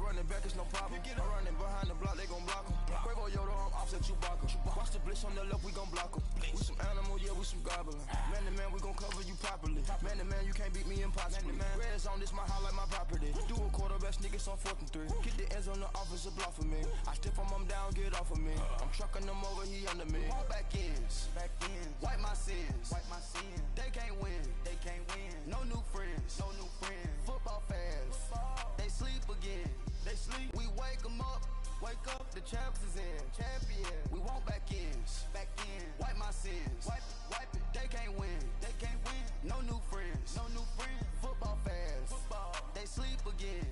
running back, it's no problem. I'm running behind the block, they gon' block him. Quavo Yoda, I'm offset Chewbacca. Watch the blitz on the left, we gon' block him. We some animal, yeah, we some goblin. Man to man, we gon' cover you properly. Man to man, you can't beat me impossibly. Red zone, this my highlight, my property. Do a quarterback sneak, it's on 4th and 3. Get the ends on the offensive block for me. I stiff him, I'm down, get off of me. I'm trucking them over, he under me. Back ends, wipe my sins. They can't win, No new friends, Football fans, they sleep again. We wake them up, the champs is in. Champion, we want back ends, wipe my sins. Wipe it, they can't win, No new friends, Football fans, they sleep again.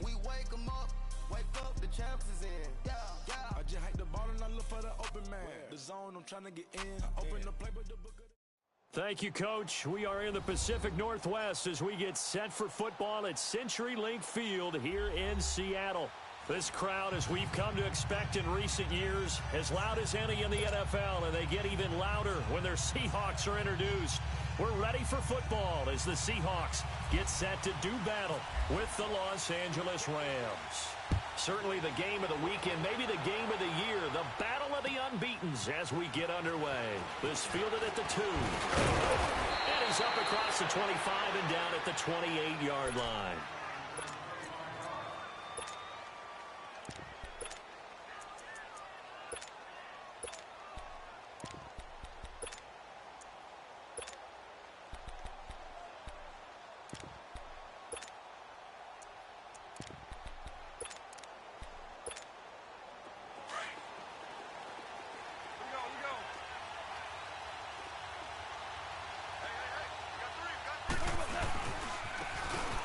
We wake them up, the champs is in. Yeah. I just hike the ball and I look for the open man. The zone, I'm trying to get in. Open the play, but the book. Thank you, Coach. We are in the Pacific Northwest as we get set for football at CenturyLink Field here in Seattle. This crowd, as we've come to expect in recent years, as loud as any in the NFL, and they get even louder when their Seahawks are introduced. We're ready for football as the Seahawks get set to do battle with the Los Angeles Rams. Certainly the game of the weekend, maybe the game of the year, the battle of the unbeatens as we get underway. This fielded at the 2. And he's up across the 25 and down at the 28-yard line.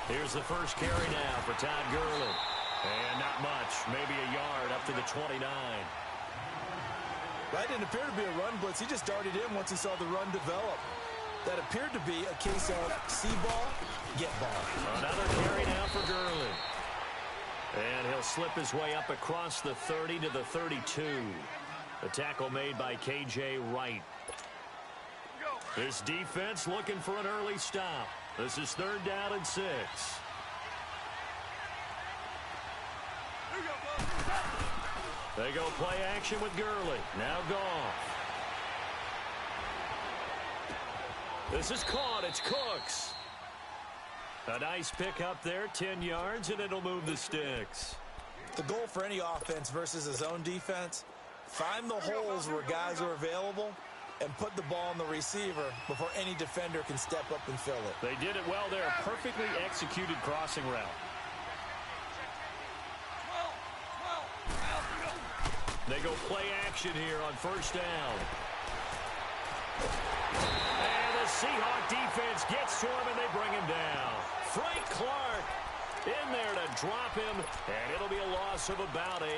Here's the first carry now for Todd Gurley. And not much, maybe a yard up to the 29. That didn't appear to be a run blitz. He just darted in once he saw the run develop. That appeared to be a case of see ball, get ball. Another carry now for Gurley. And he'll slip his way up across the 30 to the 32. The tackle made by K.J. Wright. This defense looking for an early stop. This is 3rd down and 6. They go play action with Gurley. Now Goff. This is caught. It's Cooks. A nice pick up there, 10 yards, and it'll move the sticks. The goal for any offense versus a zone defense, find the holes where guys are available and put the ball on the receiver before any defender can step up and fill it. They did it well there. Perfectly executed crossing route. They go play action here on 1st down. And the Seahawk defense gets to him, and they bring him down. Frank Clark in there to drop him, and it'll be a loss of about 8.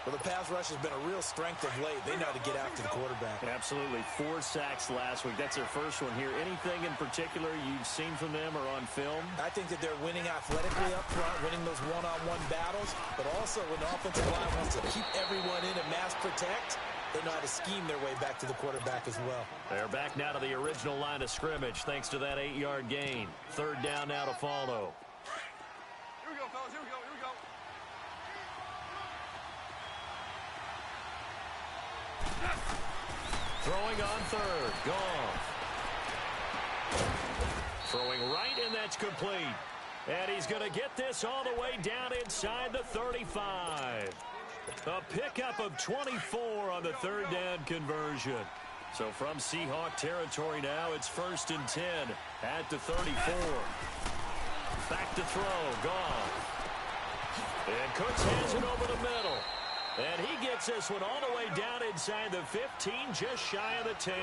Well, the pass rush has been a real strength of late. They know how to get after the quarterback. Absolutely. 4 sacks last week. That's their first one here. Anything in particular you've seen from them or on film? I think that they're winning athletically up front, winning those one-on-one battles, but also when the offensive line wants to keep everyone in and mass protect, they know how to scheme their way back to the quarterback as well. They're back now to the original line of scrimmage thanks to that 8-yard gain. 3rd down now to follow. Here we go, fellas. Here we go. Throwing on 3rd. Goff. Throwing right, and that's complete. And he's going to get this all the way down inside the 35. A pickup of 24 on the 3rd down conversion. So from Seahawk territory now, it's 1st and 10 at the 34. Back to throw. Goff. And Cooks hands it over the middle. And he gets this one all the way down inside the 15, just shy of the 10.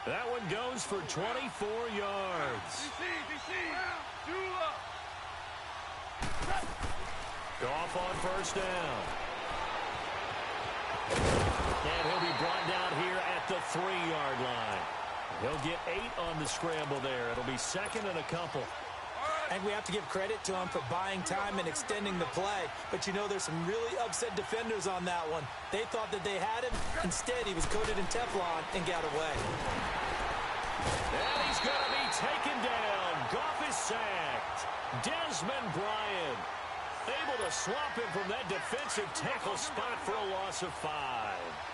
That one goes for 24 yards. Goff on 1st down. And he'll be brought down here at the 3-yard line. He'll get 8 on the scramble there. It'll be 2nd and a couple. And we have to give credit to him for buying time and extending the play. But, you know, there's some really upset defenders on that one. They thought that they had him. Instead, he was coated in Teflon and got away. And he's going to be taken down. Goff is sacked. Desmond Bryant. Able to swap him from that defensive tackle spot for a loss of 5.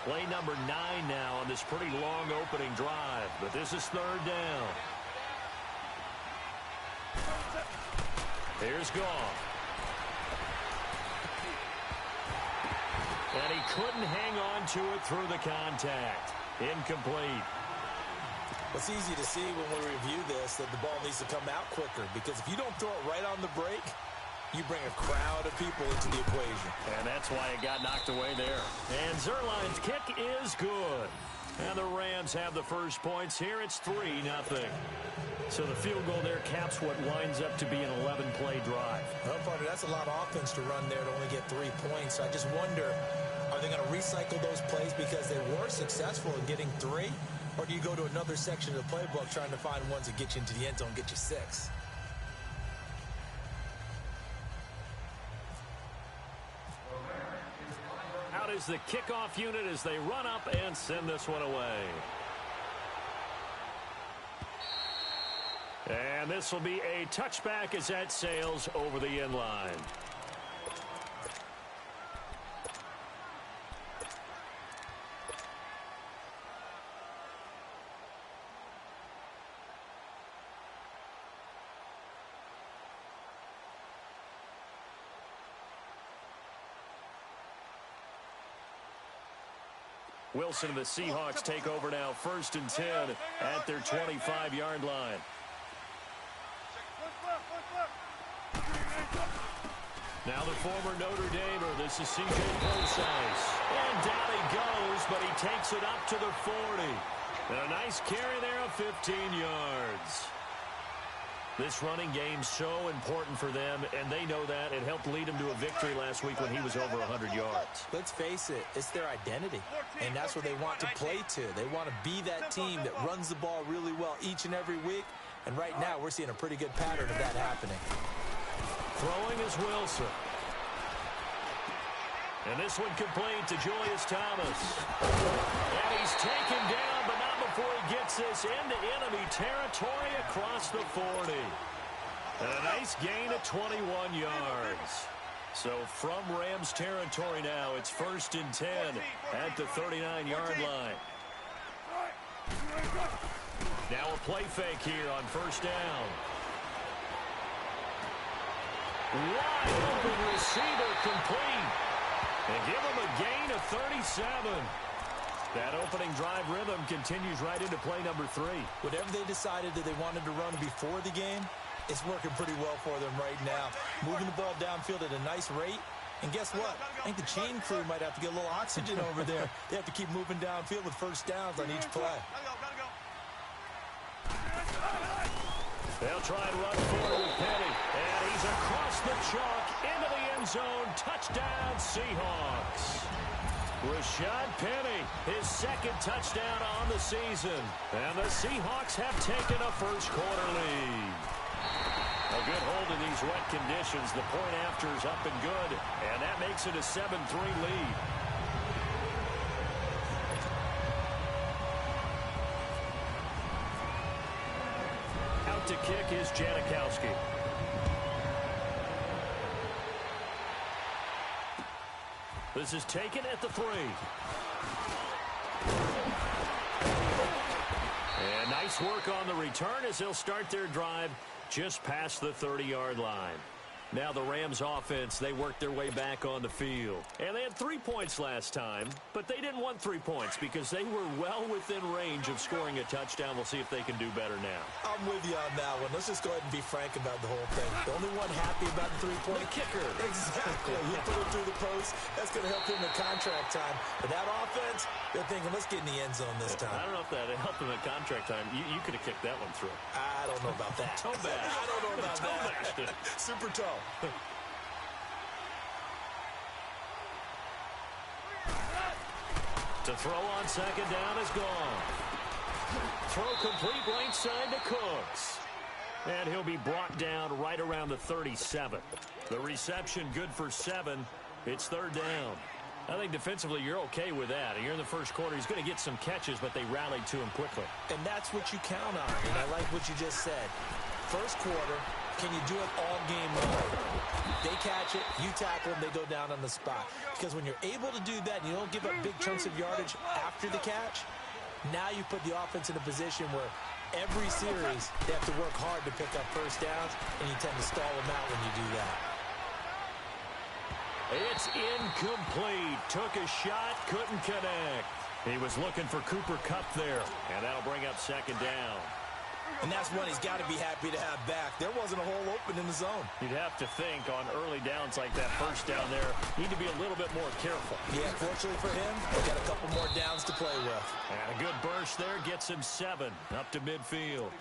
Play number 9 now on this pretty long opening drive. But this is third down. Here's Goff. And he couldn't hang on to it through the contact. Incomplete. It's easy to see when we review this that the ball needs to come out quicker, because if you don't throw it right on the break, you bring a crowd of people into the equation. And that's why it got knocked away there. And Zerline's kick is good. And the Rams have the first points here. It's 3-0. So the field goal there caps what winds up to be an 11-play drive. Well, partner, that's a lot of offense to run there to only get 3 points. I just wonder, are they going to recycle those plays because they were successful in getting 3? Or do you go to another section of the playbook trying to find ones that get you into the end zone, get you 6? Out is the kickoff unit as they run up and send this one away. And this will be a touchback as that sails over the end line. Wilson and the Seahawks take over now, 1st and 10 at their 25-yard line. Now the former Notre Damer, this is C.J. Prosise. And down he goes, but he takes it up to the 40. And a nice carry there of 15 yards. This running game so important for them, and they know that. It helped lead them to a victory last week when he was over 100 yards. Let's face it, it's their identity, and that's what they want to play to. They want to be that team that runs the ball really well each and every week, and right now we're seeing a pretty good pattern of that happening. Throwing is Wilson. And this one complete to Julius Thomas. And he's taken down, but not before he gets this into enemy territory across the 40. And a nice gain of 21 yards. So from Rams territory now, it's 1st and 10 at the 39-yard line. Now a play fake here on 1st down. Wide open receiver complete. And give him a gain of 37. That opening drive rhythm continues right into play number 3. Whatever they decided that they wanted to run before the game, it's working pretty well for them right now. Moving the ball downfield at a nice rate. And guess what? I think the chain crew might have to get a little oxygen over there. They have to keep moving downfield with 1st downs on each play. They'll try and run forward with Penny. And he's across the chalk into the end zone. Touchdown, Seahawks. Rashad Penny, his 2nd touchdown on the season. And the Seahawks have taken a first-quarter lead. A good hold in these wet conditions. The point after is up and good. And that makes it a 7-3 lead. Out to kick is Janikowski. This is taken at the 3. And nice work on the return as they'll start their drive just past the 30-yard line. Now the Rams offense, they worked their way back on the field. And they had 3 points last time, but they didn't want 3 points because they were well within range of scoring a touchdown. We'll see if they can do better now. I'm with you on that one. Let's just go ahead and be frank about the whole thing. The only one happy about the 3-point kicker. Exactly. He put it through the post. That's going to help him in contract time. But that offense, they're thinking, let's get in the end zone this time. I don't know if that helped him in contract time. You could have kicked that one through. I don't know about that. Toe bash. I don't know about toe that. Super toe. To throw on 2nd down is gone. Throw complete right side to Cooks. And he'll be brought down right around the 37. The reception good for 7. It's 3rd down. I think defensively you're okay with that. You're in the first quarter. He's going to get some catches, but they rallied to him quickly. And that's what you count on. And I like what you just said. First quarter, can you do it all game long? They catch catch it, you tackle them, they go down on the spot. Because when you're able to do that and you don't give up big chunks of yardage after the catch, now you put the offense in a position where every series they have to work hard to pick up first downs, and you tend to stall them out when you do that. It's incomplete. Took a shot, couldn't connect. He was looking for Cooper Kupp there, and that'll bring up second down. And that's one he's got to be happy to have back. There wasn't a hole open in the zone. You'd have to think on early downs like that, first down there, need to be a little bit more careful. Yeah, fortunately for him, he's got a couple more downs to play with. And a good burst there gets him 7 up to midfield.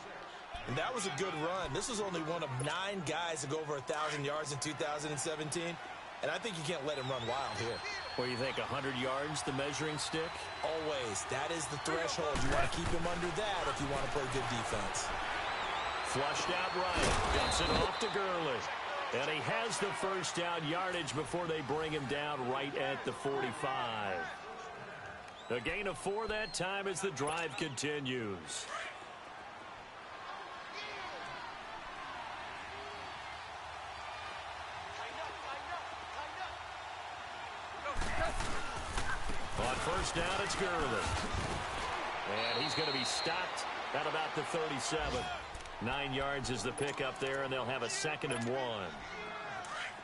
And that was a good run. This was only one of 9 guys to go over 1,000 yards in 2017. And I think you can't let him run wild here. What do you think, 100 yards, the measuring stick? Always. That is the threshold. You want to keep him under that if you want to play good defense. Flushed out right. Dumps it off to Gurley. And he has the first down yardage before they bring him down right at the 45. A gain of 4 that time as the drive continues. On first down, it's Gurley. And he's going to be stopped at about the 37. 9 yards is the pickup there, and they'll have a 2nd and 1.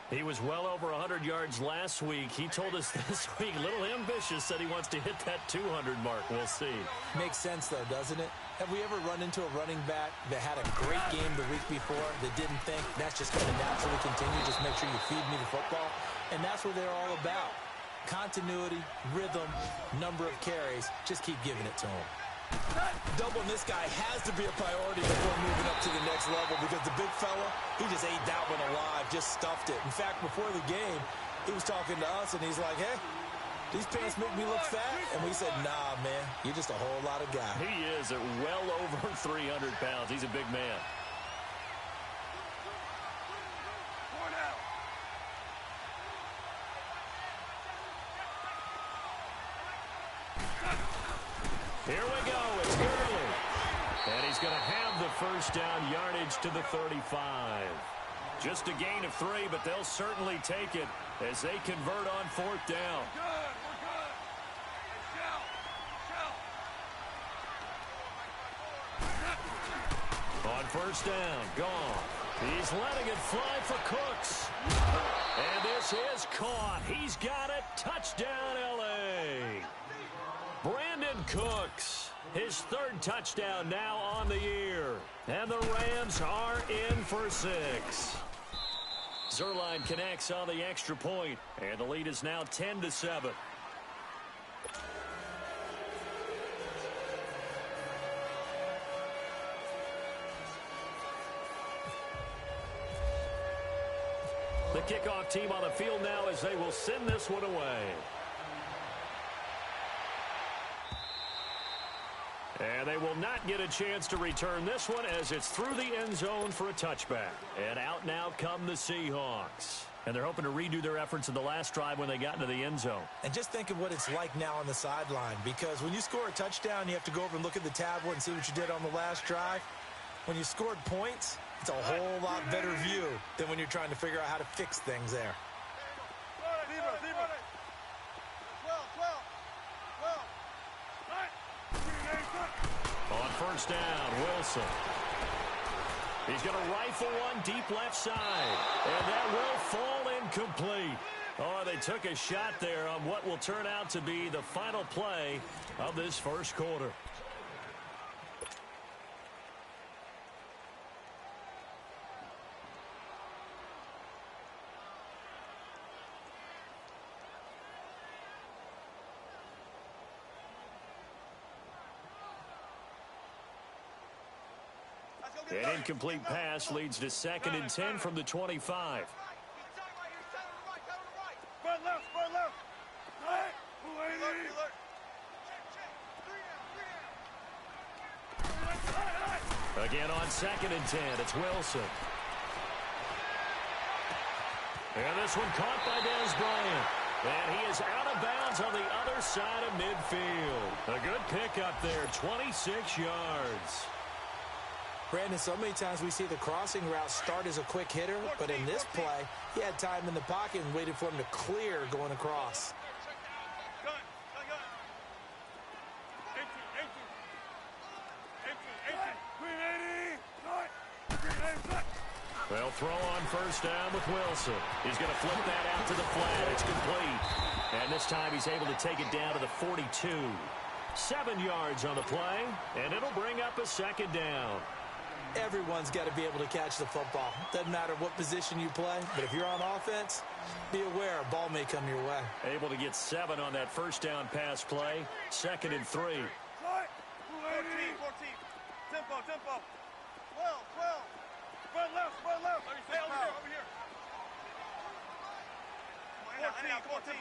He was well over 100 yards last week. He told us this week, a little ambitious, said he wants to hit that 200 mark. We'll see. Makes sense, though, doesn't it? Have we ever run into a running back that had a great game the week before that didn't think that's just going to naturally continue, just make sure you feed me the football? And that's what they're all about. Continuity, rhythm, number of carries. Just keep giving it to him. Doubling this guy has to be a priority before moving up to the next level because the big fella, he just ate that one alive, just stuffed it. In fact, before the game, he was talking to us, and he's like, hey, these pants make me look fat? And we said, nah, man, you're just a whole lot of guy. He is at well over 300 pounds. He's a big man. Here we go. It's Gurley. And he's going to have the first down yardage to the 35. Just a gain of 3, but they'll certainly take it as they convert on 4th down. On first down, gone. He's letting it fly for Cooks. And this is caught. He's got it. Touchdown, L.A. Brandon Cooks, his 3rd touchdown now on the year. And the Rams are in for 6. Zerline connects on the extra point, and the lead is now 10-7. The kickoff team on the field now as they will send this one away. And they will not get a chance to return this one as it's through the end zone for a touchback. And out now come the Seahawks. And they're hoping to redo their efforts in the last drive when they got into the end zone. And just think of what it's like now on the sideline, because when you score a touchdown, you have to go over and look at the tablet and see what you did on the last drive. When you scored points, it's a whole lot better view than when you're trying to figure out how to fix things there. On first down, Wilson. He's going to rifle one deep left side. And that will fall incomplete. Oh, they took a shot there on what will turn out to be the final play of this first quarter. An incomplete pass leads to 2nd and 10 from the 25. Again on 2nd and 10, it's Wilson. And this one caught by Dez Bryant. And he is out of bounds on the other side of midfield. A good pickup there, 26 yards. Brandon, so many times we see the crossing route start as a quick hitter, but in this play, he had time in the pocket and waited for him to clear going across. They'll throw on first down with Wilson. He's going to flip that out to the flat. It's complete. And this time he's able to take it down to the 42. 7 yards on the play, and it'll bring up a second down. Everyone's got to be able to catch the football. Doesn't matter what position you play, but if you're on offense, be aware a ball may come your way. Able to get 7 on that first down pass play. 2nd and 3. 14. Tempo. 12. Spread left. Hey, over here. 14.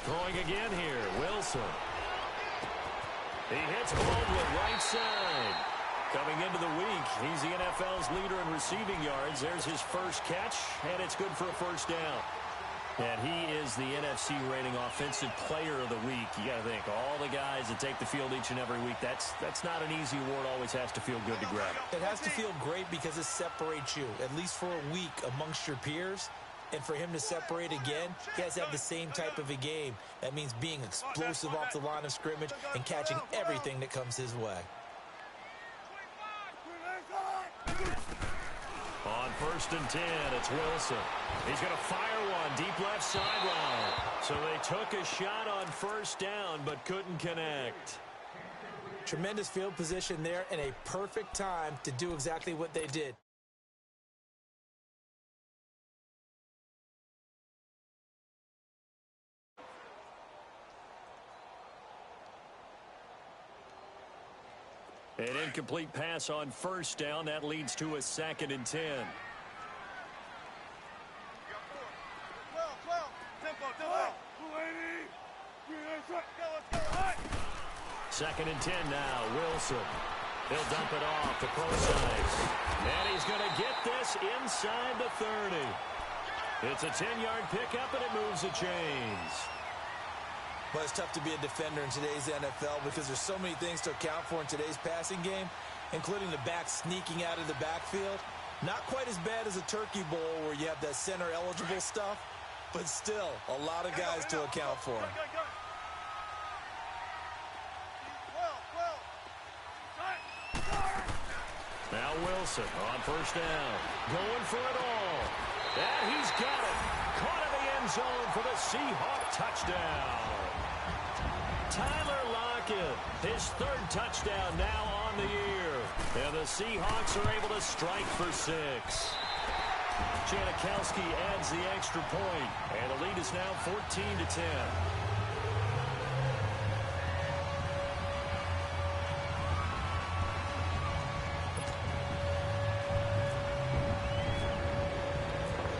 Throwing again here, Wilson. He hits Baldwin right side. Coming into the week, he's the NFL's leader in receiving yards. There's his first catch, and it's good for a first down. And he is the NFC rating offensive player of the week. You got to think, all the guys that take the field each and every week, that's not an easy award. Always has to feel good to grab it. It has to feel great because it separates you, at least for a week, amongst your peers. And for him to separate again, he has to have the same type of a game. That means being explosive off the line of scrimmage and catching everything that comes his way. On 1st and 10, it's Wilson. He's going to fire one deep left sideline. So they took a shot on first down but couldn't connect. Tremendous field position there and a perfect time to do exactly what they did. An incomplete pass on first down. That leads to a 2nd and 10. 12. Tempo. 2nd and 10 now. Wilson. He'll dump it off the pro sides. And he's going to get this inside the 30. It's a 10-yard pickup, and it moves the chains. But it's tough to be a defender in today's NFL because there's so many things to account for in today's passing game, including the back sneaking out of the backfield. Not quite as bad as a turkey bowl where you have that center-eligible stuff, but still a lot of guys to account for. Now Wilson on first down. Going for it all. And he's got it. Caught in the end zone for the Seahawk touchdown. Tyler Lockett, his 3rd touchdown now on the year. And the Seahawks are able to strike for 6. Janikowski adds the extra point, and the lead is now 14-10.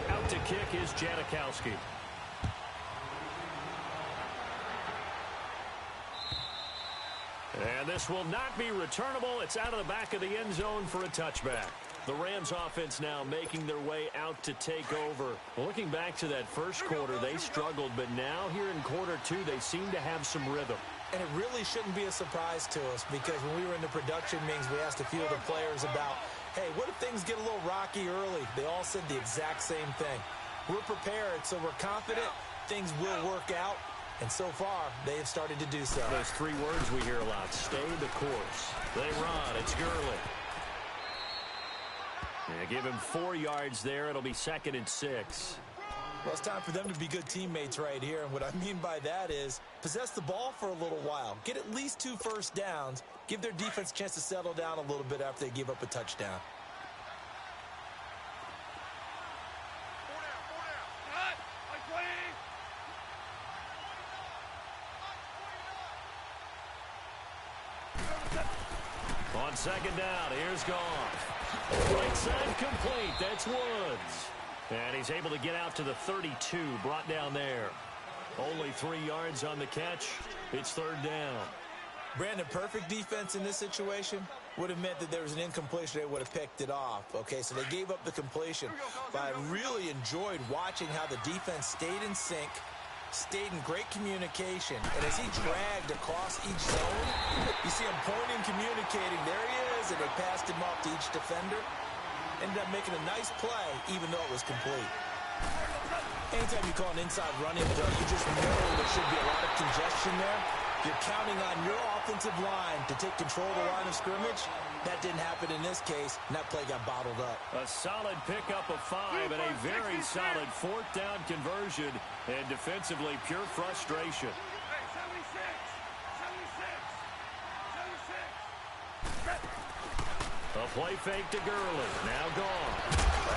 Out to kick is Janikowski. And this will not be returnable. It's out of the back of the end zone for a touchback. The Rams offense now making their way out to take over. Looking back to that first quarter, they struggled, but now here in quarter 2, they seem to have some rhythm. And it really shouldn't be a surprise to us because when we were in the production meetings, we asked a few of the players about, hey, what if things get a little rocky early? They all said the exact same thing. We're prepared, so we're confident things will work out. And so far, they have started to do so. Those 3 words we hear a lot: stay the course. They run. It's Gurley. Yeah, give him 4 yards there. It'll be 2nd and 6. Well, it's time for them to be good teammates right here. And what I mean by that is possess the ball for a little while. Get at least 2 first downs. Give their defense a chance to settle down a little bit after they give up a touchdown. On 2nd down, here's Goff. Right side complete. That's Woods. And he's able to get out to the 32, brought down there. Only 3 yards on the catch. It's 3rd down. Brandon, perfect defense in this situation would have meant that there was an incompletion. They would have picked it off. Okay, so they gave up the completion. But I really enjoyed watching how the defense stayed in sync, stayed in great communication. And as he dragged across each zone, you see him pointing, communicating. There he is, and they passed him off to each defender. Ended up making a nice play, even though it was complete. Anytime you call an inside running play, you just know there should be a lot of congestion there. You're counting on your offensive line to take control of the line of scrimmage. That didn't happen in this case, and that play got bottled up. A solid pickup of 5 and a very solid fourth down conversion. And defensively, pure frustration. Hey, 76! 76! 76! A play fake to Gurley. Now gone.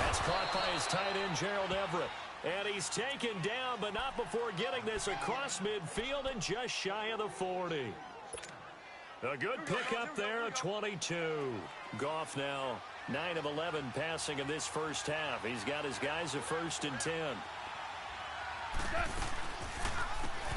That's caught by his tight end, Gerald Everett. And he's taken down, but not before getting this across midfield and just shy of the 40. A good pickup there, a 22. Goff now 9 of 11 passing in this first half. He's got his guys a 1st and 10.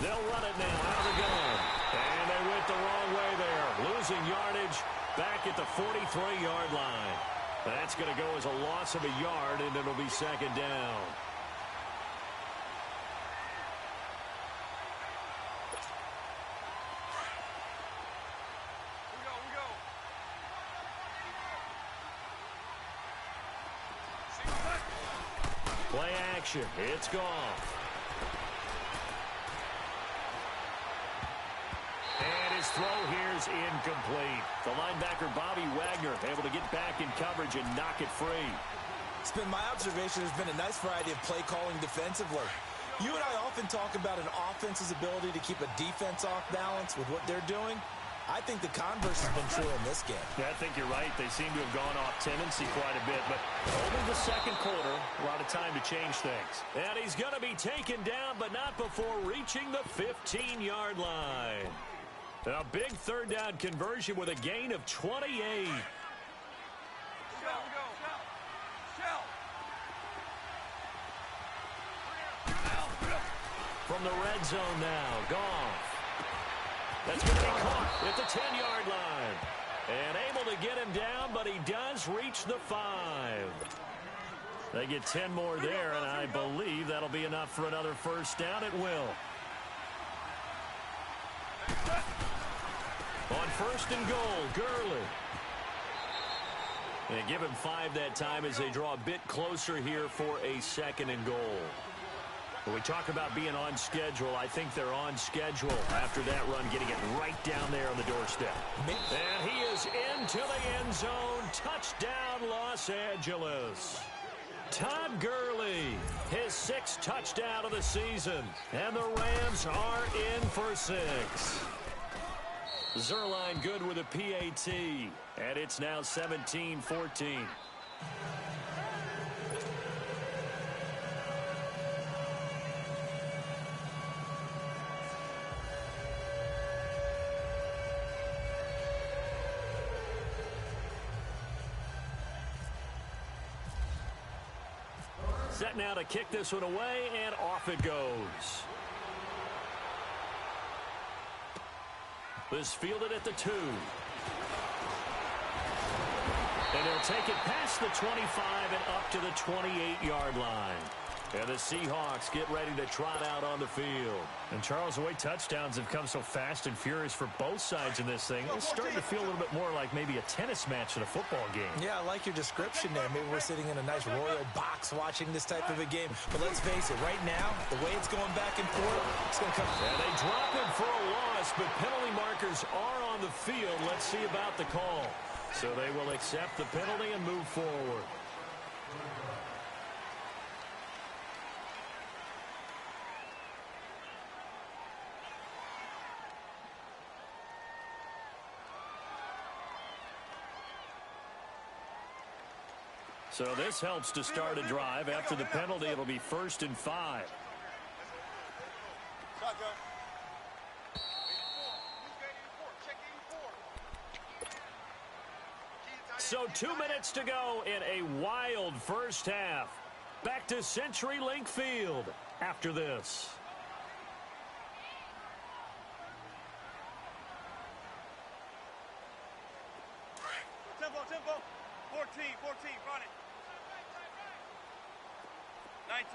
They'll run it now. Out of the gun. And they went the wrong way there. Losing yardage back at the 43-yard line. That's going to go as a loss of a yard, and it'll be 2nd down. Play action. It's gone. And his throw here is incomplete. The linebacker, Bobby Wagner, able to get back in coverage and knock it free. It's been my observation there's been a nice variety of play calling defensively. You and I often talk about an offense's ability to keep a defense off balance with what they're doing. I think the converse has been true in this game. Yeah, I think you're right. They seem to have gone off tendency quite a bit, but only the second quarter, a lot of time to change things. And he's going to be taken down, but not before reaching the 15-yard line. A big 3rd down conversion with a gain of 28. From the red zone now, Goff. That's going to be caught at the 10-yard line. And able to get him down, but he does reach the 5. They get 10 more there, and I believe that'll be enough for another 1st down. It will. On 1st and goal, Gurley. And give him 5 that time as they draw a bit closer here for a 2nd and goal. When we talk about being on schedule, I think they're on schedule after that run, getting it right down there on the doorstep. And he is into the end zone. Touchdown, Los Angeles. Todd Gurley, his 6th touchdown of the season. And the Rams are in for 6. Zerline good with a PAT. And it's now 17-14. Set now to kick this one away, and off it goes. This fielded at the 2. And he'll take it past the 25 and up to the 28-yard line. And the Seahawks get ready to trot out on the field. And, Charles, the way touchdowns have come so fast and furious for both sides in this thing, it's starting to feel a little bit more like maybe a tennis match in a football game. Yeah, I like your description there. Maybe we're sitting in a nice royal box watching this type of a game. But let's face it, right now, the way it's going back and forth, it's going to come. And they drop him for a loss, but penalty markers are on the field. Let's see about the call. So they will accept the penalty and move forward. So this helps to start a drive. After the penalty, it'll be 1st and 5. So 2 minutes to go in a wild first half. Back to CenturyLink Field after this. Tempo. 14, front it. 19.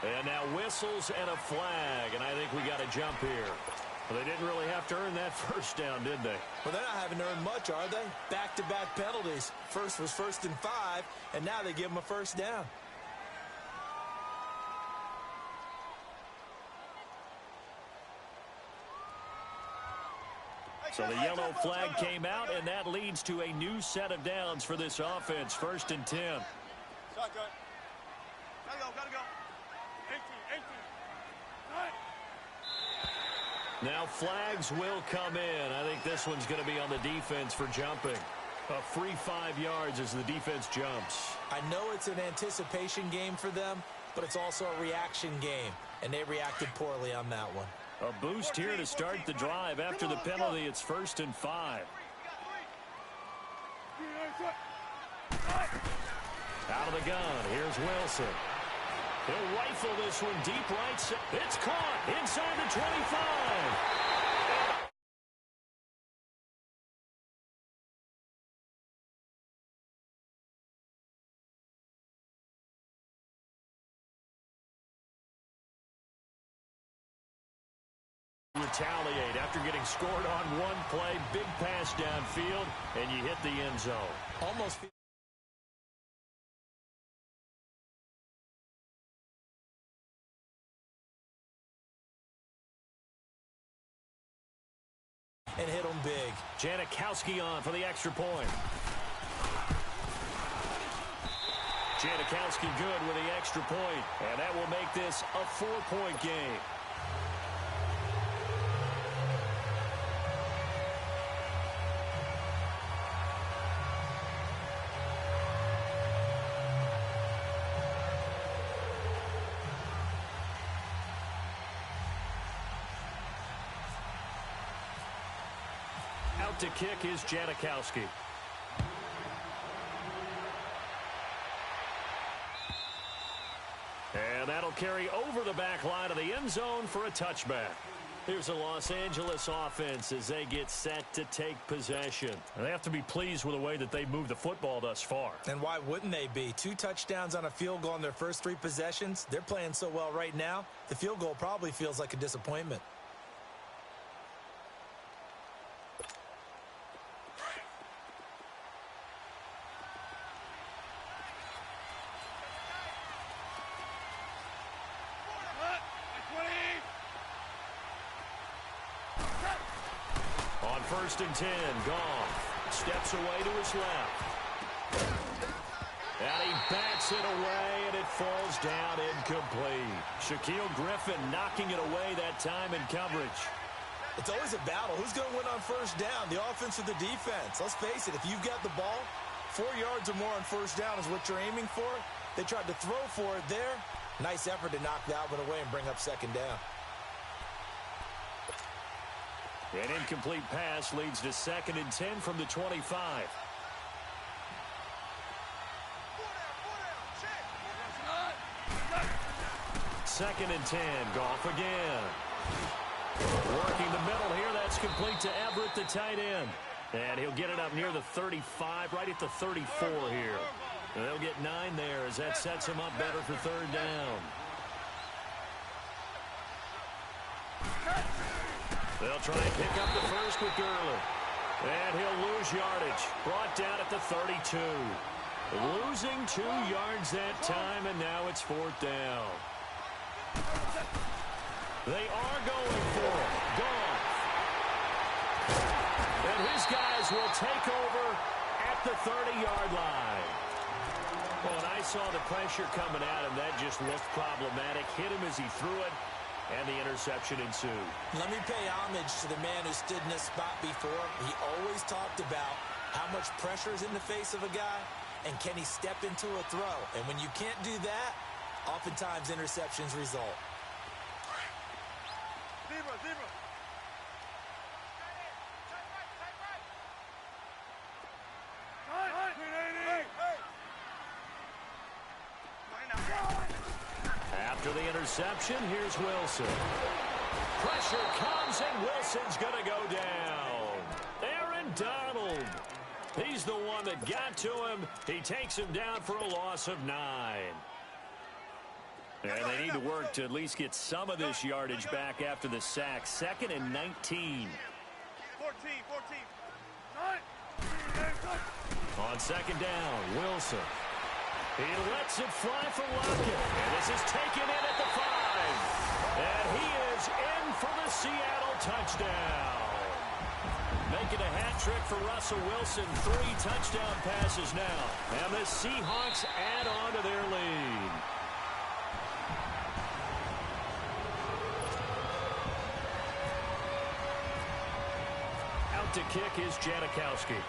And now whistles and a flag, and I think we got a jump here. Well, they didn't really have to earn that first down, did they? Well, they're not having to earn much, are they? Back-to-back penalties. First was 1st and 5, and now they give them a first down. So the yellow flag came out, and that leads to a new set of downs for this offense. 1st and 10. Shotgun. Gotta go. 18. Now flags will come in. I think this one's going to be on the defense for jumping. A free 5 yards as the defense jumps. I know it's an anticipation game for them, but it's also a reaction game, and they reacted poorly on that one. A boost here to start the drive. After the penalty, it's 1st and 5. Out of the gun, here's Wilson. He'll rifle this one deep right side. It's caught inside the 25. Retaliate after getting scored on one play. Big pass downfield, and you hit the end zone. Almost. And hit him big. Janikowski on for the extra point. Janikowski good with the extra point, and that will make this a 4-point game. Out to kick is Janikowski. And that'll carry over the back line of the end zone for a touchback. Here's a Los Angeles offense as they get set to take possession. They have to be pleased with the way that they moved the football thus far. And why wouldn't they be? 2 touchdowns on a field goal in their first 3 possessions. They're playing so well right now, the field goal probably feels like a disappointment. On 1st and 10, Goff steps away to his left. And he bats it away, and it falls down incomplete. Shaquille Griffin knocking it away that time in coverage. It's always a battle. Who's going to win on first down, the offense or the defense? Let's face it, if you've got the ball, 4 yards or more on first down is what you're aiming for. They tried to throw for it there. Nice effort to knock that one away and bring up 2nd down. An incomplete pass leads to 2nd and 10 from the 25. Second and 10, Goff again. Working the middle here, that's complete to Everett, the tight end. And he'll get it up near the 35, right at the 34 here. And they'll get 9 there as that sets him up better for 3rd down. They'll try and pick up the first with Gurley. And he'll lose yardage. Brought down at the 32. Losing 2 yards that time, and now it's 4th down. They are going for it. Goff. And his guys will take over at the 30-yard line. Well, and I saw the pressure coming at him. That just looked problematic. Hit him as he threw it. And the interception ensued. Let me pay homage to the man who stood in this spot before. He always talked about how much pressure is in the face of a guy, and can he step into a throw. And when you can't do that, oftentimes interceptions result. Zebra. After the interception, here's Wilson. Pressure comes, and Wilson's going to go down. Aaron Donald. He's the one that got to him. He takes him down for a loss of 9. And they need to work to at least get some of this yardage back after the sack. 2nd and 19. 14. On 2nd down, Wilson. He lets it fly for Lockett. And this is taken in at the 5. And he is in for the Seattle touchdown. Making a hat trick for Russell Wilson. 3 touchdown passes now. And the Seahawks add on to their lead. Out to kick is Janikowski.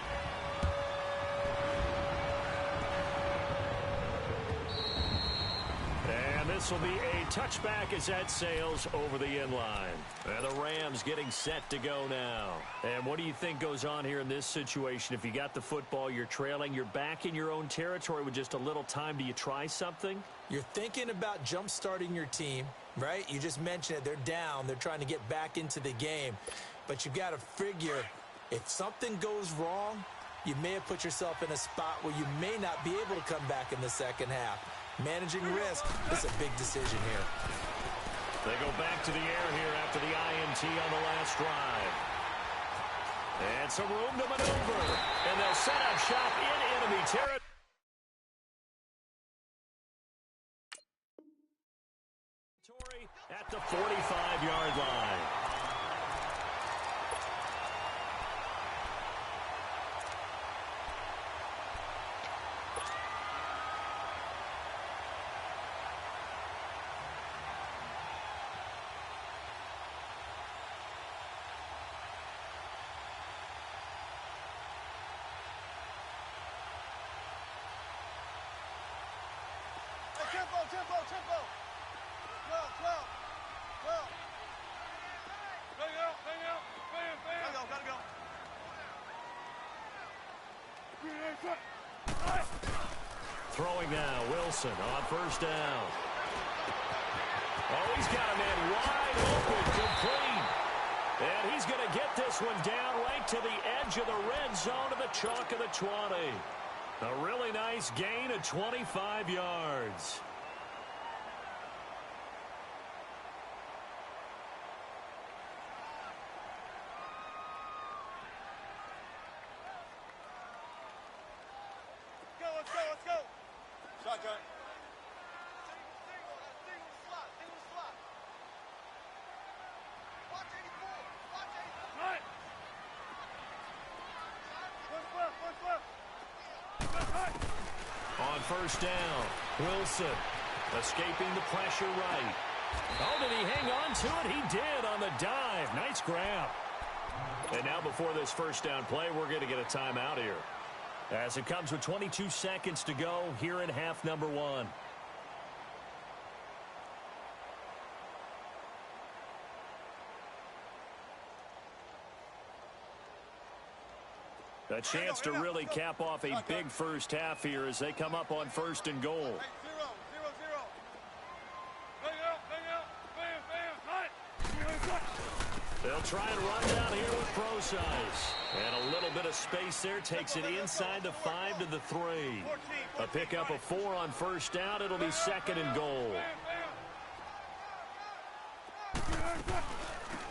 And this will be a touchback as that sails over the end line. And the Rams getting set to go now. And what do you think goes on here in this situation? If you got the football, you're trailing, you're back in your own territory with just a little time. Do you try something? You're thinking about jump-starting your team, right? You just mentioned it. They're down. They're trying to get back into the game. But you've got to figure if something goes wrong, you may have put yourself in a spot where you may not be able to come back in the second half. Managing risk is a big decision here. They go back to the air here after the INT on the last drive. And some room to maneuver. And they'll set up shop in enemy territory. At the 45-yard line. Tempo. 12. Bang out. Gotta go. Throwing now, Wilson on 1st down. Oh, he's got a man wide open, complete. And he's going to get this one down right to the edge of the red zone of the chalk of the 20. A really nice gain of 25 yards. Let's go. Shotgun. Single slot. Watch 84. Right. On 1st down, Wilson escaping the pressure right. Oh, did he hang on to it? He did on the dive. Nice grab. And now before this 1st down play, we're going to get a timeout here. As it comes with 22 seconds to go here in half number 1. A chance to really cap off a big first half here as they come up on 1st and goal. 0. Bam. They'll try and run down here with pro size. And a little bit of space there takes it inside the 5 to the 3. A pickup of 4 on 1st down. It'll be 2nd and goal.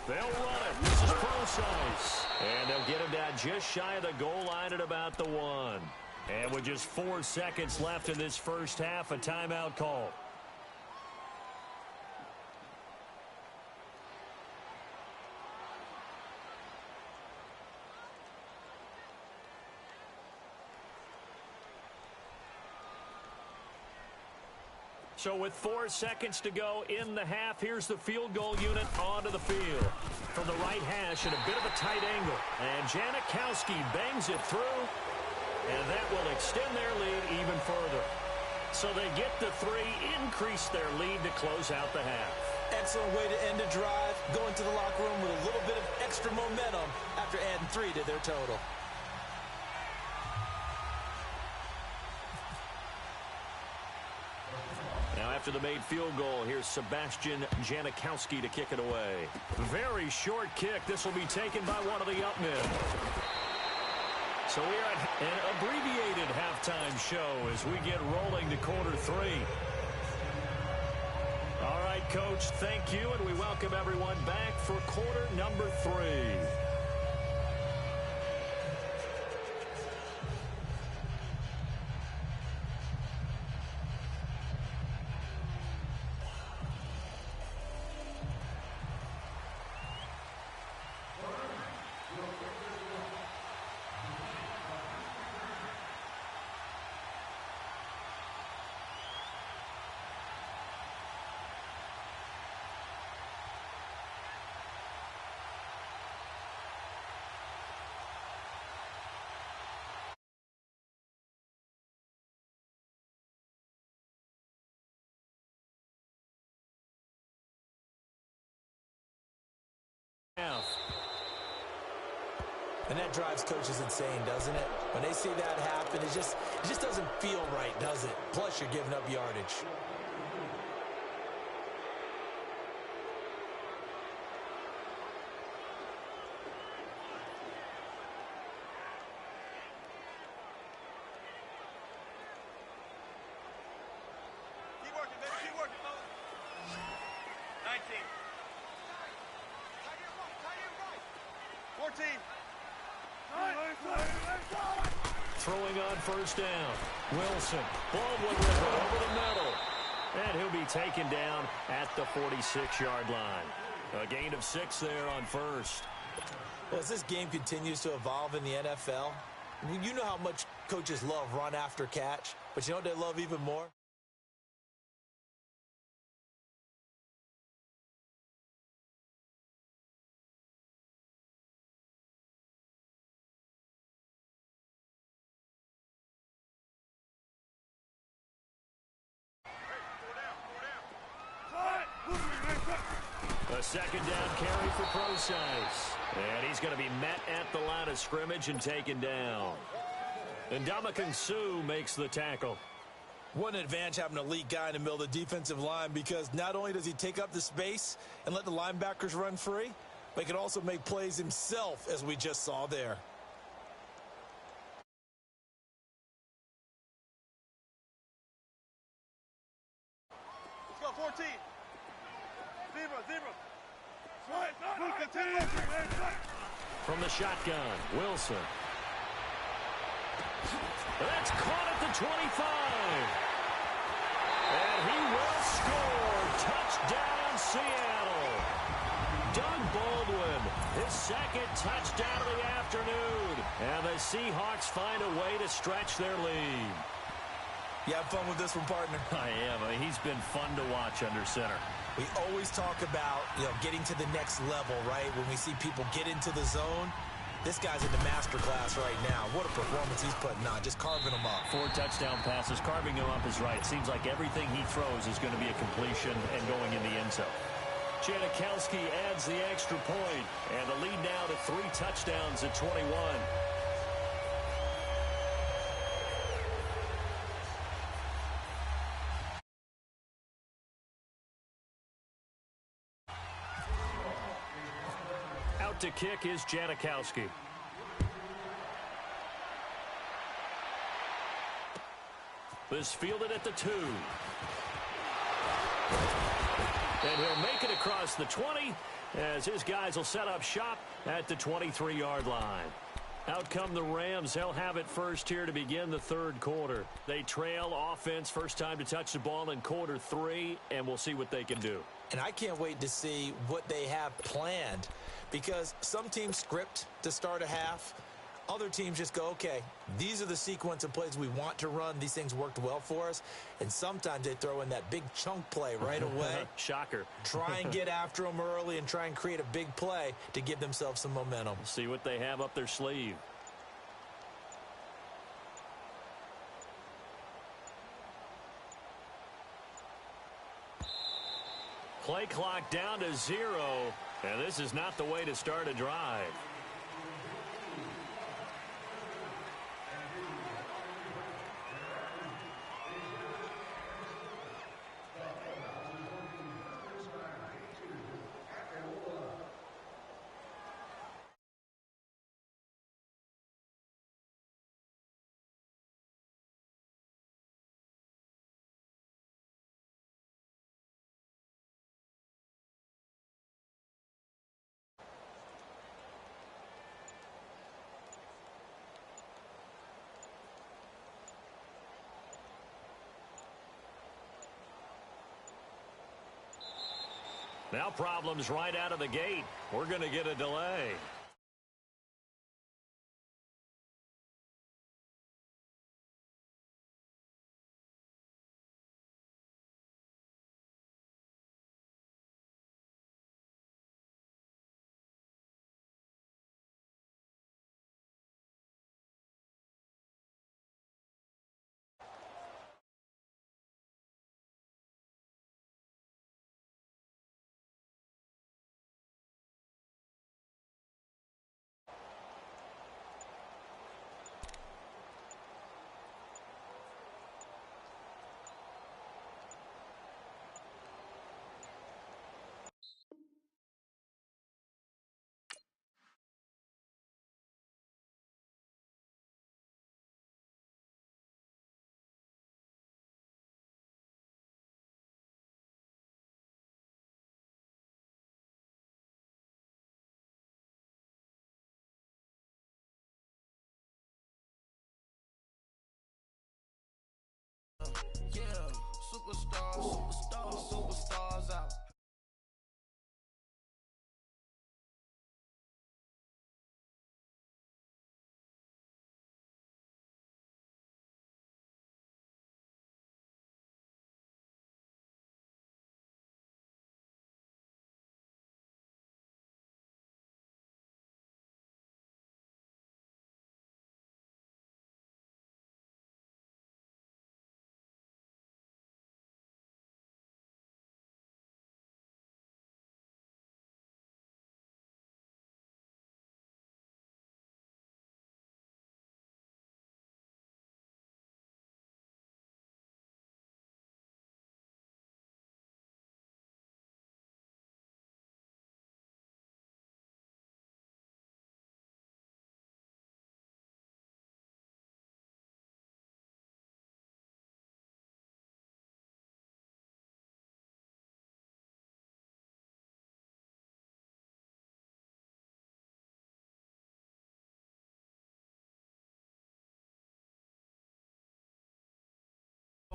They'll run it. This is pro size. And they'll get him down just shy of the goal line at about the 1. And with just 4 seconds left in this first half, a timeout call. So with 4 seconds to go in the half, here's the field goal unit onto the field. From the right hash at a bit of a tight angle. And Janikowski bangs it through. And that will extend their lead even further. So they get the 3, increase their lead to close out the half. Excellent way to end a drive. Go into the locker room with a little bit of extra momentum after adding 3 to their total. After the made field goal, here's Sebastian Janikowski to kick it away. Very short kick. This will be taken by one of the up men. So we are at an abbreviated halftime show as we get rolling to quarter 3. Coach, thank you, and we welcome everyone back for quarter number 3. And that drives coaches insane, doesn't it? When they see that happen, it just doesn't feel right, does it? Plus, you're giving up yardage. Keep working, baby. Keep working, fellas. 19. Tight end right. 14. Throwing on first down. Wilson. Baldwin with it over the middle. And he'll be taken down at the 46-yard line. A gain of 6 there on first. Well, as this game continues to evolve in the NFL, you know how much coaches love run after catch, but you know what they love even more? A second down carry for Procise. And he's going to be met at the line of scrimmage and taken down. And Ndamukong Suh makes the tackle. What an advantage having an elite guy in the middle of the defensive line, because not only does he take up the space and let the linebackers run free, but he can also make plays himself, as we just saw there. Let's go, 14. Zebra. From the shotgun, Wilson. That's caught at the 25. And he will score. Touchdown, Seattle. Doug Baldwin, his second touchdown of the afternoon. And the Seahawks find a way to stretch their lead. You have fun with this one, partner? I am. He's been fun to watch under center. We always talk about, getting to the next level, right? When we see people get into the zone, this guy's in the master class right now. What a performance he's putting on, just carving them up. 4 touchdown passes. Carving him up is right. Seems like everything he throws is going to be a completion and going in the end zone. Janikowski adds the extra point, and the lead now to 3 touchdowns at 21. Out to kick is Janikowski. This fielded at the 2. And he'll make it across the 20 as his guys will set up shop at the 23-yard line. Out come the Rams. They'll have it first here to begin the third quarter. They trail offense, first time to touch the ball in quarter 3, and we'll see what they can do. And I can't wait to see what they have planned, because some teams script to start a half. Other teams just go, okay, these are the sequence of plays we want to run. These things worked well for us. And sometimes they throw in that big chunk play right away. Shocker. Try and get after them early and try and create a big play to give themselves some momentum. See what they have up their sleeve. Play clock down to 0, and this is not the way to start a drive. Now problems right out of the gate. We're going to get a delay. Yeah, superstars out.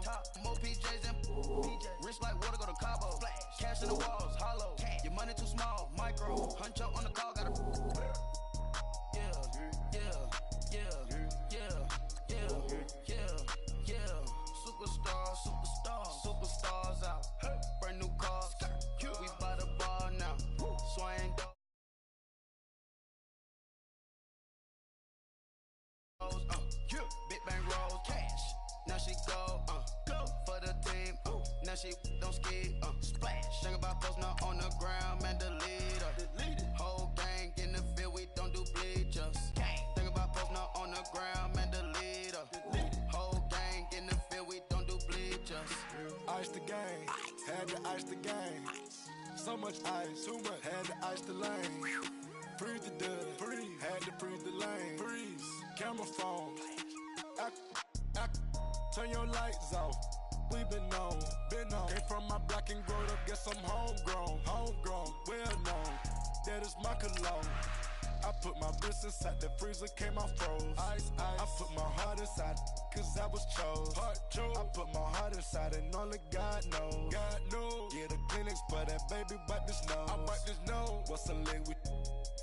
Top, more PJs and rich like water, go to Cabo. Cash in the walls, hollow. Your money too small, micro. Hunch up on the call, gotta. Yeah. Superstars out. Brand new cars. We by the bar now. Swing doors. Big bang rolls, cash. Now she go for the team. Now she don't ski. Splash. Think about posting her on the ground, man, delete her. Whole gang in the field, we don't do bleachers. Think about posting her on the ground, man, delete her. Whole gang in the field, we don't do bleachers. Ice the game, had to ice the game. So much ice, too much, had to ice the lane. Freeze the dud, freeze, had to freeze the lane. Freeze, camera phone. Turn your lights off. We been on. Came from my block and growed up. Guess I'm homegrown, well known. That is my cologne. I put my wrist inside the freezer, came out froze. Ice. I put my heart inside, cause I was chose. I put my heart inside and only God knows. Yeah, the clinics, but that baby wipe this nose. I wipe this nose. What's a lick with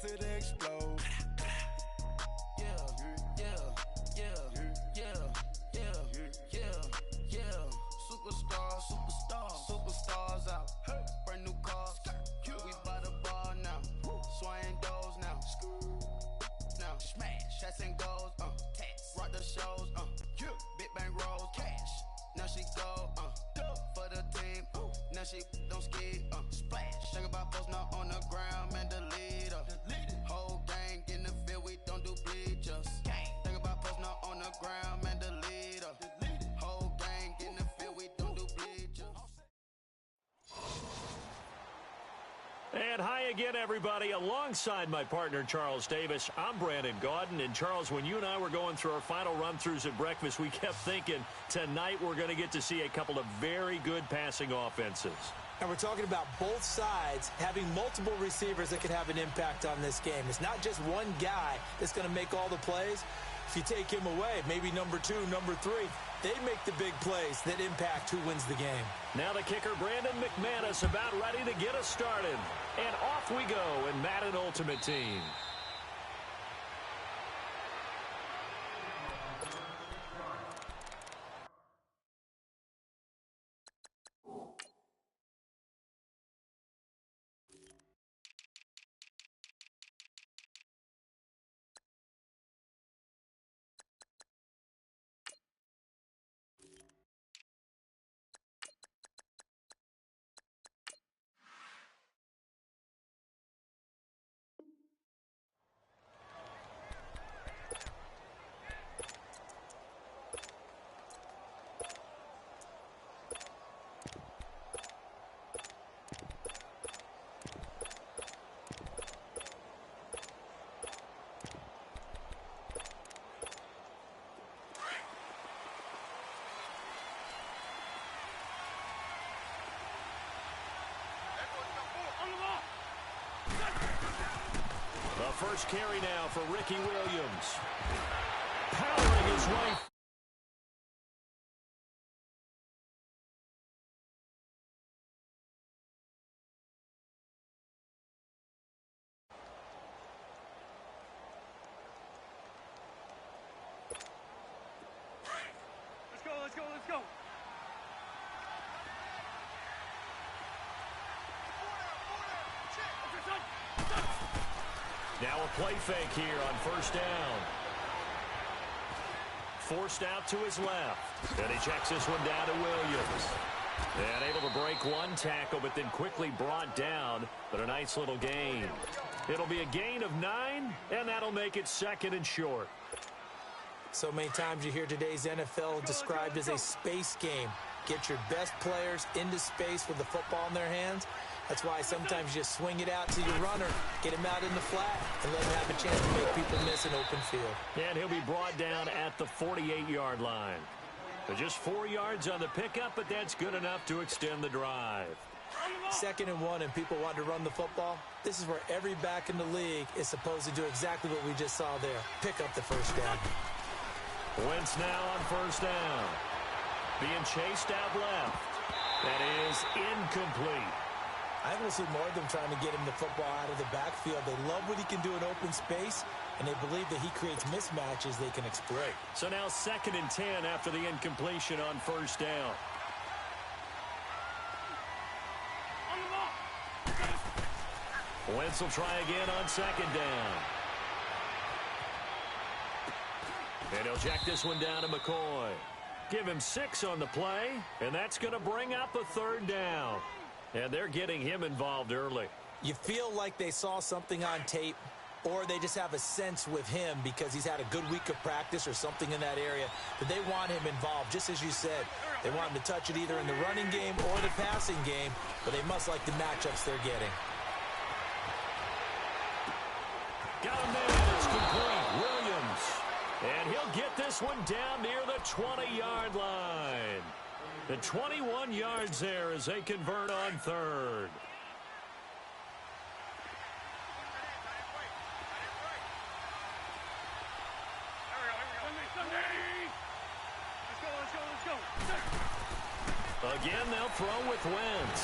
till they explode? Superstars out. Brand new cars. We by the bar now. Swing doors now. Smash. Shots and goals. Rock the shows. Big bang rolls. Cash. Now she go. For the team. Now she don't ski. Splash. Think about posting her on the ground, man, delete her. Whole gang in the field, we don't do bleachers. Think about posting her on the ground, man, delete her. Whole gang in the field, we don't do bleachers. And hi again, everybody. Alongside my partner, Charles Davis, I'm Brandon Gaudin. And, Charles, when you and I were going through our final run-throughs at breakfast, we kept thinking tonight we're going to get to see a couple of very good passing offenses. And we're talking about both sides having multiple receivers that can have an impact on this game. It's not just one guy that's going to make all the plays. If you take him away, maybe number 2, number 3, they make the big plays that impact who wins the game. Now the kicker, Brandon McManus, about ready to get us started. And off we go in Madden Ultimate Team. The first carry now for Ricky Williams. Powering his way. Let's go, let's go, let's go. Now a play fake here on first down. Forced out to his left. And he checks this one down to Williams. And able to break one tackle, but then quickly brought down. But a nice little gain. It'll be a gain of 9, and that'll make it 2nd and short. So many times you hear today's NFL described as a space game. Get your best players into space with the football in their hands. That's why sometimes you just swing it out to your runner, get him out in the flat, and let him have a chance to make people miss an open field. And he'll be brought down at the 48-yard line. But just 4 yards on the pickup, but that's good enough to extend the drive. 2nd and 1, and people want to run the football. This is where every back in the league is supposed to do exactly what we just saw there. Pick up the first down. Wentz now on first down. Being chased out left. That is incomplete. I want to see more of them trying to get him the football out of the backfield. They love what he can do in open space, and they believe that he creates mismatches they can exploit. So now 2nd and 10 after the incompletion on first down. Wentz will try again on 2nd down. And he'll check this one down to McCoy. Give him 6 on the play, and that's going to bring up a 3rd down. And they're getting him involved early. You feel like they saw something on tape, or they just have a sense with him because he's had a good week of practice or something in that area that they want him involved. Just as you said, they want him to touch it either in the running game or the passing game, but they must like the matchups they're getting. Got him there. It's complete. Williams. And he'll get this one down near the 20-yard line. The 21 yards there as they convert on 3rd. Again, they'll throw with Wentz.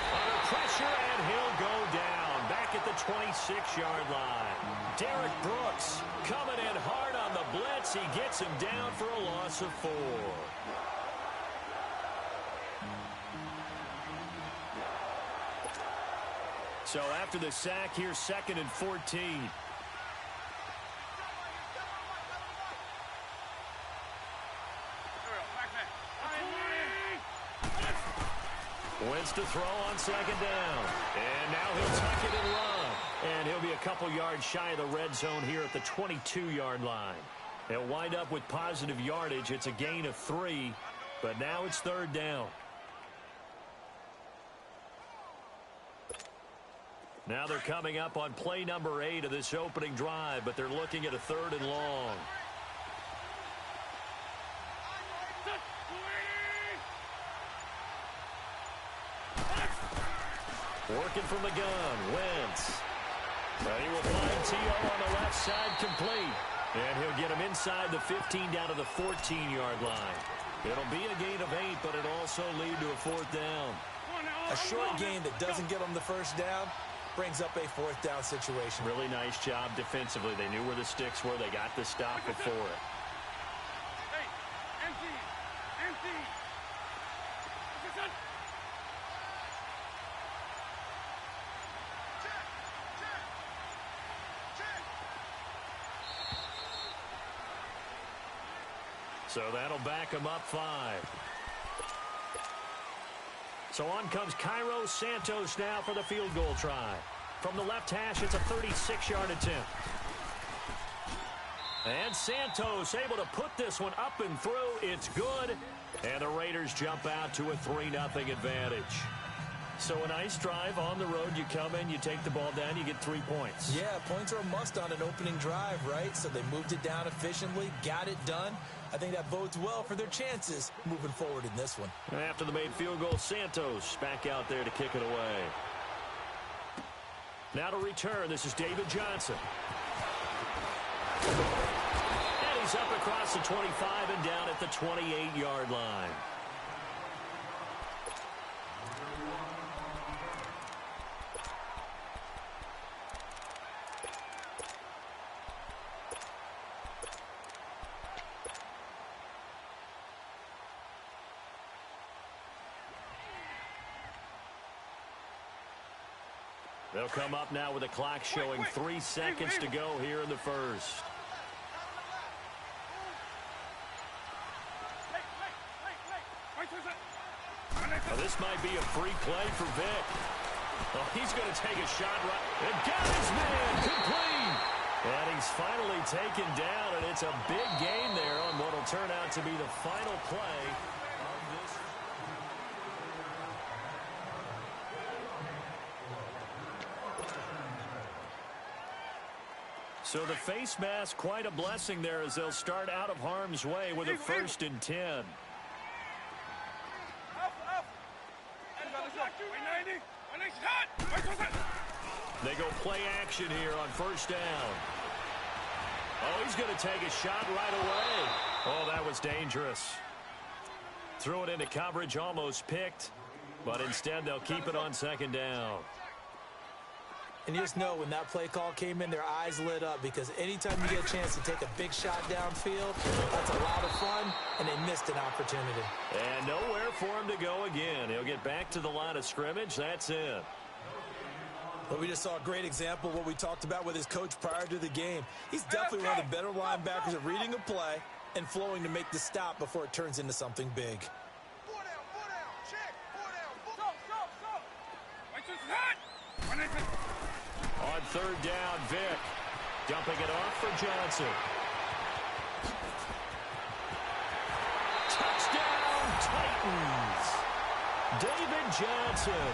Under pressure, and he'll go down. Back at the 26-yard line. Derek Brooks coming in hard on the blitz. He gets him down for a loss of 4. So after the sack, here's 2nd and 14. Wentz to throw on 2nd down. And now he'll tuck it and run. And he'll be a couple yards shy of the red zone here at the 22-yard line. They'll wind up with positive yardage. It's a gain of 3, but now it's 3rd down. Now they're coming up on play number 8 of this opening drive, but they're looking at a 3rd and long. Working from the gun, Wentz. But he will find T.O. on the left side complete. And he'll get him inside the 15 down to the 14-yard line. It'll be a gain of 8, but it'll also lead to a 4th down. A short gain that doesn't get them the first down brings up a 4th down situation. Really nice job defensively. They knew where the sticks were. They got the stop before it. Hey, empty. So that'll back him up 5. So on comes Cairo Santos now for the field goal try. From the left hash, it's a 36-yard attempt. And Santos able to put this one up and through. It's good. And the Raiders jump out to a 3-0 advantage. So a nice drive on the road. You come in, you take the ball down, you get 3 points. Yeah, points are a must on an opening drive, right? So they moved it down efficiently, got it done. I think that bodes well for their chances moving forward in this one. After the made field goal, Santos back out there to kick it away. Now to return, this is David Johnson. And he's up across the 25 and down at the 28-yard line. They'll come up now with the clock showing 3 seconds to go here in the first. Well, this might be a free play for Vic. Well, he's going to take a shot right. And got his man complete. And he's finally taken down, and it's a big gain there on what will turn out to be the final play of this. So the face mask, quite a blessing there as they'll start out of harm's way with a 1st and 10. They go play action here on 1st down. Oh, he's going to take a shot right away. Oh, that was dangerous. Threw it into coverage, almost picked. But instead, they'll keep it on 2nd down. And you just know when that play call came in, their eyes lit up because anytime you get a chance to take a big shot downfield, that's a lot of fun, and they missed an opportunity. And nowhere for him to go again. He'll get back to the line of scrimmage. That's it. But we just saw a great example of what we talked about with his coach prior to the game. He's definitely one of the better linebackers at reading a play and flowing to make the stop before it turns into something big. On 3rd down, Vic dumping it off for Johnson. Touchdown, Titans. David Johnson,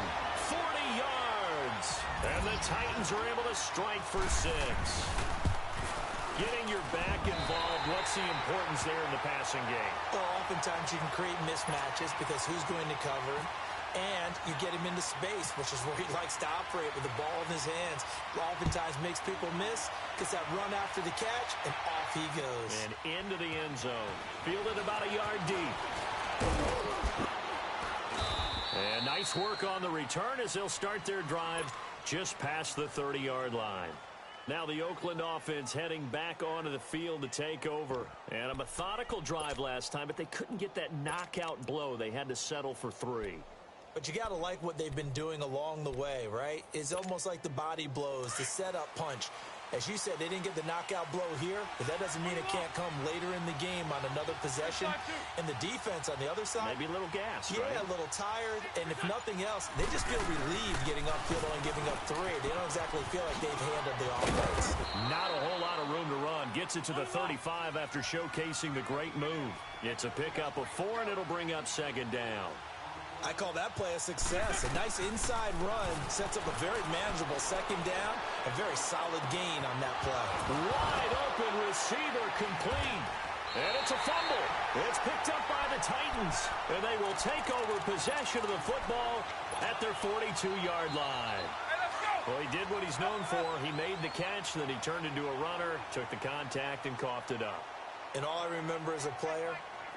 40 yards. And the Titans are able to strike for 6. Getting your back involved, what's the importance there in the passing game? Well, oftentimes you can create mismatches because who's going to cover, and you get him into space, which is where he likes to operate with the ball in his hands. Oftentimes makes people miss, gets that run after the catch, and off he goes. And into the end zone. Fielded about a yard deep. And nice work on the return as they'll start their drive just past the 30-yard line. Now the Oakland offense heading back onto the field to take over. And a methodical drive last time, but they couldn't get that knockout blow. They had to settle for 3. But you got to like what they've been doing along the way, right? It's almost like the body blows, the setup punch. As you said, they didn't get the knockout blow here, but that doesn't mean it can't come later in the game on another possession. And the defense on the other side, maybe a little gas, yeah, right? A little tired. And if nothing else, they just feel relieved getting upfield and giving up 3. They don't exactly feel like they've handled the offense. Not a whole lot of room to run. Gets it to the 35 after showcasing the great move. It's a pickup of 4, and it'll bring up 2nd down. I call that play a success. A nice inside run sets up a very manageable 2nd down. A very solid gain on that play. Wide open receiver complete. And it's a fumble. It's picked up by the Titans. And they will take over possession of the football at their 42-yard line. Hey, let's go. Well, he did what he's known for. He made the catch, then he turned into a runner, took the contact, and coughed it up. And all I remember as a player,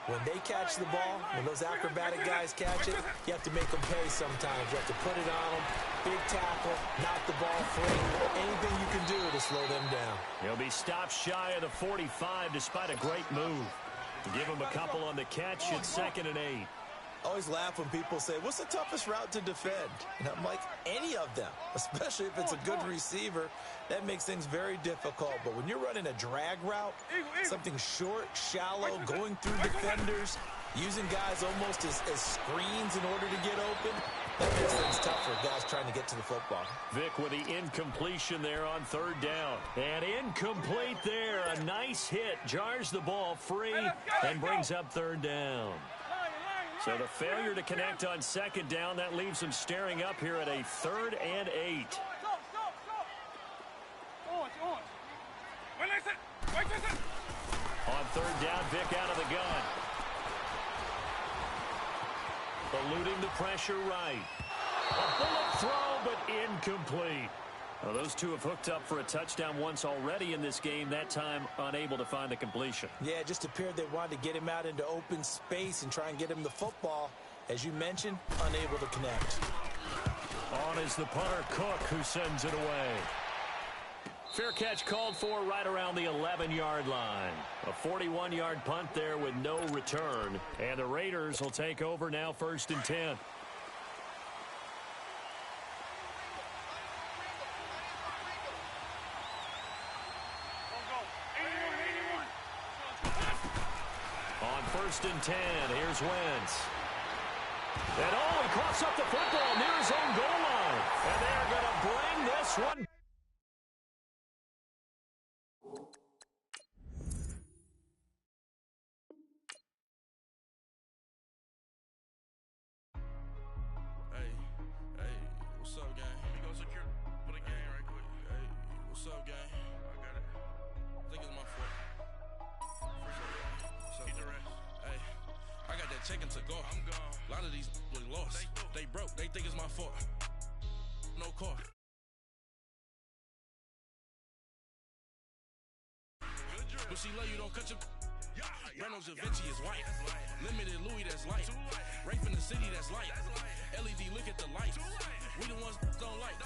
when they catch the ball, when those acrobatic guys catch it, you have to make them pay sometimes. You have to put it on them, big tackle, knock the ball free, anything you can do to slow them down. He'll be stopped shy of the 45 despite a great move. Give him a couple on the catch at 2nd and 8. I always laugh when people say, what's the toughest route to defend? And I'm like, any of them, especially if it's a good receiver. That makes things very difficult. But when you're running a drag route, something short, shallow, going through defenders, using guys almost as screens in order to get open, that makes things tough for guys trying to get to the football. Vic with the incompletion there on 3rd down. And incomplete there. A nice hit. Jars the ball free and brings up 3rd down. So the failure to connect on 2nd down, that leaves them staring up here at a 3rd and 8. On 3rd down, Vic out of the gun. Eluding the pressure right. A bullet throw, but incomplete. Well, those two have hooked up for a touchdown once already in this game, that time unable to find the completion. Yeah, it just appeared they wanted to get him out into open space and try and get him the football. As you mentioned, unable to connect. On is the punter, Cook, who sends it away. Fair catch called for right around the 11-yard line. A 41-yard punt there with no return. And the Raiders will take over now 1st and 10. On 1st and 10, here's Wentz. And he coughs up the football near his own goal line. And they're going to bring this one. Hey, what's up, gang? Let me go secure for the game right quick. Hey, what's up, gang? I got it. I think it's my fault. Keep the rest. Hey, I got that chicken to go. I'm gone. A lot of these was lost. They broke. They think it's my fault. No car. But she love you, don't cut your... Reynolds Da Vinci is white. Limited Louis, that's light. Rafe in the city, that's light. LED, look at the lights. We the ones don't like.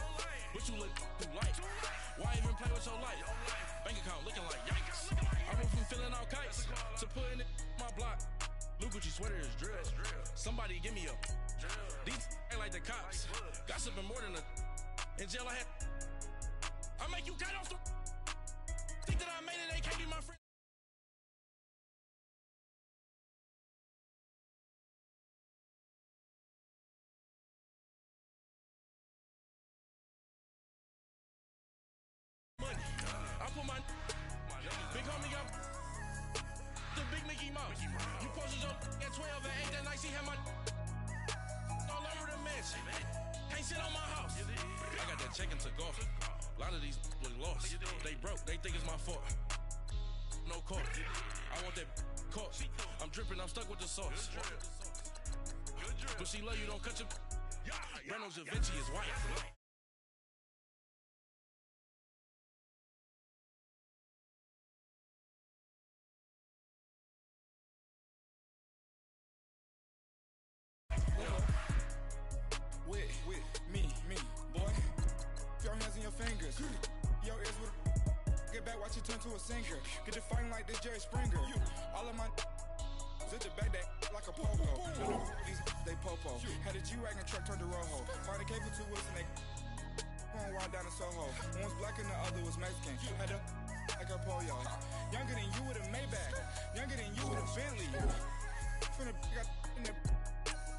But you look too light. Why even play with your life? Bank account looking like yikes. I went from filling out kites to putting it in my block. Blue Gucci sweater is drill. Somebody give me a... These ain't like the cops. Gossiping more than a... In jail I had... I make you get off the... Think that I made it, they can't be my friend. Money. I put my big homie got the big Mickey Mouse. You posted your at 12 and 8 that night. She had my all over the mansion. Can't sit on my house. I got that check into golf. A lot of these was lost. They broke. They think it's my fault. No court. I want that court. I'm dripping. I'm stuck with the sauce. But she love you. Don't cut your. Reynolds Da Vinci is white. With me, boy. Your hands in your fingers. Your ears with get back, watch you turn to a singer. Get to fighting like this Jerry Springer. All of my zip the back that like a popo. These they popo. Had a G-Wagon truck turned to Rojo. Find a cable 2 wheels and they going wild down in Soho. One was black and the other was Mexican. Had a like a pollo. Younger than you with a Maybach. Younger than you with a Bentley. From the got in the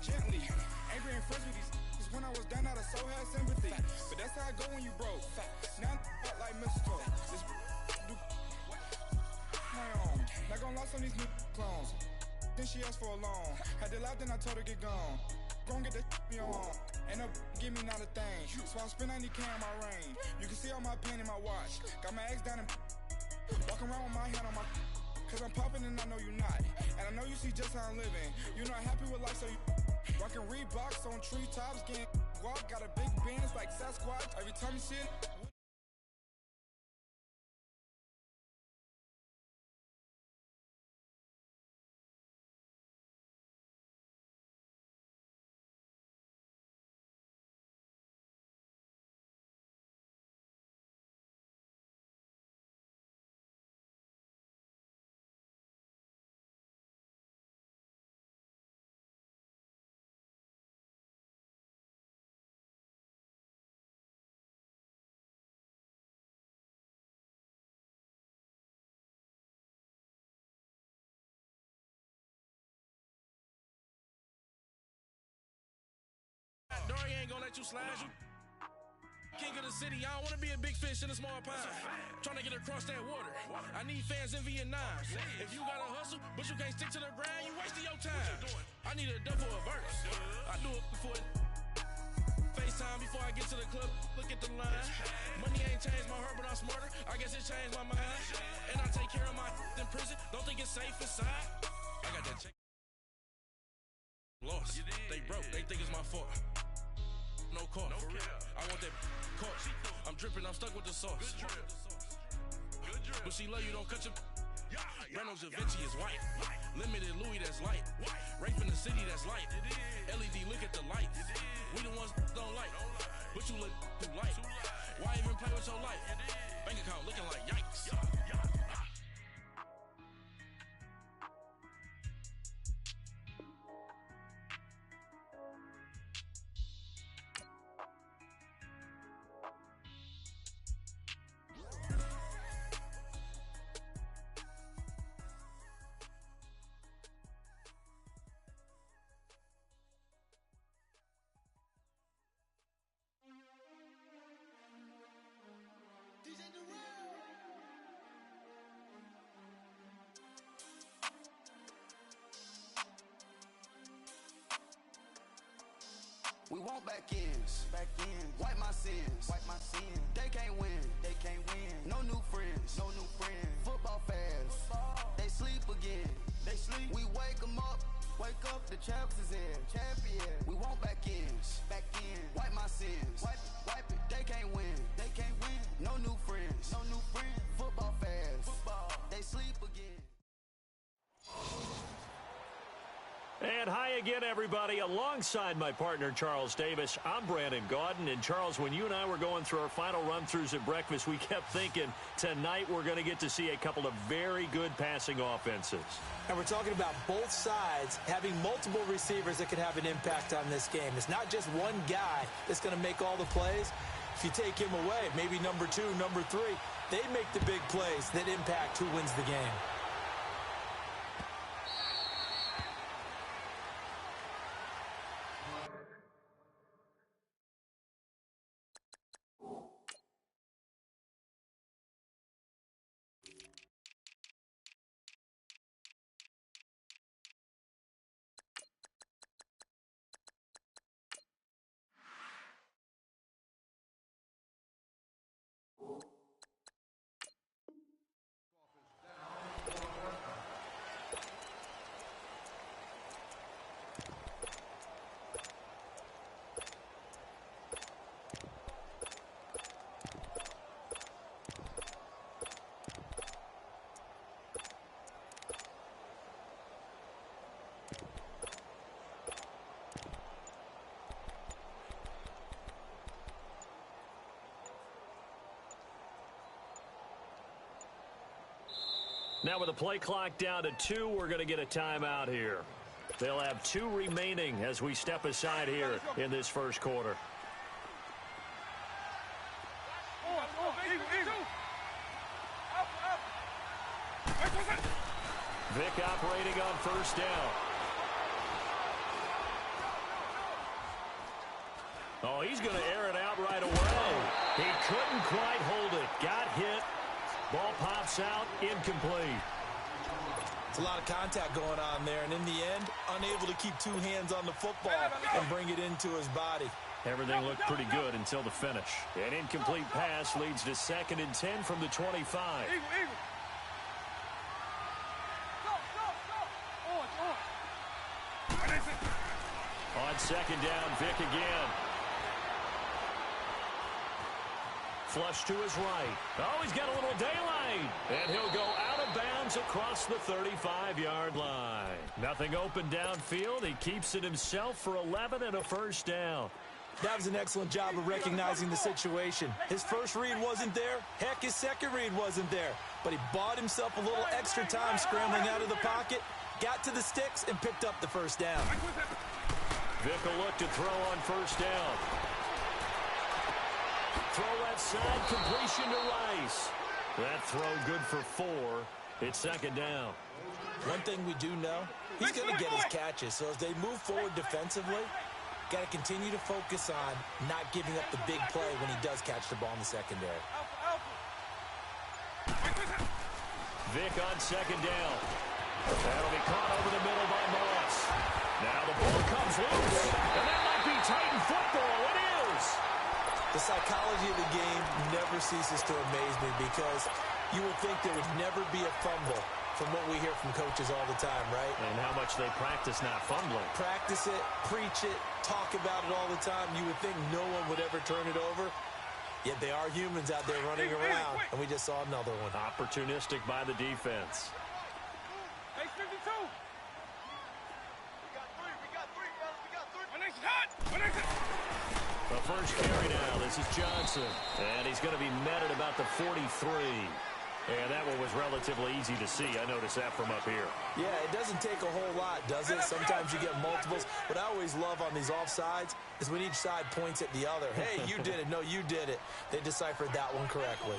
gently. Angry and friends with these. When I was down, I so had sympathy. But that's how I go when you broke. Now I'm like mistletoe. This do my own. Not gonna lost on these new clones. Then she asked for a loan. Had to laugh, then I told her get gone. Gon' get that me on. Ain't no give me not a thing. So I spend 90K on my range. You can see all my pain in my watch. Got my ex down and walking around with my hand on my. Cause I'm popping and I know you not. And I know you see just how I'm living. You're not happy with life, so you rockin' Reeboks on treetops, getting guap, got a big Benz like Sasquatch. Every time you see it. Dory ain't gonna let you slide. You king of the city. I don't wanna be a big fish in a small pond. Trying to get across that water. I need fans in Vietnam. If you gotta hustle, but you can't stick to the grind, you wasting your time. I need a double a verse. I do it before FaceTime before I get to the club. Look at the line. Money ain't changed my heart, but I'm smarter. I guess it changed my mind. And I take care of my in prison. Don't think it's safe inside. I got that check. Lost. They broke. They think it's my fault. No call. For real. I want that caught. I'm dripping. I'm stuck with the sauce. But she love you. Don't cut your. Reynolds Da Vinci is white. Limited Louis that's light. Rape in the city that's light. LED look at the lights. We the ones don't like. But you look too light. Why even play with your life? Bank account looking like yikes. We want back ends. Wipe my sins. They can't win. No new friends. Football fast. They sleep again. We wake them up. The champs is in. Champion. We want back ends. Wipe my sins. Wipe it. They can't win. No new friends. Football fast. They sleep again. And hi again, everybody. Alongside my partner, Charles Davis, I'm Brandon Gaudin. And, Charles, when you and I were going through our final run-throughs at breakfast, we kept thinking tonight we're going to get to see a couple of very good passing offenses. And we're talking about both sides having multiple receivers that could have an impact on this game. It's not just one guy that's going to make all the plays. If you take him away, maybe number 2, number 3, they make the big plays that impact who wins the game. Now with the play clock down to 2, we're going to get a timeout here. They'll have 2 remaining as we step aside here in this first quarter. Vic operating on first down. Oh, he's going to air it out right away. He couldn't quite hold it. Got hit. Ball pops out, incomplete. It's a lot of contact going on there, and in the end, unable to keep 2 hands on the football and bring it into his body. Everything looked pretty good until the finish. An incomplete pass leads to 2nd and 10 from the 25. On 2nd down, Vic again. Flush to his right. Oh, he's got a little daylight. And he'll go out of bounds across the 35-yard line. Nothing open downfield. He keeps it himself for 11 and a first down. That was an excellent job of recognizing the situation. His first read wasn't there. Heck, his second read wasn't there. But he bought himself a little extra time scrambling out of the pocket, got to the sticks, and picked up the first down. Vic will look to throw on first down. Throw left side, completion to Rice. That throw good for 4. It's second down. One thing we do know, he's going to get his catches. So as they move forward defensively, got to continue to focus on not giving up the big play when he does catch the ball in the secondary. Vic on second down. That'll be caught over the middle by Moss. Now the ball comes loose. And that might be Titan football. It is. The psychology of the game never ceases to amaze me because you would think there would never be a fumble from what we hear from coaches all the time, right? And how much they practice not fumbling. Practice it, preach it, talk about it all the time. You would think no one would ever turn it over. Yet they are humans out there running around, and we just saw another one. Opportunistic by the defense. Hey, 52. We got three, fellas. We got three. One exit hot. One exit. The first carry now. This is Johnson. And he's going to be met at about the 43. And that one was relatively easy to see. I noticed that from up here. Yeah, it doesn't take a whole lot, does it? Sometimes you get multiples. What I always love on these offsides is when each side points at the other. Hey, you did it. No, you did it. They deciphered that one correctly.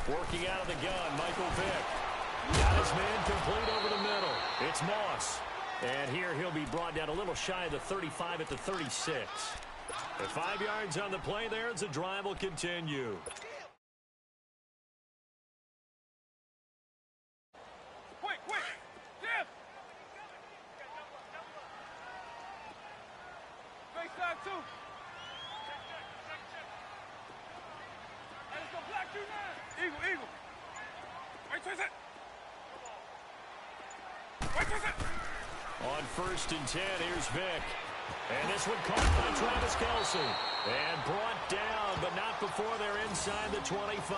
Working out of the gun, Michael Vick. Got his man complete over the middle. It's Moss. And here he'll be brought down a little shy of the 35 at the 36. At 5 yards on the play there, the drive will continue. Quick. Jeff. Face side 2. Let's go black 2-9. Eagle. Right twist it. Right twist it. On 1st and 10, here's Vic. And this one caught by Travis Kelce. And brought down, but not before they're inside the 25.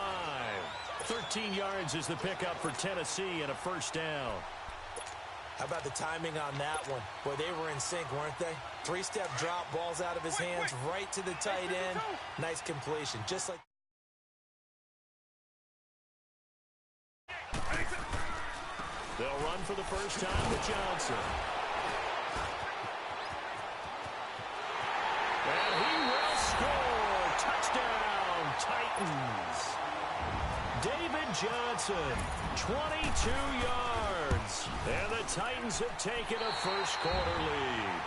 13 yards is the pickup for Tennessee and a first down. How about the timing on that one? Boy, they were in sync, weren't they? 3-step drop, balls out of his hands, right to the tight end. Nice completion, just like... They'll run for the first time with Johnson. And he will score. Touchdown, Titans. David Johnson, 22 yards. And the Titans have taken a first-quarter lead.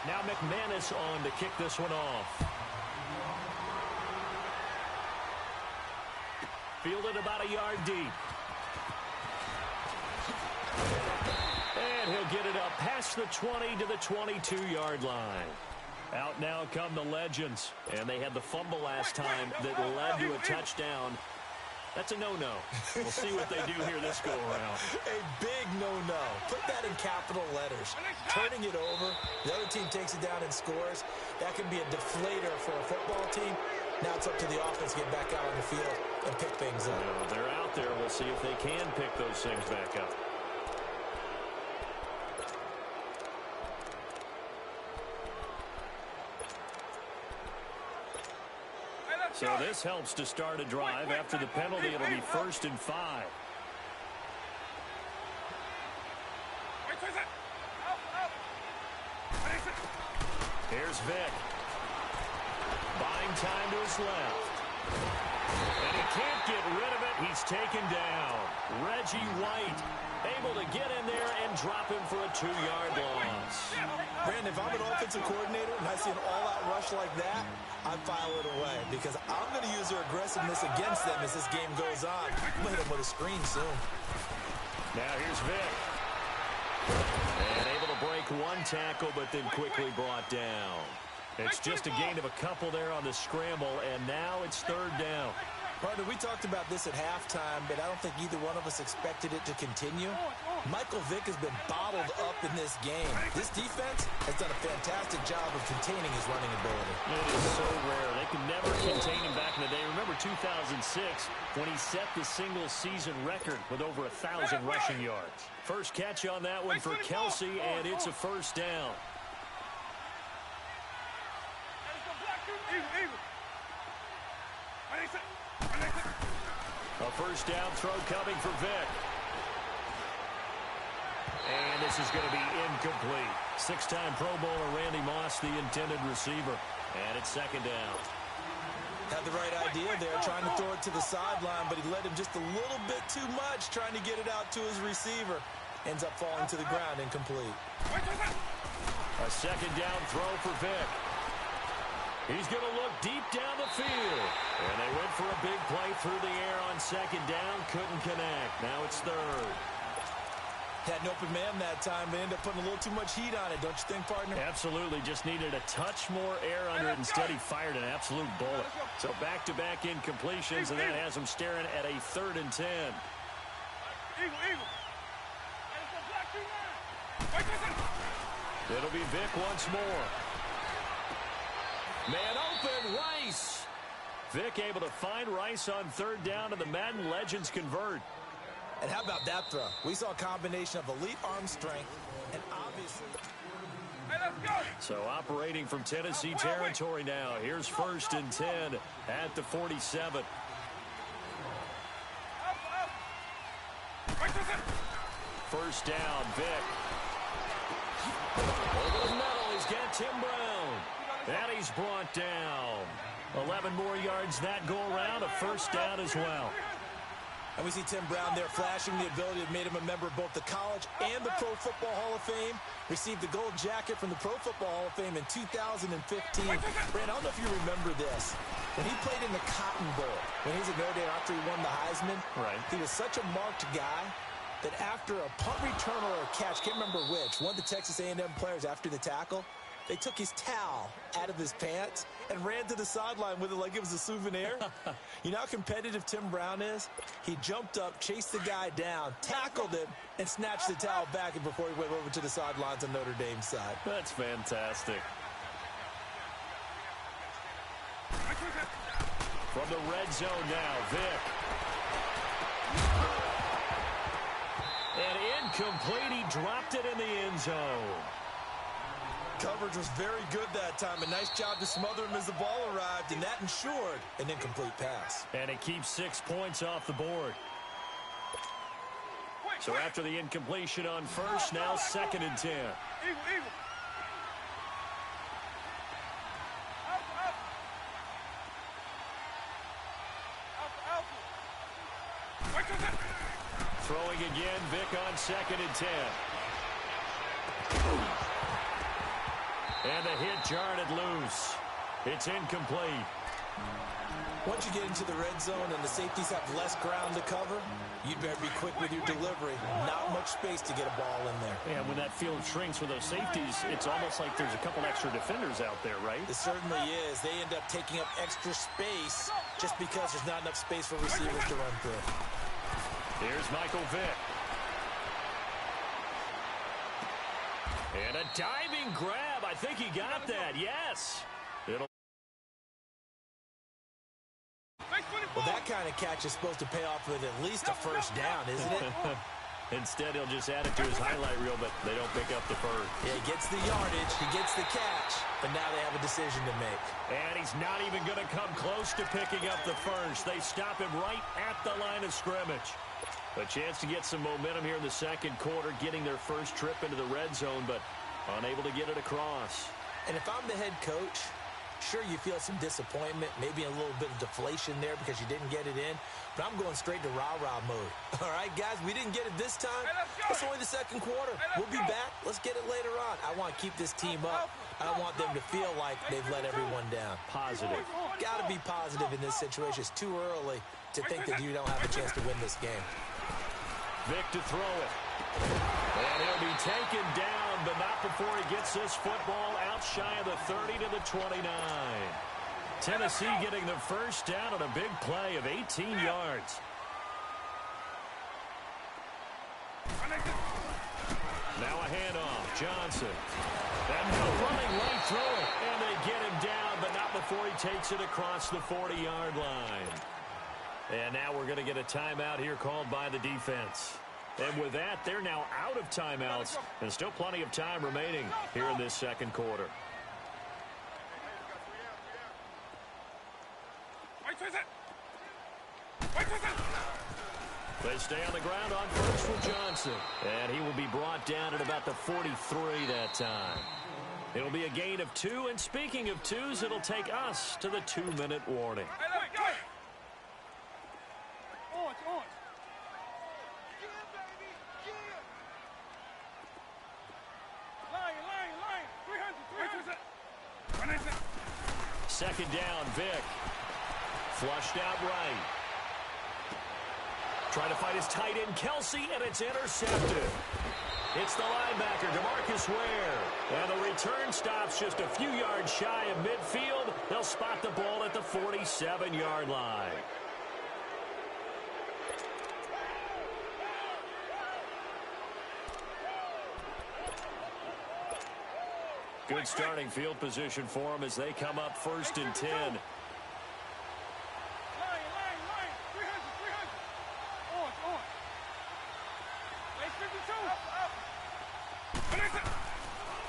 Now McManus on to kick this one off. Fielded about a yard deep. And he'll get it up past the 20 to the 22-yard line. Out now come the Legends. And they had the fumble last time that led to a touchdown. That's a no-no. We'll see what they do here this go-around. A big no-no. Put that in capital letters. Turning it over, the other team takes it down and scores. That can be a deflator for a football team. Now it's up to the offense to get back out on the field and pick things up. No, they're out there. We'll see if they can pick those things back up. So this helps to start a drive. After the penalty, it'll be 1st and 5. Here's Vic. Buying time to his left. And he can't get rid of it. He's taken down. Reggie White able to get in there and drop him for a 2-yard loss. Brandon, if I'm an offensive coordinator and I see an all-out rush like that, I file it away because I'm going to use their aggressiveness against them as this game goes on. I'm going to hit them with a screen soon. Now here's Vic. And able to break one tackle, but then quickly brought down. It's just a gain of a couple there on the scramble, and now it's 3rd down. Partner, we talked about this at halftime, but I don't think either one of us expected it to continue. Michael Vick has been bottled up in this game. This defense has done a fantastic job of containing his running ability. It is so rare. They could never contain him back in the day. Remember 2006 when he set the single-season record with over 1,000 rushing yards. First catch on that one for Kelsey, and it's a first down. A first down throw coming for Vick. And this is going to be incomplete. Six-time Pro Bowler Randy Moss, the intended receiver. And it's second down. Had the right idea there, trying to throw it to the sideline, but he led him just a little bit too much, trying to get it out to his receiver. Ends up falling to the ground, incomplete. A second down throw for Vick. He's going to look deep down the field. And they went for a big play through the air on second down. Couldn't connect. Now it's third. Had an open man that time, but ended up putting a little too much heat on it, don't you think, partner? Absolutely. Just needed a touch more air under it. Instead, he fired an absolute bullet. So back-to-back incompletions, and that has him staring at a 3rd and 10. It'll be Vick once more. Man open, Rice. Vick able to find Rice on 3rd down, and the Madden legends convert. And how about that throw? We saw a combination of elite arm strength and obviously... Hey, let's go! So operating from Tennessee territory now. Here's 1st and 10 at the 47. First down, Vick. Over the middle, he's got Tim Brown. And he's brought down. 11 more yards that go around, a first down as well. And we see Tim Brown there flashing the ability that made him a member of both the College and the Pro Football Hall of Fame. Received the gold jacket from the Pro Football Hall of Fame in 2015. Brand, I don't know if you remember this. When he played in the Cotton Bowl, when he was at Notre Dame after he won the Heisman, he was such a marked guy that after a punt return or a catch, can't remember which, one of the Texas A&M players after the tackle, they took his towel out of his pants and ran to the sideline with it like it was a souvenir. You know how competitive Tim Brown is? He jumped up, chased the guy down, tackled him, and snatched the towel back before he went over to the sidelines on Notre Dame's side. That's fantastic. From the red zone now, Vick. And incomplete, he dropped it in the end zone. Coverage was very good that time. A nice job to smother him as the ball arrived, and that ensured an incomplete pass. And it keeps 6 points off the board. So after the incompletion on first, now 2nd and 10. Throwing again, Vick on 2nd and 10. And the hit jarred it loose. It's incomplete. Once you get into the red zone and the safeties have less ground to cover, you'd better be quick with your delivery. Not much space to get a ball in there. And when that field shrinks with those safeties, it's almost like there's a couple extra defenders out there, right? It certainly is. They end up taking up extra space just because there's not enough space for receivers to run through. Here's Michael Vick. And a diving grab. I think he got that. Yes. Well, that kind of catch is supposed to pay off with at least a first down, isn't it? Instead, he'll just add it to his highlight reel, but they don't pick up the first. Yeah, he gets the yardage, he gets the catch, but now they have a decision to make. And he's not even going to come close to picking up the first. They stop him right at the line of scrimmage. A chance to get some momentum here in the second quarter, getting their first trip into the red zone, but unable to get it across. And if I'm the head coach, sure, you feel some disappointment, maybe a little bit of deflation there because you didn't get it in, but I'm going straight to rah-rah mode. All right, guys, we didn't get it this time. It's only the second quarter. We'll be back. Let's get it later on. I want to keep this team up. I want them to feel like they've let everyone down. Positive. Got to be positive in this situation. It's too early to think that you don't have a chance to win this game. Vick to throw it. And he'll be taken down, but not before he gets this football out shy of the 30 to the 29. Tennessee getting the first down on a big play of 18 yards. Now a handoff. Johnson. And no running right through it. And they get him down, but not before he takes it across the 40-yard line. And now we're going to get a timeout here called by the defense. And with that, they're now out of timeouts. And still plenty of time remaining here in this second quarter. They stay on the ground on first with Johnson. And he will be brought down at about the 43 that time. It'll be a gain of 2. And speaking of 2s, it'll take us to the 2-minute warning. Second down, Vic. Flushed out right. Trying to fight his tight end, Kelsey, and it's intercepted. It's the linebacker, DeMarcus Ware. And the return stops just a few yards shy of midfield. They'll spot the ball at the 47-yard line. Good starting field position for them as they come up 1st and 10.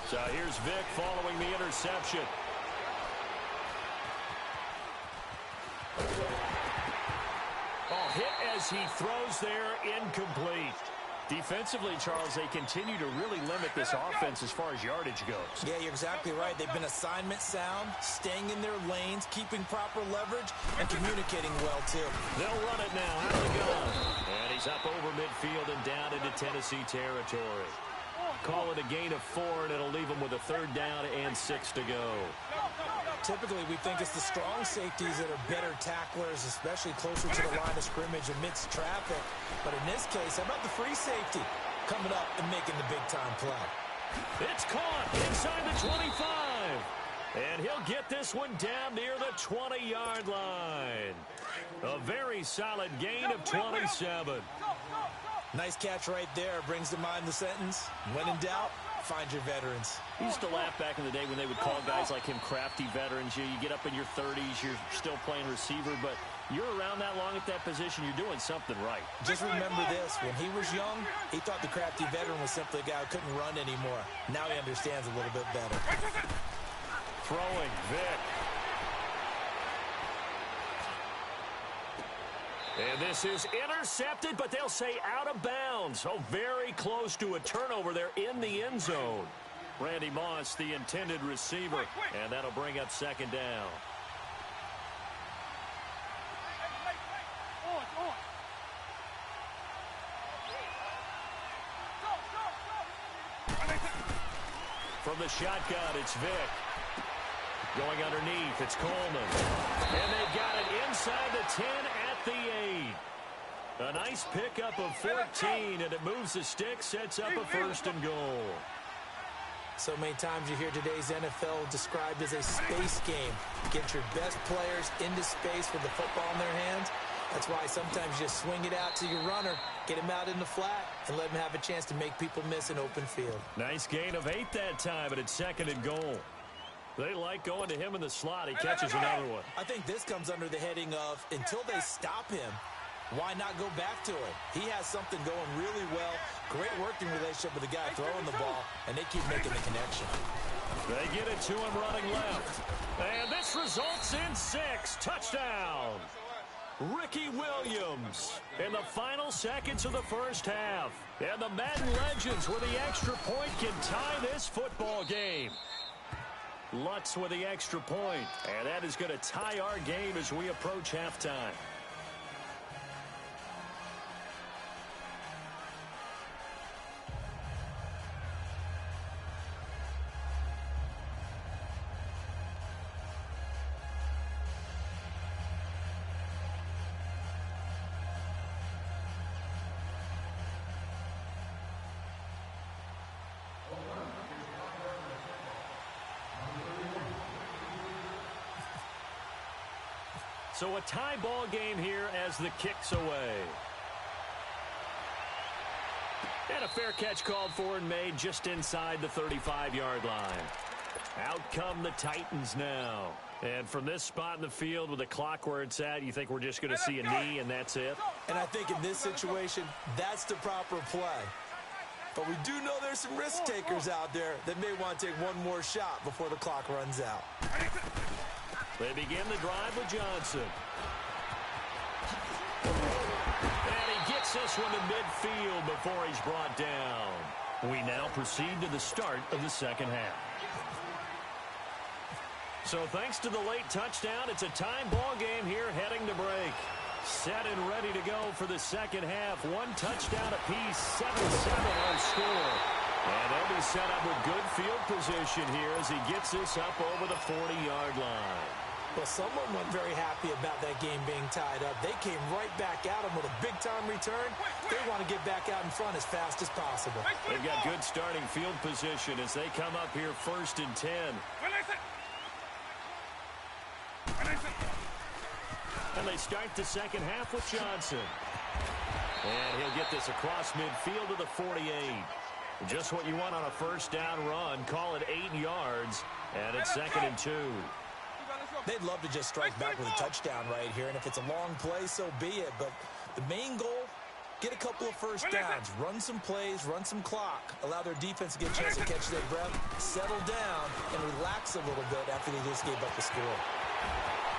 So here's Vic following the interception. Oh, hit as he throws there, incomplete. Defensively, Charles, they continue to really limit this offense as far as yardage goes. Yeah, you're exactly right. They've been assignment sound, staying in their lanes, keeping proper leverage, and communicating well, too. They'll run it now out of the gun. And he's up over midfield and down into Tennessee territory. Call it a gain of 4, and it'll leave them with a 3rd down and 6 to go. Typically, we think it's the strong safeties that are better tacklers, especially closer to the line of scrimmage amidst traffic. But in this case, how about the free safety coming up and making the big-time play? It's caught inside the 25. And he'll get this one down near the 20-yard line. A very solid gain of 27. Nice catch right there. Brings to mind the sentence, when in doubt, find your veterans. We used to laugh back in the day when they would call guys like him crafty veterans. You get up in your 30s, you're still playing receiver, but you're around that long at that position, you're doing something right. Just remember this, when he was young, he thought the crafty veteran was simply a guy who couldn't run anymore. Now he understands a little bit better. Throwing, Vic. And this is intercepted, but they'll say out of bounds. So very close to a turnover there in the end zone. Randy Moss, the intended receiver, and that'll bring up 2nd down. From the shotgun, it's Vic. Going underneath, it's Coleman. And they've got it inside the 10 at the 8. A nice pickup of 14, and it moves the stick, sets up a 1st and goal. So many times you hear today's NFL described as a space game. Get your best players into space with the football in their hands. That's why sometimes you just swing it out to your runner, get him out in the flat, and let him have a chance to make people miss an open field. Nice gain of 8 that time, and it's 2nd and goal. They like going to him in the slot. He catches another one. I think this comes under the heading of, until they stop him, why not go back to him? He has something going really well. Great working relationship with the guy throwing the ball, and they keep making the connection. They get it to him running left. And this results in 6. Touchdown. Ricky Williams in the final seconds of the first half. And the Madden legends with the extra point can tie this football game. Lutz with the extra point. And that is going to tie our game as we approach halftime. So a tie ball game here as the kick's away. And a fair catch called for and made just inside the 35-yard line. Out come the Titans now. And from this spot in the field with the clock where it's at, you think we're just going to see a knee and that's it? And I think in this situation, that's the proper play. But we do know there's some risk takers out there that may want to take one more shot before the clock runs out. They begin the drive with Johnson. And he gets this one to midfield before he's brought down. We now proceed to the start of the second half. So thanks to the late touchdown, it's a time ball game here heading to break. Set and ready to go for the second half. One touchdown apiece, 7-7 on score. And they'll be set up with good field position here as he gets this up over the 40-yard line. Well, someone wasn't very happy about that game being tied up. They came right back at him with a big-time return. They want to get back out in front as fast as possible. They've got good starting field position as they come up here 1st and 10. And they start the second half with Johnson. And he'll get this across midfield to the 48. Just what you want on a first down run. Call it 8 yards. And it's 2nd and 2. They'd love to just strike back with a touchdown right here. And if it's a long play, so be it. But the main goal, get a couple of first downs. Run some plays, run some clock. Allow their defense to get a chance to catch their breath. Settle down and relax a little bit after they just gave up the score.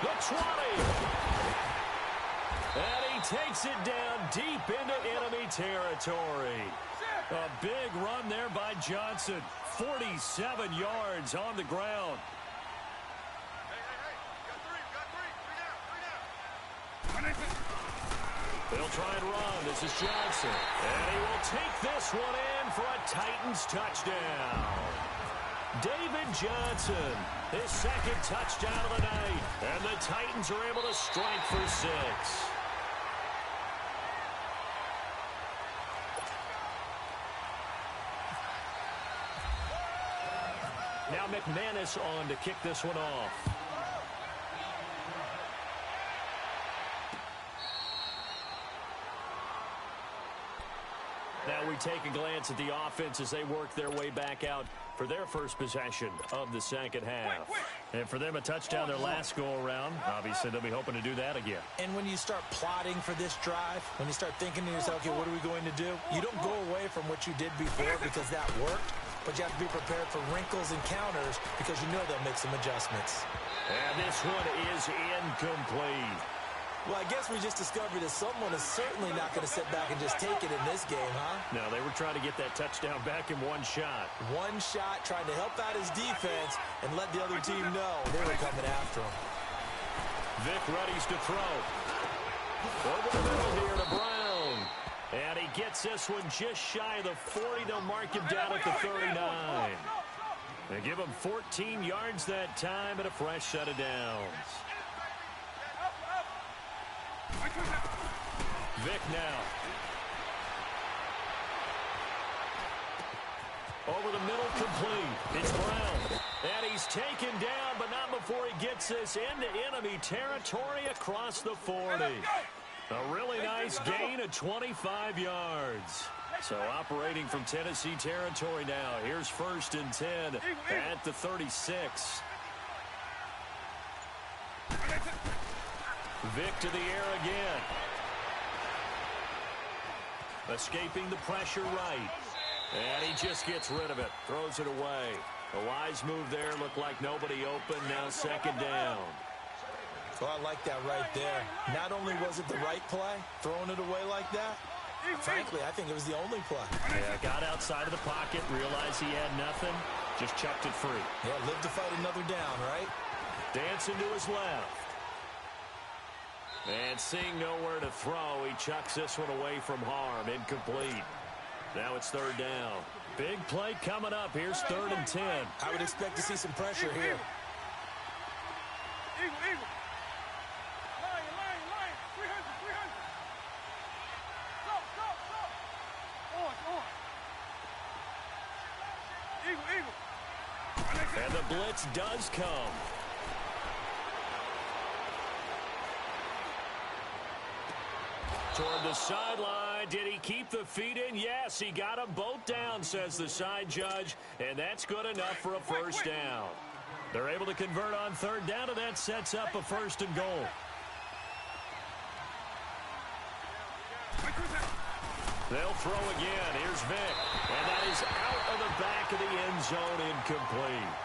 The 20. And he takes it down deep into enemy territory. A big run there by Johnson. 47 yards on the ground. They'll try and run. This is Johnson. And he will take this one in for a Titans touchdown. David Johnson, his second touchdown of the night. And the Titans are able to strike for 6. Now McManus on to kick this one off. Now we take a glance at the offense as they work their way back out for their first possession of the second half. And for them, a touchdown their last go-around. Obviously, they'll be hoping to do that again. And when you start plotting for this drive, when you start thinking to yourself, okay, what are we going to do? You don't go away from what you did before because that worked, but you have to be prepared for wrinkles and counters because you know they'll make some adjustments. And this one is incomplete. Well, I guess we just discovered that someone is certainly not going to sit back and just take it in this game, huh? No, they were trying to get that touchdown back in one shot. One shot, trying to help out his defense and let the other team know they were coming after him. Vic readies to throw. Over the middle here to Brown. And he gets this one just shy of the 40. They'll mark him down at the 39. They give him 14 yards that time and a fresh set of downs. Vic now. Over the middle, complete. It's Brown. And he's taken down, but not before he gets this into enemy territory across the 40. A really nice gain of 25 yards. So operating from Tennessee territory now. Here's 1st and 10 at the 36. Vic to the air again. Escaping the pressure right. And he just gets rid of it. Throws it away. A wise move there. Looked like nobody open. Now 2nd down. Well, I like that right there. Not only was it the right play, throwing it away like that, frankly, I think it was the only play. Yeah, got outside of the pocket, realized he had nothing, just chucked it free. Yeah, live to fight another down, right? Dancing to his left. And seeing nowhere to throw, he chucks this one away from harm. Incomplete. Now it's 3rd down. Big play coming up. Here's 3rd and 10. I would expect to see some pressure here. Eagle. Lion. 300. Go. On. Eagle. And the blitz does come. Toward the sideline. Did he keep the feet in? Yes, he got them both down, says the side judge, and that's good enough for a first down. They're able to convert on third down, and that sets up a first and goal. They'll throw again. Here's Vic, and that is out of the back of the end zone, incomplete.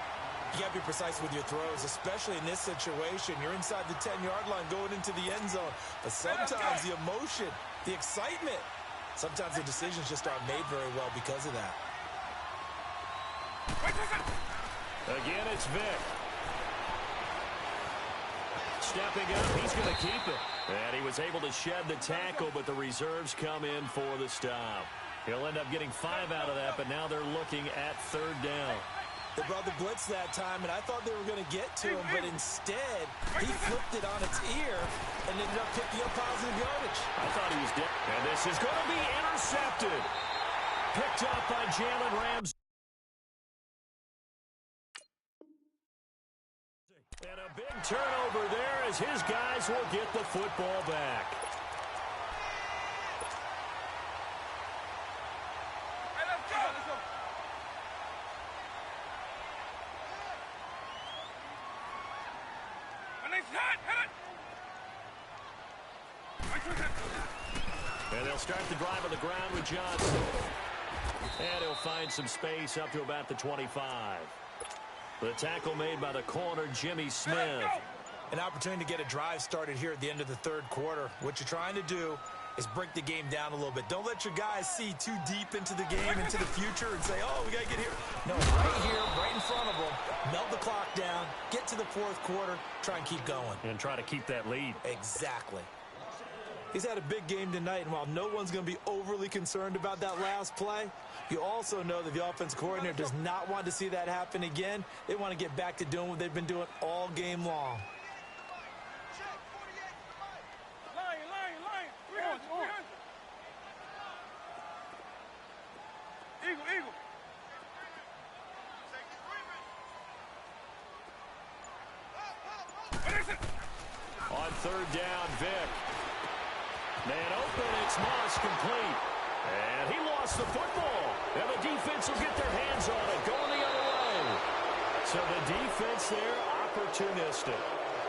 You got to be precise with your throws, especially in this situation. You're inside the 10-yard line going into the end zone. But sometimes the emotion, the excitement, sometimes the decisions just aren't made very well because of that. Again, it's Vic. Stepping up, he's going to keep it. And he was able to shed the tackle, but the reserves come in for the stop. He'll end up getting 5 out of that, but now they're looking at third down. They brought the blitz that time, and I thought they were going to get to him, but instead, he flipped it on its ear and ended up picking up positive yardage. I thought he was dead. And this is going to be intercepted. Picked up by Jalen Ramsey. And a big turnover there as his guys will get the football back. And they'll start the drive on the ground with Johnson. And he'll find some space up to about the 25. The tackle made by the corner, Jimmy Smith. An opportunity to get a drive started here at the end of the third quarter. What you're trying to do is break the game down a little bit. Don't let your guys see too deep into the game, into the future, and say, oh, we got to get here. No, right here, right in front of them, melt the clock down, get to the fourth quarter, try and keep going. And try to keep that lead. Exactly. He's had a big game tonight, and while no one's going to be overly concerned about that last play, you also know that the offense coordinator does not want to see that happen again. They want to get back to doing what they've been doing all game long. Eagle. On third down, Vic. Man open, it's Moss complete. And he lost the football. And the defense will get their hands on it, going the other way. So the defense there, opportunistic.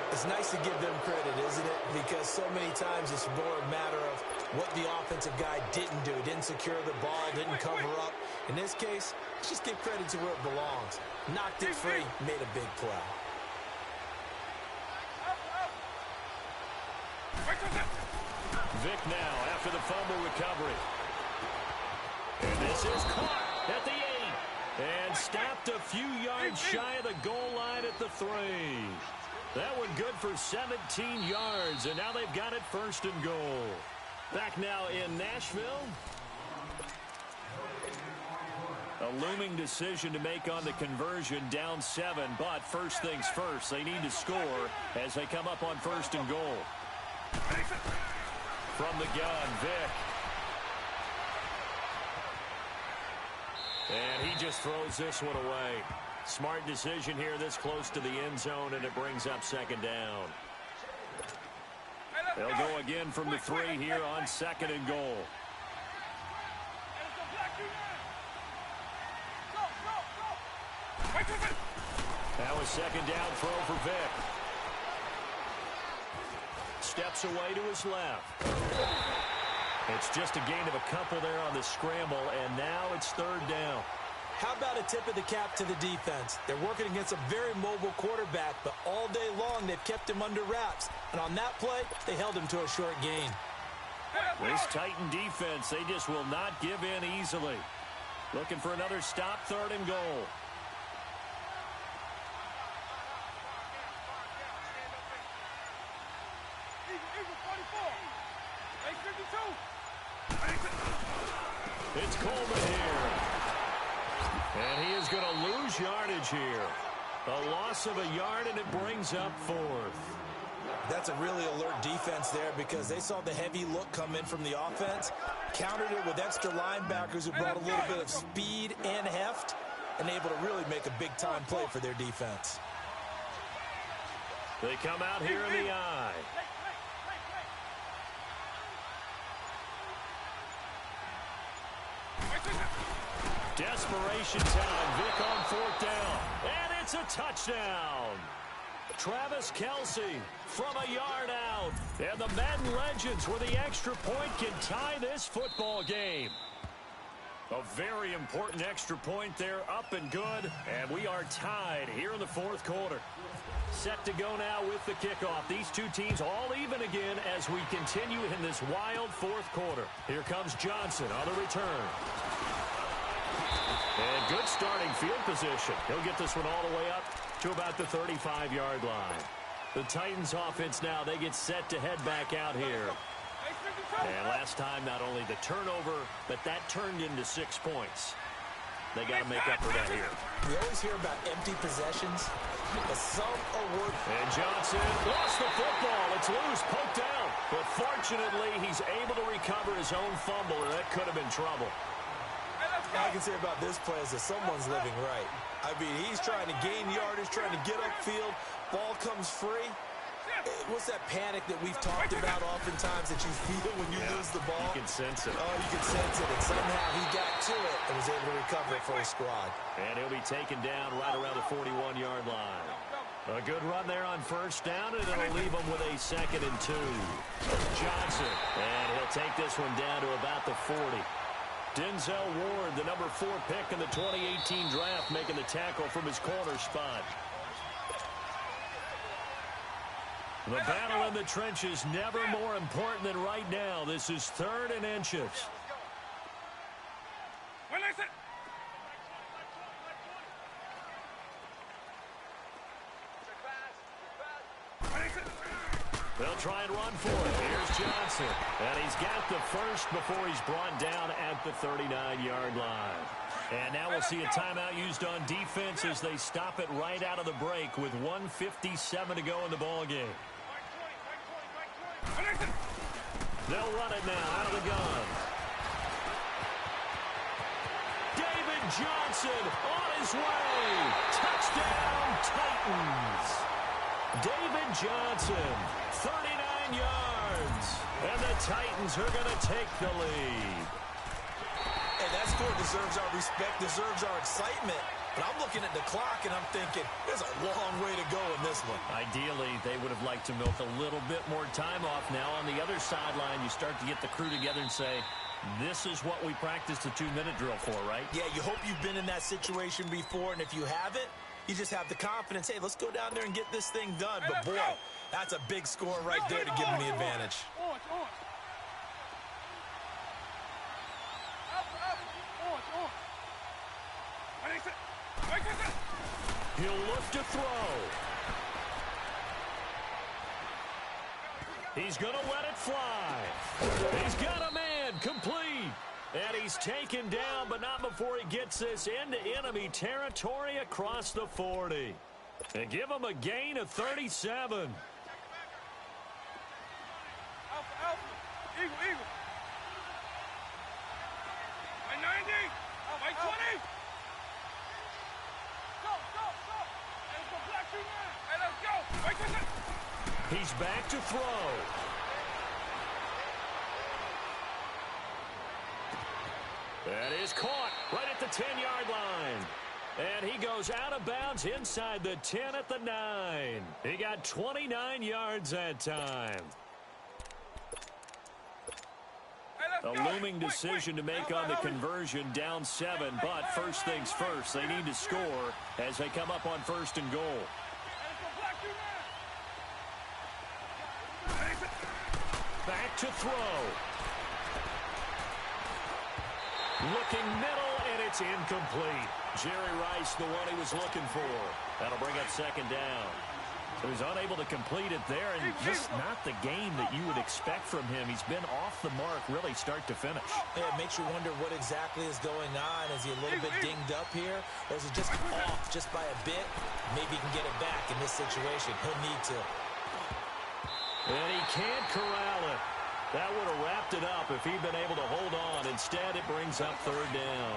It's nice to give them credit, isn't it? Because so many times it's more a matter of what the offensive guy didn't do. Didn't secure the ball, didn't cover up. In this case, let's just give credit to where it belongs. Knocked it free, made a big play. Vic now after the fumble recovery. And this is caught at the 8. And stopped a few yards shy of the goal line at the 3. That one good for 17 yards. And now they've got it first and goal. Back now in Nashville. A looming decision to make on the conversion, down 7. But first things first, they need to score as they come up on first and goal. From the gun, Vic. And he just throws this one away. Smart decision here this close to the end zone, and it brings up second down. They'll go again from the 3 here on second and goal. That was second down throw for Vic. Steps away to his left. It's just a gain of a couple there on the scramble, and now it's third down. How about a tip of the cap to the defense? They're working against a very mobile quarterback, but all day long they've kept him under wraps. And on that play, they held him to a short gain. This Titan defense, they just will not give in easily. Looking for another stop, third and goal. It's Coleman here. And he is going to lose yardage here. A loss of a yard, and it brings up fourth. That's a really alert defense there because they saw the heavy look come in from the offense, countered it with extra linebackers who brought a little bit of speed and heft, and able to really make a big-time play for their defense. They come out here in the eye. Desperation time. Vic on 4th down. And it's a touchdown. Travis Kelce from a yard out. And the Madden legends where the extra point can tie this football game. A very important extra point there, up and good. And we are tied here in the 4th quarter. Set to go now with the kickoff. These two teams all even again as we continue in this wild 4th quarter. Here comes Johnson on the return. And good starting field position. He'll get this one all the way up to about the 35-yard line. The Titans offense now, they get set to head back out here. And last time, not only the turnover, but that turned into 6 points. They got to make up for that here. We always hear about empty possessions, but some are worth. And Johnson lost the football. It's loose, poked out. But fortunately, he's able to recover his own fumble, and that could have been trouble. All I can say about this play is that someone's living right. I mean, he's trying to gain yardage, trying to get upfield. Ball comes free. What's that panic that we've talked about oftentimes that you feel when you lose the ball? You can sense it. Oh, you can sense it. And somehow he got to it and was able to recover it for his squad. And he'll be taken down right around the 41-yard line. A good run there on 1st down, and it'll leave him with a 2nd and 2. Johnson, and he'll take this one down to about the 40. Denzel Ward, the number 4 pick in the 2018 draft, making the tackle from his corner spot. The battle in the trenches never more important than right now. This is 3rd and inches. They'll try and run for it. Here's Johnson. And he's got the first before he's brought down at the 39-yard line. And now we'll see a timeout used on defense as they stop it right out of the break with 1:57 to go in the ballgame. They'll run it now out of the gun. David Johnson on his way. Touchdown, Titans. David Johnson, 39 yards. And the Titans are going to take the lead. And that score deserves our respect, deserves our excitement. But I'm looking at the clock, and I'm thinking, there's a long way to go in this one. Ideally, they would have liked to milk a little bit more time off. Now, on the other sideline, you start to get the crew together and say, this is what we practiced a 2-minute drill for, right? Yeah, you hope you've been in that situation before, and if you haven't, you just have the confidence, hey, let's go down there and get this thing done. But, boy, that's a big score right there to give them the advantage. He'll look to throw. He's going to let it fly. He's got a man complete. And he's taken down, but not before he gets this into enemy territory across the 40. They give him a gain of 37. Alpha, alpha. Eagle, eagle. By 90. By 20. Go, go, go. Hey, let's go black two man. Hey, let's go. Wait a second. He's back to throw. That is caught right at the 10-yard line. And he goes out of bounds inside the 10 at the 9. He got 29 yards that time. A looming decision to make on the conversion, down 7. But first things first, they need to score as they come up on 1st and goal. Back to throw. Looking middle, and it's incomplete. Jerry Rice, the one he was looking for. That'll bring up 2nd down. So he's unable to complete it there, and just not the game that you would expect from him. He's been off the mark, really start to finish. Yeah, it makes you wonder what exactly is going on. Is he a little bit dinged up here, or is it just off just by a bit? Maybe he can get it back in this situation. He'll need to. And he can't corral it. That would have wrapped it up if he'd been able to hold on. Instead, it brings up 3rd down.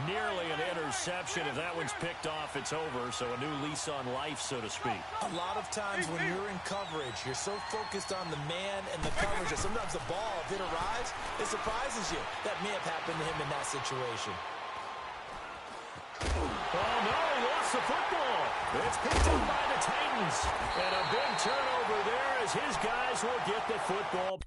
Nearly an interception. If that one's picked off, it's over. So a new lease on life, so to speak. A lot of times when you're in coverage, you're so focused on the man and the coverage that sometimes the ball, if it arrives, it surprises you. That may have happened to him in that situation. Oh, no, he lost the football. It's picked up by the Titans. And a big turnover there as his guys will get the football.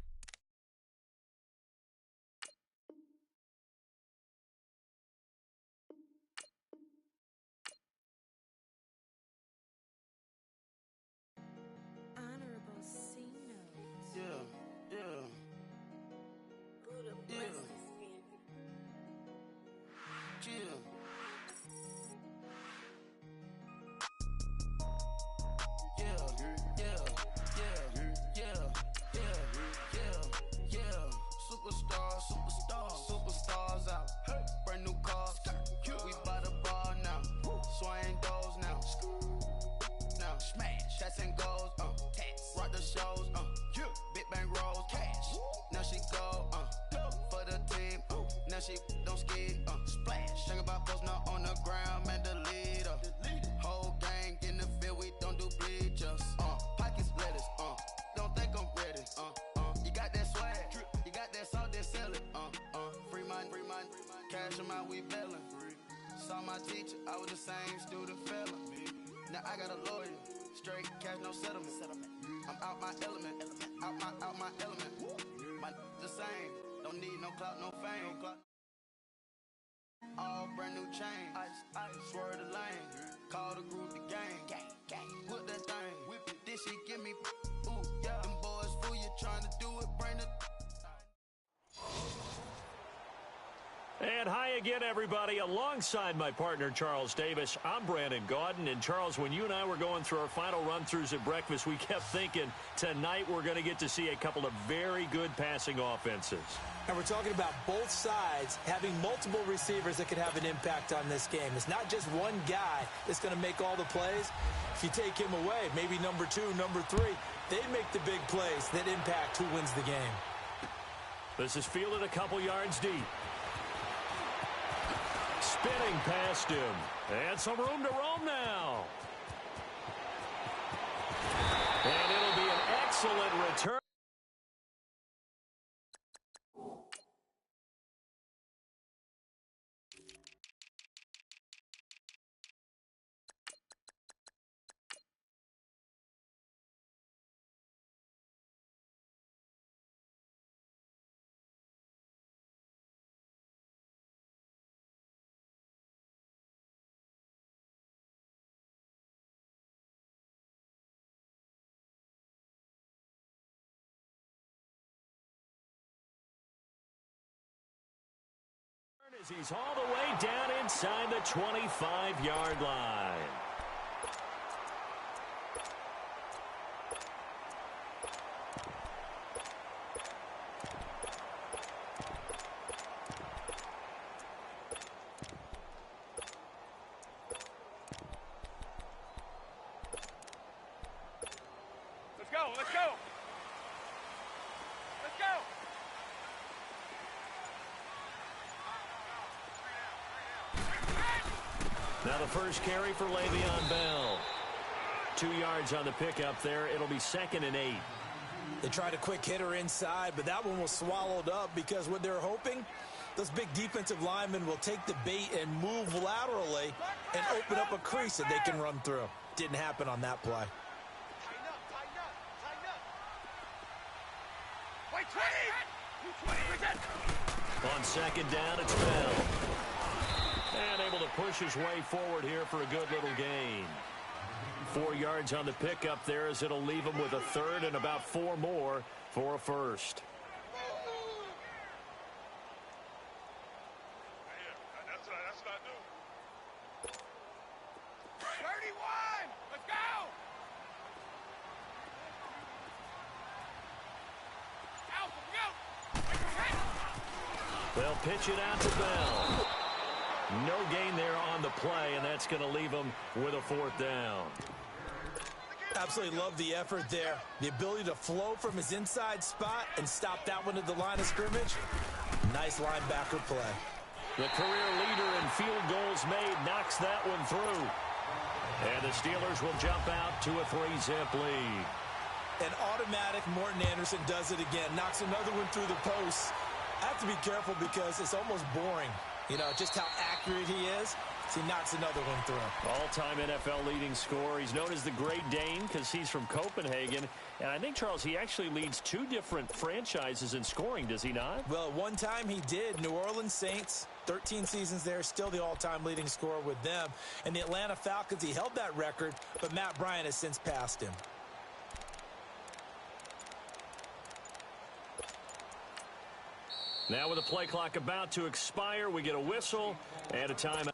Superstars out. Brand new cars. We buy the ball now. Swing goes now. Now smash. Shots and goals. Rock the shows. Big bang rolls. Cash. Now she go. For the team. Now she don't ski. Splash. Think about post now on the ground. Man, the leader. Whole gang in the field. We don't do bleachers. Pockets lettuce. Don't think I'm ready. You got that swag. You got that salt, then sell it. Free mind. Cash 'em out, we bailin'. Saw my teacher, I was the same student fella. Now I got a lawyer. Straight cash, no settlement. I'm out my element. Out my element. My the same. Don't need no clout, no fame. All brand new chain. Ice. Swerve the lane. Call the group the gang. Whip that thing. Whip it. This shit give me. Ooh, yeah. Them boys fool you trying to do it. Bring it. And hi again, everybody. Alongside my partner, Charles Davis, I'm Brandon Gaudin. And, Charles, when you and I were going through our final run-throughs at breakfast, we kept thinking tonight we're going to get to see a couple of very good passing offenses. And we're talking about both sides having multiple receivers that could have an impact on this game. It's not just one guy that's going to make all the plays. If you take him away, maybe number 2, number 3, they make the big plays that impact who wins the game. This is fielded a couple yards deep. Spinning past him. And some room to roam now. And it'll be an excellent return. As he's all the way down inside the 25-yard line. Let's go. Let's go. Let's go. Now the first carry for Le'Veon Bell. 2 yards on the pickup there. It'll be 2nd and 8. They tried a quick hitter inside, but that one was swallowed up because what they're hoping, those big defensive linemen will take the bait and move laterally and open up a crease that they can run through. Didn't happen on that play. Tighten up. Wait, 20. On 2nd down, it's Bell. And able to push his way forward here for a good little gain. 4 yards on the pickup there as it'll leave him with a 3rd and about 4 more for a first. That's what I do. 31. Let's go. They'll pitch it out to Bell. No gain there on the play, and that's going to leave him with a 4th down. Absolutely love the effort there. The ability to flow from his inside spot and stop that one at the line of scrimmage. Nice linebacker play. The career leader in field goals made knocks that one through. And the Steelers will jump out to a 3-zip lead. An automatic Morton Anderson does it again. Knocks another one through the post. I have to be careful because it's almost boring. You know, just how accurate he is. So he knocks another one through. All-time NFL leading scorer. He's known as the Great Dane because he's from Copenhagen. And I think, Charles, he actually leads 2 different franchises in scoring, does he not? Well, at one time he did. New Orleans Saints, 13 seasons there, still the all-time leading scorer with them. And the Atlanta Falcons, he held that record, but Matt Bryant has since passed him. Now with the play clock about to expire, we get a whistle and a timeout.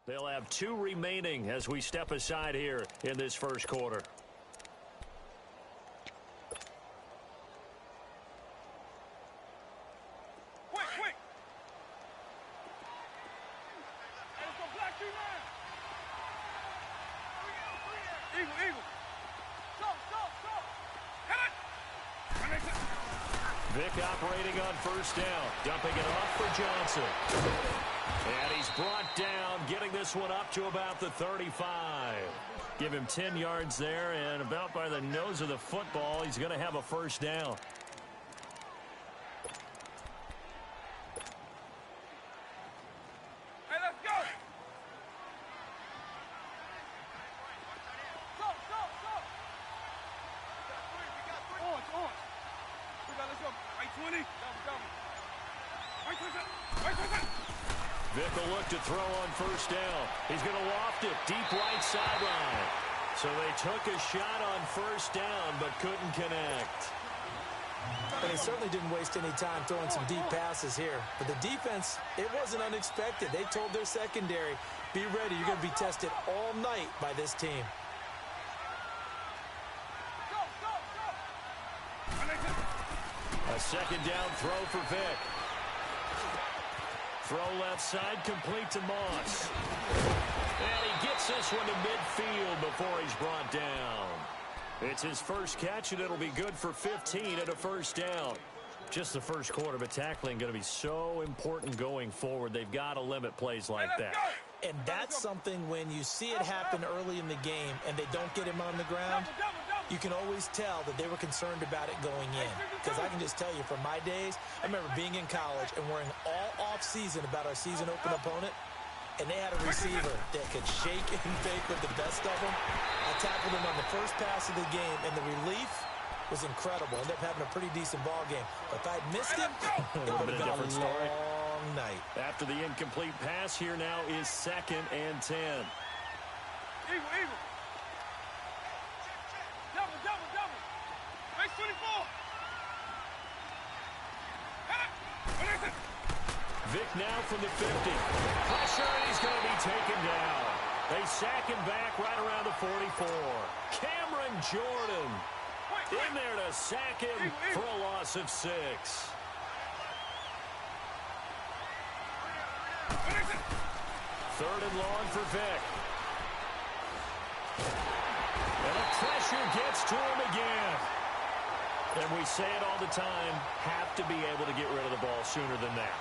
They'll have 2 remaining as we step aside here in this first quarter. Quick, quick. Hey, let's go black 3 man. Eagle, eagle. Stop. Hit it. Vic operating on first down. Dumping it off for Johnson. And he's brought down, getting this one up to about the 35. Give him 10 yards there, and about by the nose of the football, he's going to have a first down. Hey, let's go. Stop. On. Let's go. Right 20. Double. Right 20. Vic will look to throw on first down. He's going to loft it deep right sideline. So they took a shot on first down but couldn't connect. And they certainly didn't waste any time throwing some deep passes here. But the defense, it wasn't unexpected. They told their secondary, be ready. You're going to be tested all night by this team. A second down throw for Vic. Throw left side, complete to Moss. And he gets this one to midfield before he's brought down. It's his first catch, and it'll be good for 15 at a first down. Just the first quarter, but tackling going to be so important going forward. They've got to limit plays like that. And that's something when you see it happen early in the game and they don't get him on the ground, you can always tell that they were concerned about it going in. Because I can just tell you from my days, I remember being in college and worrying all off-season about our season open opponent, and they had a receiver that could shake and bake with the best of them. I tackled him on the first pass of the game, and the relief was incredible. Ended up having a pretty decent ball game. But if I'd missed him, it would have been a long night. After the incomplete pass, here now is 2nd and 10. Eagle. Double. Make 24. Vic now from the 50. Pressure, and he's going to be taken down. They sack him back right around the 44. Cameron Jordan in there to sack him for a loss of 6. Third and long for Vic. And the pressure gets to him again. And we say it all the time, have to be able to get rid of the ball sooner than that.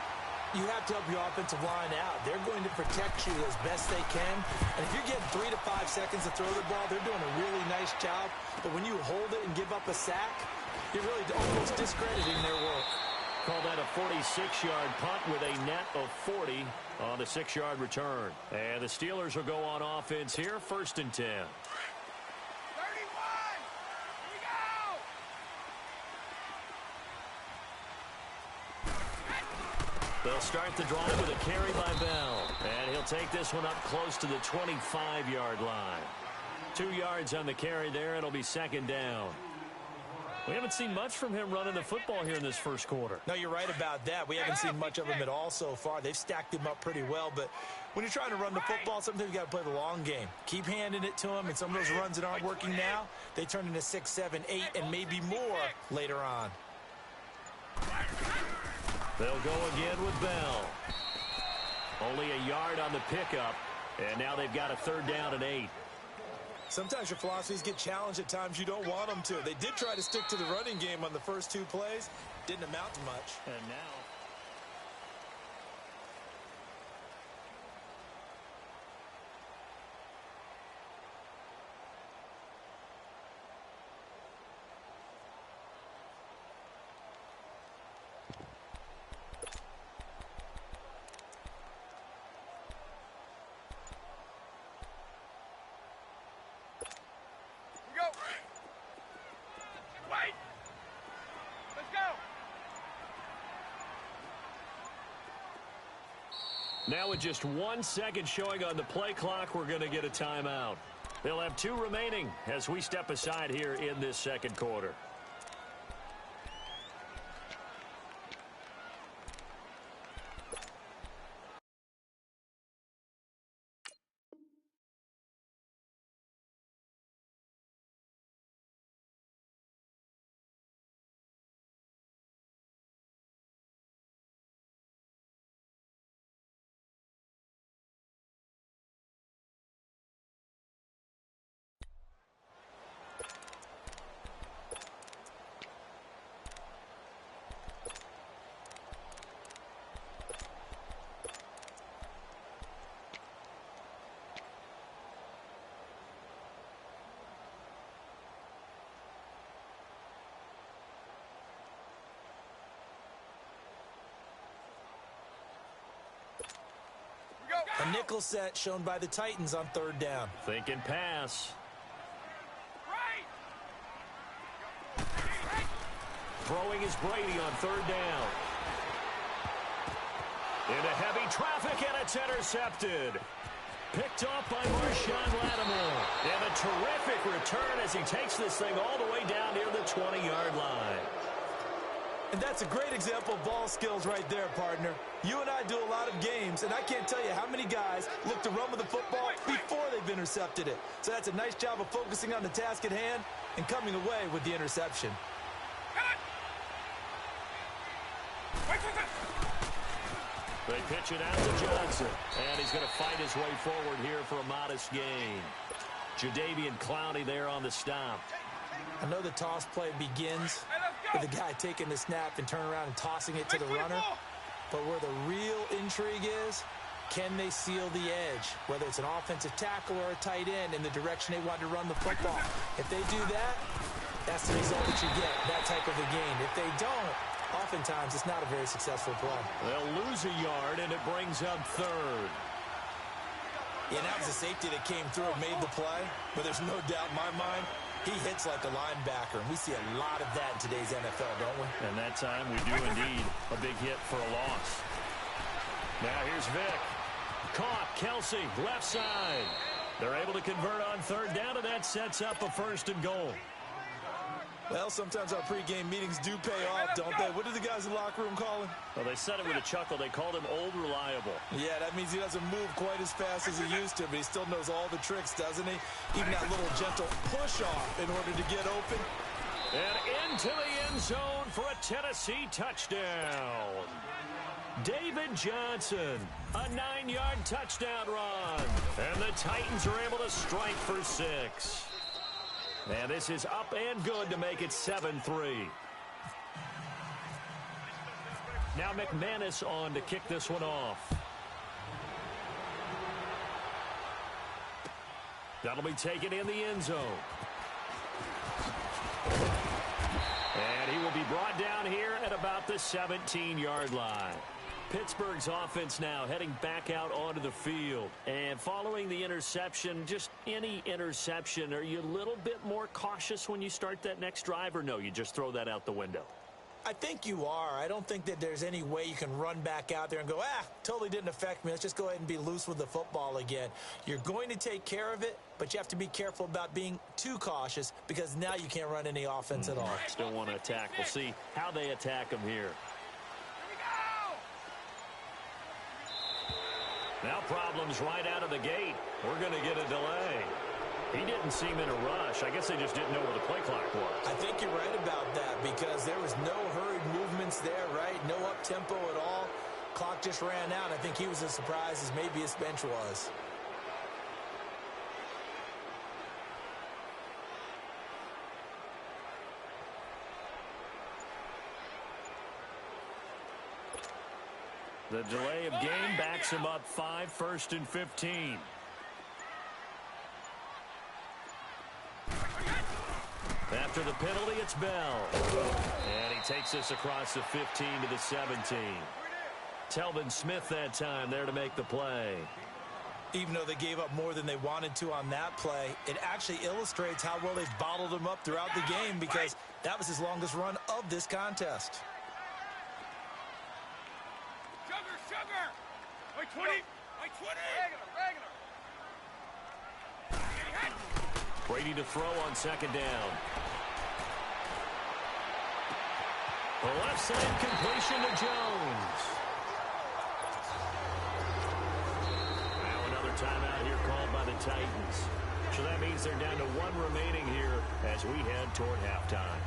You have to help your offensive line out. They're going to protect you as best they can. And if you're getting 3 to 5 seconds to throw the ball, they're doing a really nice job. But when you hold it and give up a sack, you're really almost discrediting their work. Call that a 46-yard punt with a net of 40 on the 6-yard return. And the Steelers will go on offense here, 1st and 10. 31. Here we go. They'll start the drive with a carry by Bell. And he'll take this one up close to the 25-yard line. 2 yards on the carry there. It'll be 2nd down. We haven't seen much from him running the football here in this first quarter. No, you're right about that. We haven't seen much of him at all so far. They've stacked him up pretty well. But when you're trying to run the football, sometimes you got to play the long game. Keep handing it to him. And some of those runs that aren't working now, they turn into 6, 7, 8, and maybe more later on. They'll go again with Bell. Only a yard on the pickup, and now they've got a 3rd down and 8. Sometimes your philosophies get challenged at times you don't want them to. They did try to stick to the running game on the first 2 plays. Didn't amount to much. And now... Wait. Let's go. Now with just 1 second showing on the play clock, we're going to get a timeout. They'll have 2 remaining as we step aside here in this second quarter. A nickel set shown by the Titans on 3rd down. Thinking pass. Throwing is Brady on 3rd down. Into heavy traffic, and it's intercepted. Picked off by Marshawn Lattimore. And a terrific return as he takes this thing all the way down near the 20-yard line. And that's a great example of ball skills right there, partner. You and I do a lot of games, and I can't tell you how many guys look to run with the football before they've intercepted it. So that's a nice job of focusing on the task at hand and coming away with the interception. They pitch it out to Johnson, and he's going to fight his way forward here for a modest gain. Jadeveon Clowney there on the stop. I know the toss play begins with the guy taking the snap and turning around and tossing it to the runner. But where the real intrigue is, can they seal the edge? Whether it's an offensive tackle or a tight end in the direction they want to run the football. If they do that, that's the result that you get, that type of a gain. If they don't, oftentimes it's not a very successful play. They'll lose a yard, and it brings up 3rd. Yeah, that was a safety that came through and made the play. But there's no doubt in my mind, he hits like a linebacker, and we see a lot of that in today's NFL, don't we? And that time we do indeed a big hit for a loss. Now here's Vick. Caught, Kelsey, left side. They're able to convert on 3rd down, and that sets up a 1st and goal. Well, sometimes our pregame meetings do pay off, don't they? What did the guys in the locker room call him? Well, they said it with a chuckle. They called him Old Reliable. Yeah, that means he doesn't move quite as fast as he used to, but he still knows all the tricks, doesn't he? Even that little gentle push-off in order to get open. And into the end zone for a Tennessee touchdown. David Johnson, a 9-yard touchdown run. And the Titans are able to strike for 6. And this is up and good to make it 7-3. Now McManus on to kick this one off. That'll be taken in the end zone. And he will be brought down here at about the 17-yard line. Pittsburgh's offense now heading back out onto the field. And following the interception, just any interception, are you a little bit more cautious when you start that next drive, or no, you just throw that out the window? I think you are. I don't think that there's any way you can run back out there and go, totally didn't affect me. Let's just go ahead and be loose with the football again. You're going to take care of it, but you have to be careful about being too cautious because now you can't run any offense at all. Still want to attack. We'll see how they attack him here. Now problems right out of the gate. We're going to get a delay. He didn't seem in a rush. I guess they just didn't know where the play clock was. I think you're right about that because there was no hurried movements there, right? No up-tempo at all. Clock just ran out. I think he was as surprised as maybe his bench was. The delay of game backs him up 5, 1st and 15. After the penalty, it's Bell. And he takes this across the 15 to the 17. Telvin Smith that time there to make the play. Even though they gave up more than they wanted to on that play, it actually illustrates how well they've bottled him up throughout the game because that was his longest run of this contest. Sugar! Like 20! Like 20! Regular! Brady to throw on 2nd down. The left side completion to Jones. Now another timeout here called by the Titans. So that means they're down to 1 remaining here as we head toward halftime.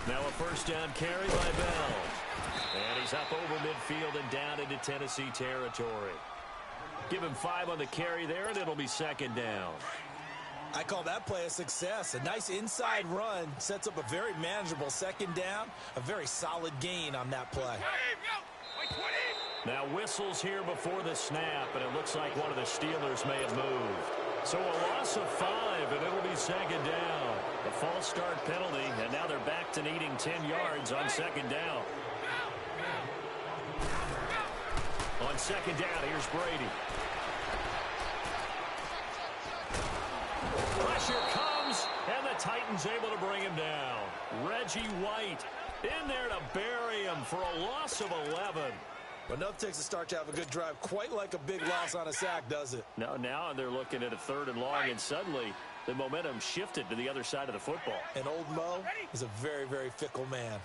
Now a 1st down carry by Bell. And he's up over midfield and down into Tennessee territory. Give him 5 on the carry there, and it'll be second down. I call that play a success. A nice inside run sets up a very manageable second down. A very solid gain on that play. Now whistles here before the snap, and it looks like one of the Steelers may have moved. So a loss of 5, and it'll be second down. A false start penalty, and now they're back to needing 10 yards on second down. On second down, here's Brady. Pressure comes, and the Titans able to bring him down. Reggie White in there to bury him for a loss of 11. But enough takes a start to have a good drive, quite like a big loss on a sack, does it? No, now they're looking at a 3rd and long, and suddenly the momentum shifted to the other side of the football. And old Mo is a very, very fickle man.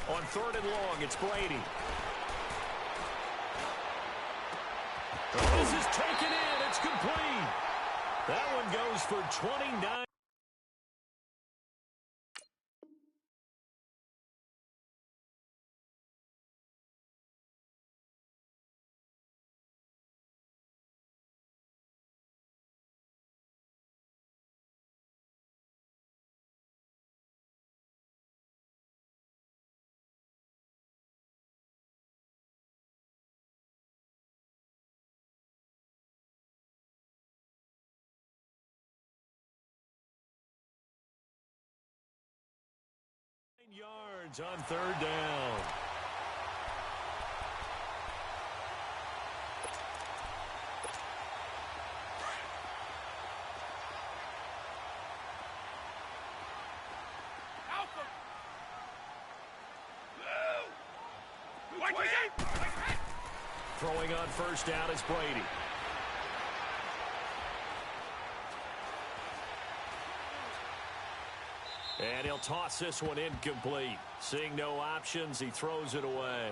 On 3rd and long, it's Brady. This is taken in. It's complete. That one goes for 29. Yards on 3rd down. Throwing on 1st down is Brady. And he'll toss this one incomplete. Seeing no options, he throws it away.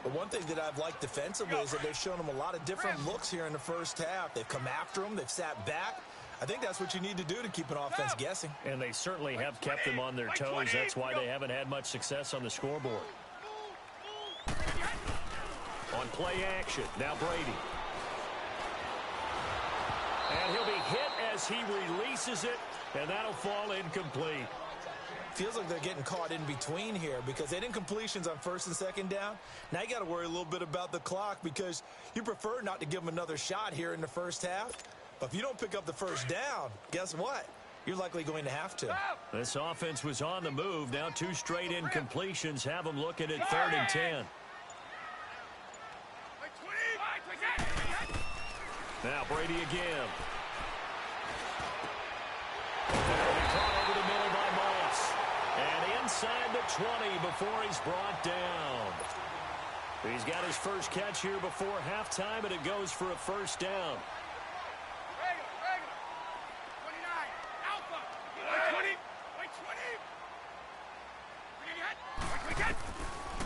But one thing that I've liked defensively is that they've shown him a lot of different looks here in the first half. They've come after him. They've sat back. I think that's what you need to do to keep an offense guessing. And they certainly have kept them on their toes. That's why they haven't had much success on the scoreboard. On play action, now Brady. And he'll be hit as he releases it, and that'll fall incomplete. Feels like they're getting caught in between here because they didn't completions on 1st and 2nd down. Now you got to worry a little bit about the clock because you prefer not to give them another shot here in the first half. But if you don't pick up the 1st down, guess what? You're likely going to have to. This offense was on the move. Now 2 straight incompletions have them looking at 3rd and 10. Now Brady again. Caught over the middle by Moss. And inside the 20 before he's brought down. He's got his first catch here before halftime, and it goes for a 1st down.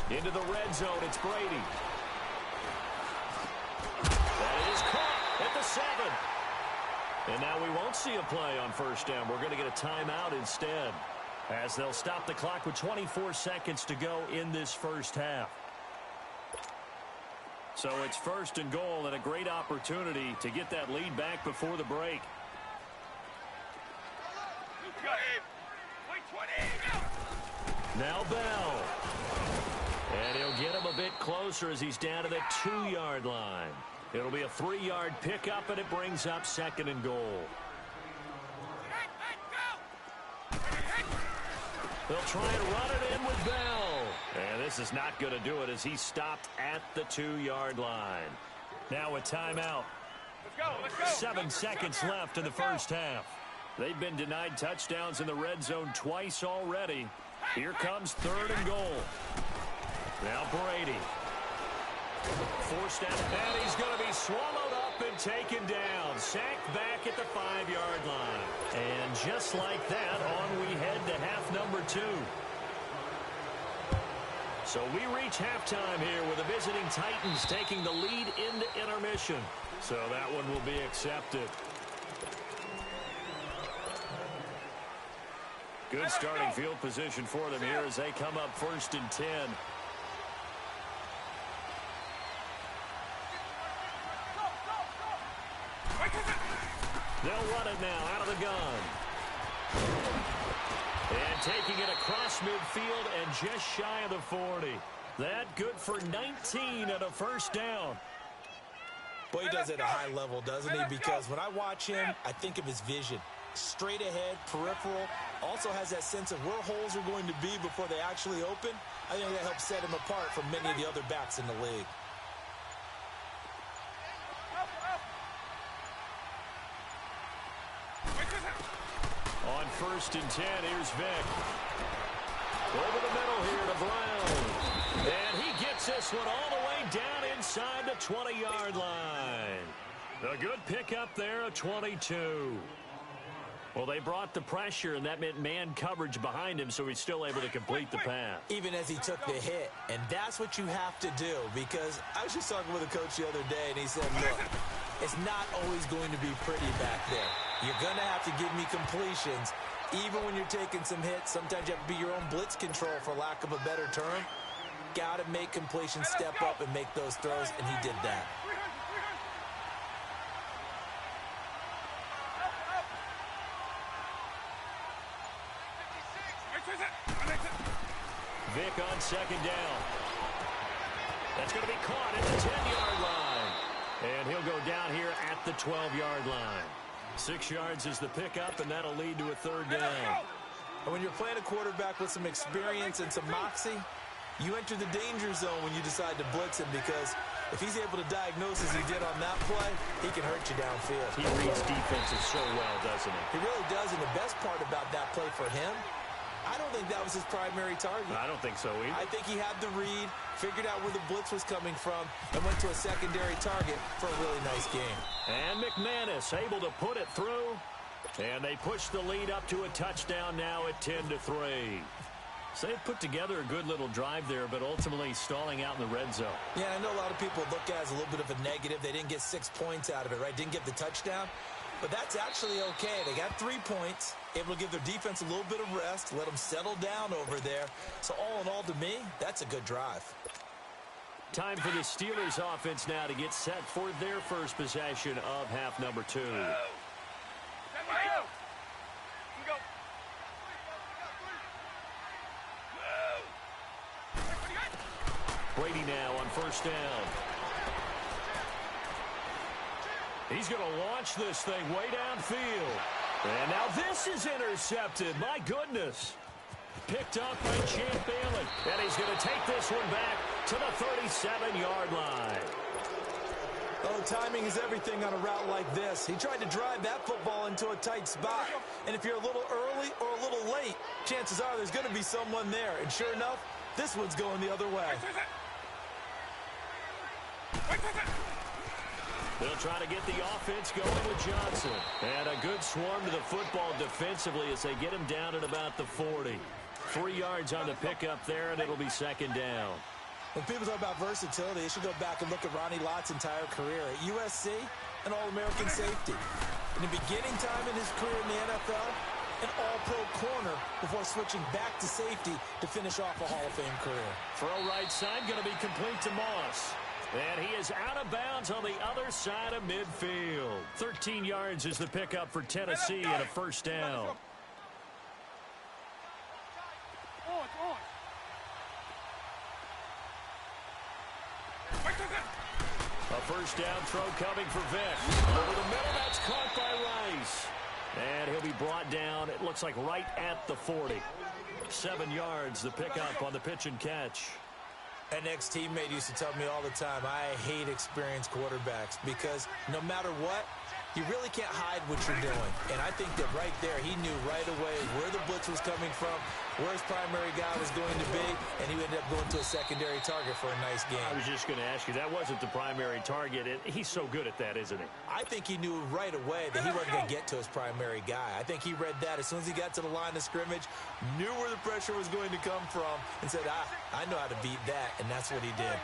Into the red zone, it's Brady. That is caught at the 7. And now we won't see a play on 1st down. We're going to get a timeout instead, as they'll stop the clock with 24 seconds to go in this first half. So it's 1st and goal, and a great opportunity to get that lead back before the break. Now Bell. And he'll get him a bit closer as he's down to the 2-yard line. It'll be a 3-yard pickup, and it brings up 2nd and goal. They'll try and run it in with Bell. And this is not going to do it as he's stopped at the 2-yard line. Now a timeout. Let's go. 7 seconds left in the first half. They've been denied touchdowns in the red zone twice already. Here comes 3rd and goal. Now Brady. Forced out, and he's going to be swallowed up and taken down. Sacked back at the 5-yard line. And just like that, on we head to half number 2. So we reach halftime here with the visiting Titans taking the lead into intermission. So that one will be accepted. Good starting field position for them here as they come up 1st and 10. They'll run it now out of the gun. And taking it across midfield and just shy of the 40. That good for 19 and a first down. Boy, he does it at a high level, doesn't he? Because when I watch him, I think of his vision. Straight ahead, peripheral. Also has that sense of where holes are going to be before they actually open. I think that helps set him apart from many of the other backs in the league. On 1st and 10, here's Vick. Over the middle here to Brown. And he gets this one all the way down inside the 20-yard line. A good pickup there, a 22. Well, they brought the pressure, and that meant man coverage behind him, so he's still able to complete the pass. Even as he took the hit. And that's what you have to do, because I was just talking with a coach the other day, and he said, look, it's not always going to be pretty back there. You're going to have to give me completions. Even when you're taking some hits, sometimes you have to be your own blitz control, for lack of a better term. Got to make completions, step up, and make those throws, and he did that. Vick on 2nd down. That's going to be caught at the 10-yard line. And he'll go down here at the 12-yard line. 6 yards is the pickup, and that'll lead to a 3rd down. And when you're playing a quarterback with some experience and some moxie, you enter the danger zone when you decide to blitz him, because if he's able to diagnose as he did on that play, he can hurt you downfield. He reads defenses so well, doesn't he? He really does, and the best part about that play for him, I don't think that was his primary target. I don't think so either. I think he had the read, figured out where the blitz was coming from, and went to a secondary target for a really nice game. And McManus able to put it through. And they push the lead up to a touchdown now at 10-3. So they put together a good little drive there, but ultimately stalling out in the red zone. Yeah, I know a lot of people look at it as a little bit of a negative. They didn't get 6 points out of it, right? Didn't get the touchdown. But that's actually okay. They got 3 points, able to give their defense a little bit of rest, let them settle down over there. So all in all, to me, that's a good drive. Time for the Steelers offense now to get set for their first possession of half number 2. Brady now on 1st down. He's going to launch this thing way downfield. And now this is intercepted. My goodness. Picked up by Champ Bailey. And he's going to take this one back to the 37-yard line. Oh, timing is everything on a route like this. He tried to drive that football into a tight spot. And if you're a little early or a little late, chances are there's going to be someone there. And sure enough, this one's going the other way. They'll try to get the offense going with Johnson. And a good swarm to the football defensively as they get him down at about the 40. 3 yards on the pickup there, and it'll be 2nd down. When people talk about versatility, they should go back and look at Ronnie Lott's entire career. At USC, an All-American safety. In the beginning time in his career in the NFL, an All-Pro corner before switching back to safety to finish off a Hall of Fame career. Throw right side going to be complete to Moss. And he is out of bounds on the other side of midfield. 13 yards is the pickup for Tennessee and a 1st down. A 1st down throw coming for Vick. Over the middle, that's caught by Rice. And he'll be brought down, it looks like right at the 40. 7 yards, the pickup on the pitch and catch. An ex-teammate used to tell me all the time, I hate experienced quarterbacks because no matter what, you really can't hide what you're doing. And I think that right there, he knew right away where the blitz was coming from, where his primary guy was going to be, and he ended up going to a secondary target for a nice game. I was just going to ask you, that wasn't the primary target. He's so good at that, isn't he? I think he knew right away that he wasn't going to get to his primary guy. I think he read that as soon as he got to the line of scrimmage, knew where the pressure was going to come from, and said, I know how to beat that, and that's what he did.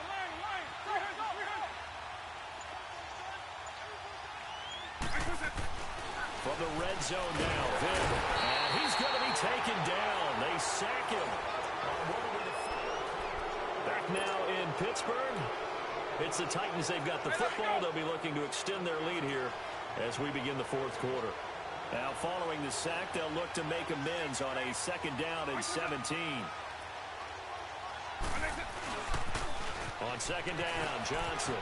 From the red zone now, Vick. And He's going to be taken down. They sack him. Back now in Pittsburgh. It's the Titans. They've got the football. They'll be looking to extend their lead here as we begin the fourth quarter. Now, following the sack, they'll look to make amends on a second down and 17. On second down, Johnson.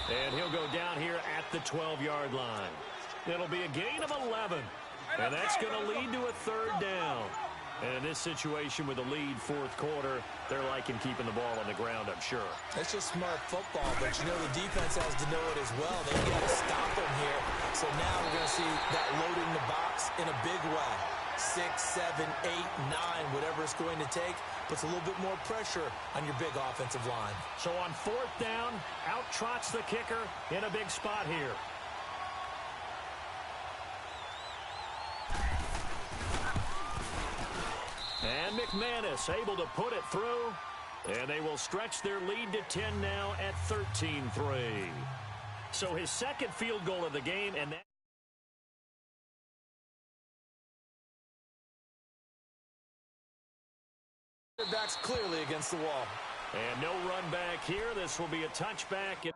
And he'll go down here at the 12-yard line. It'll be a gain of 11. And that's going to lead to a third down. And in this situation with a lead fourth quarter, they're liking keeping the ball on the ground, I'm sure. That's just smart football, but you know the defense has to know it as well. They got to stop them here. So now we're going to see that loading the box in a big way. 6, 7, 8, 9, whatever it's going to take, puts a little bit more pressure on your big offensive line. So on fourth down, out trots the kicker in a big spot here. And McManus able to put it through. And they will stretch their lead to 10 now at 13-3. So his second field goal of the game, and that back's clearly against the wall. and no run back here. This will be a touchback. It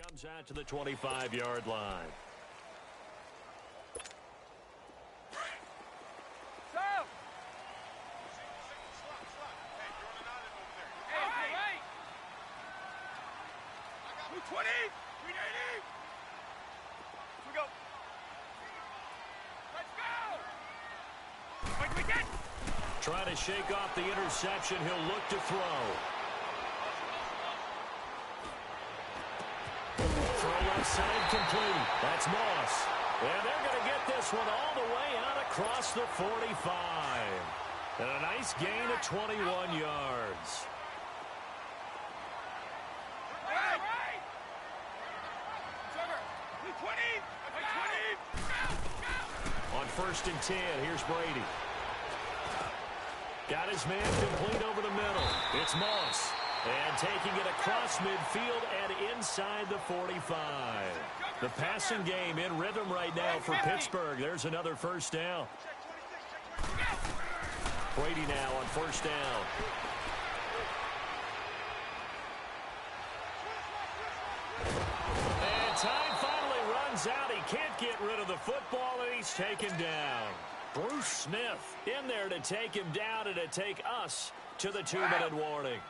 comes out to the 25-yard line. Trying to shake off the interception. He'll look to throw. Side complete. That's Moss. And they're going to get this one all the way out across the 45. And a nice gain of 21 yards. On first and 10, here's Brady. Got his man complete over the middle. It's Moss. And taking it across midfield and inside the 45. The passing game in rhythm right now for Pittsburgh. There's another first down. Brady now on first down. And time finally runs out. He can't get rid of the football, and he's taken down. Bruce Smith in there to take him down and to take us to the 2-minute warning.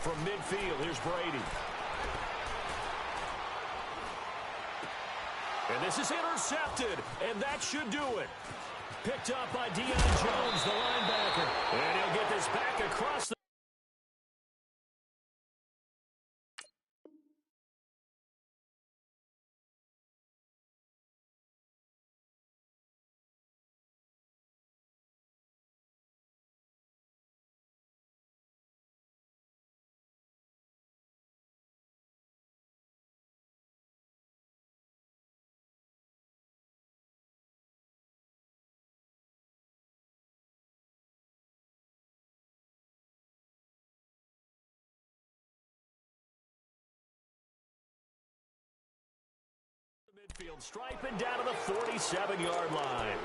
From midfield, here's Brady. And this is intercepted, and that should do it. Picked up by Deion Jones, the linebacker. And he'll get this back across the Field striping down to the 47-yard line.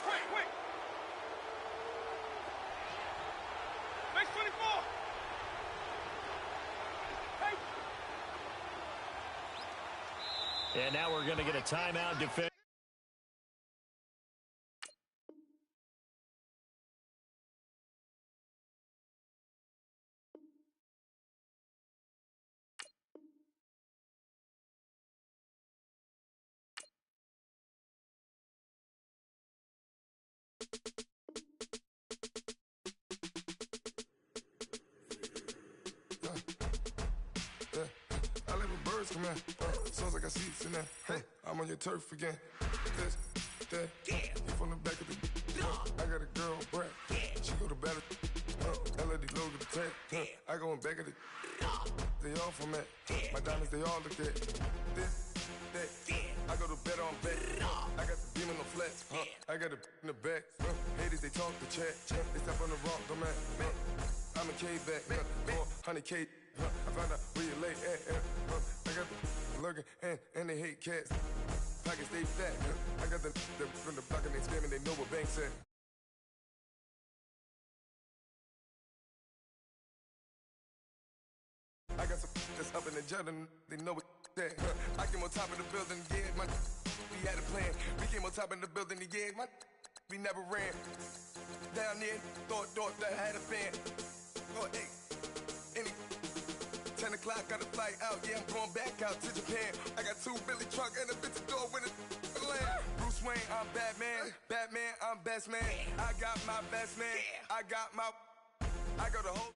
Quick! Base 24! Hey! And now we're going to get a timeout defense. I live with birds come in. Sounds like I see seats in there. Hey, I'm on your turf again. This, that, you from the back of the. I got a girl, Brad. She go to battle. LED logo the tag. I go in back of the. They all from that. My diamonds, they all look at. This, that. I go to bed on bed. I got the beam in the flats. I got a in the back. Haters, they talk the chat. They step on the rock, the man. I'm a K-back. 400K. I found out where you lay at. I got the lurking and they hate cats. Pockets stay fat. I got the from the block and they screaming, they know what banks at. I got some that's up in the jet and they know what that. I came on top of the building, yeah, my we had a plan. We came on top of the building, yeah, my we never ran. Down there, thought that I had a fan. Oh, hey, any 10 o'clock, got a flight out, yeah, I'm going back out to Japan. I got 2 Billy truck and a bitch door with a land. Bruce Wayne, I'm Batman, I'm best man. I got my best man, I go the whole.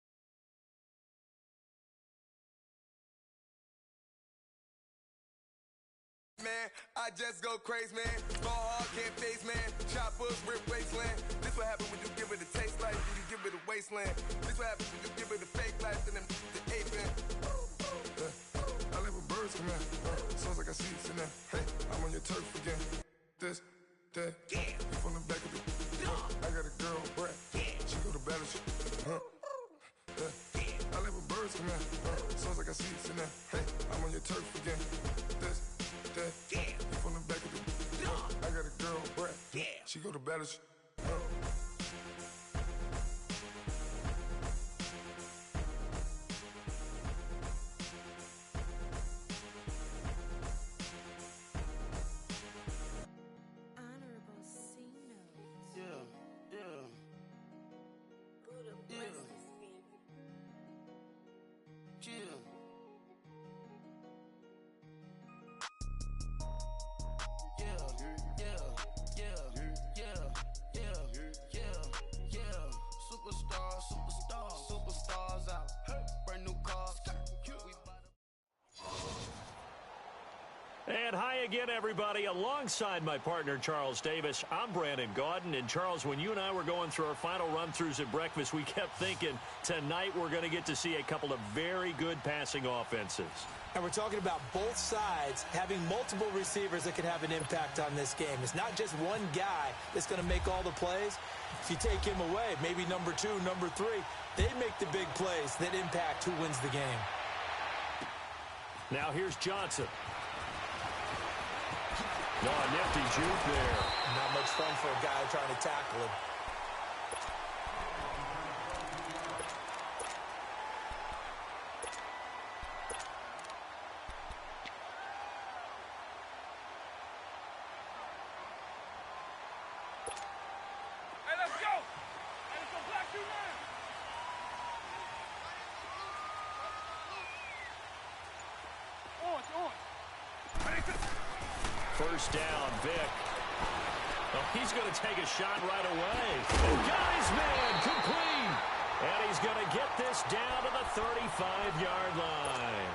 Man, I just go crazy, man. Ball hard, can't face, man. Choppers, rip wasteland. This what happens when you give it a taste life and you give it a wasteland. This what happens when you give it a fake life and then the aping. I live with birds come in. Sounds like I see seats in there. Hey, I'm on your turf again. This, that, you from the back of the. I got a girl, Brad. She go to battle. I live with birds come in. Sounds like I see seats in there. Hey, I'm on your turf again. This. You from the back of the. I got a girl, Brad. She go to battle. And hi again, everybody. Alongside my partner, Charles Davis, I'm Brandon Gaudin. And, Charles, when you and I were going through our final run-throughs at breakfast, we kept thinking tonight we're going to get to see a couple of very good passing offenses. And we're talking about both sides having multiple receivers that can have an impact on this game. It's not just one guy that's going to make all the plays. If you take him away, maybe number 2, number 3, they make the big plays that impact who wins the game. Now here's Johnson. No, a nifty juke there. Not much fun for a guy trying to tackle him. Hey, let's go! Hey, let's go black you now! First down, Vic. Oh, he's going to take a shot right away. Guy's man, complete. And he's going to get this down to the 35-yard line.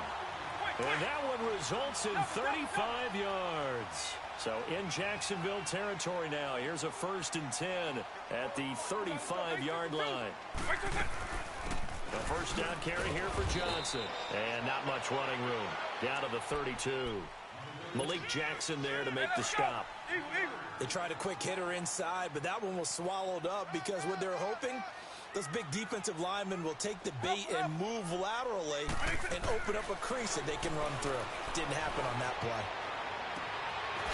And that one results in 35 yards. So in Jacksonville territory now. Here's a 1st and 10 at the 35-yard line. The first down carry here for Johnson. And not much running room. Down to the 32. Malik Jackson there to make the stop. They tried a quick hitter inside, but that one was swallowed up because what they're hoping Those big defensive linemen will take the bait and move laterally and open up a crease that they can run through. Didn't happen on that play.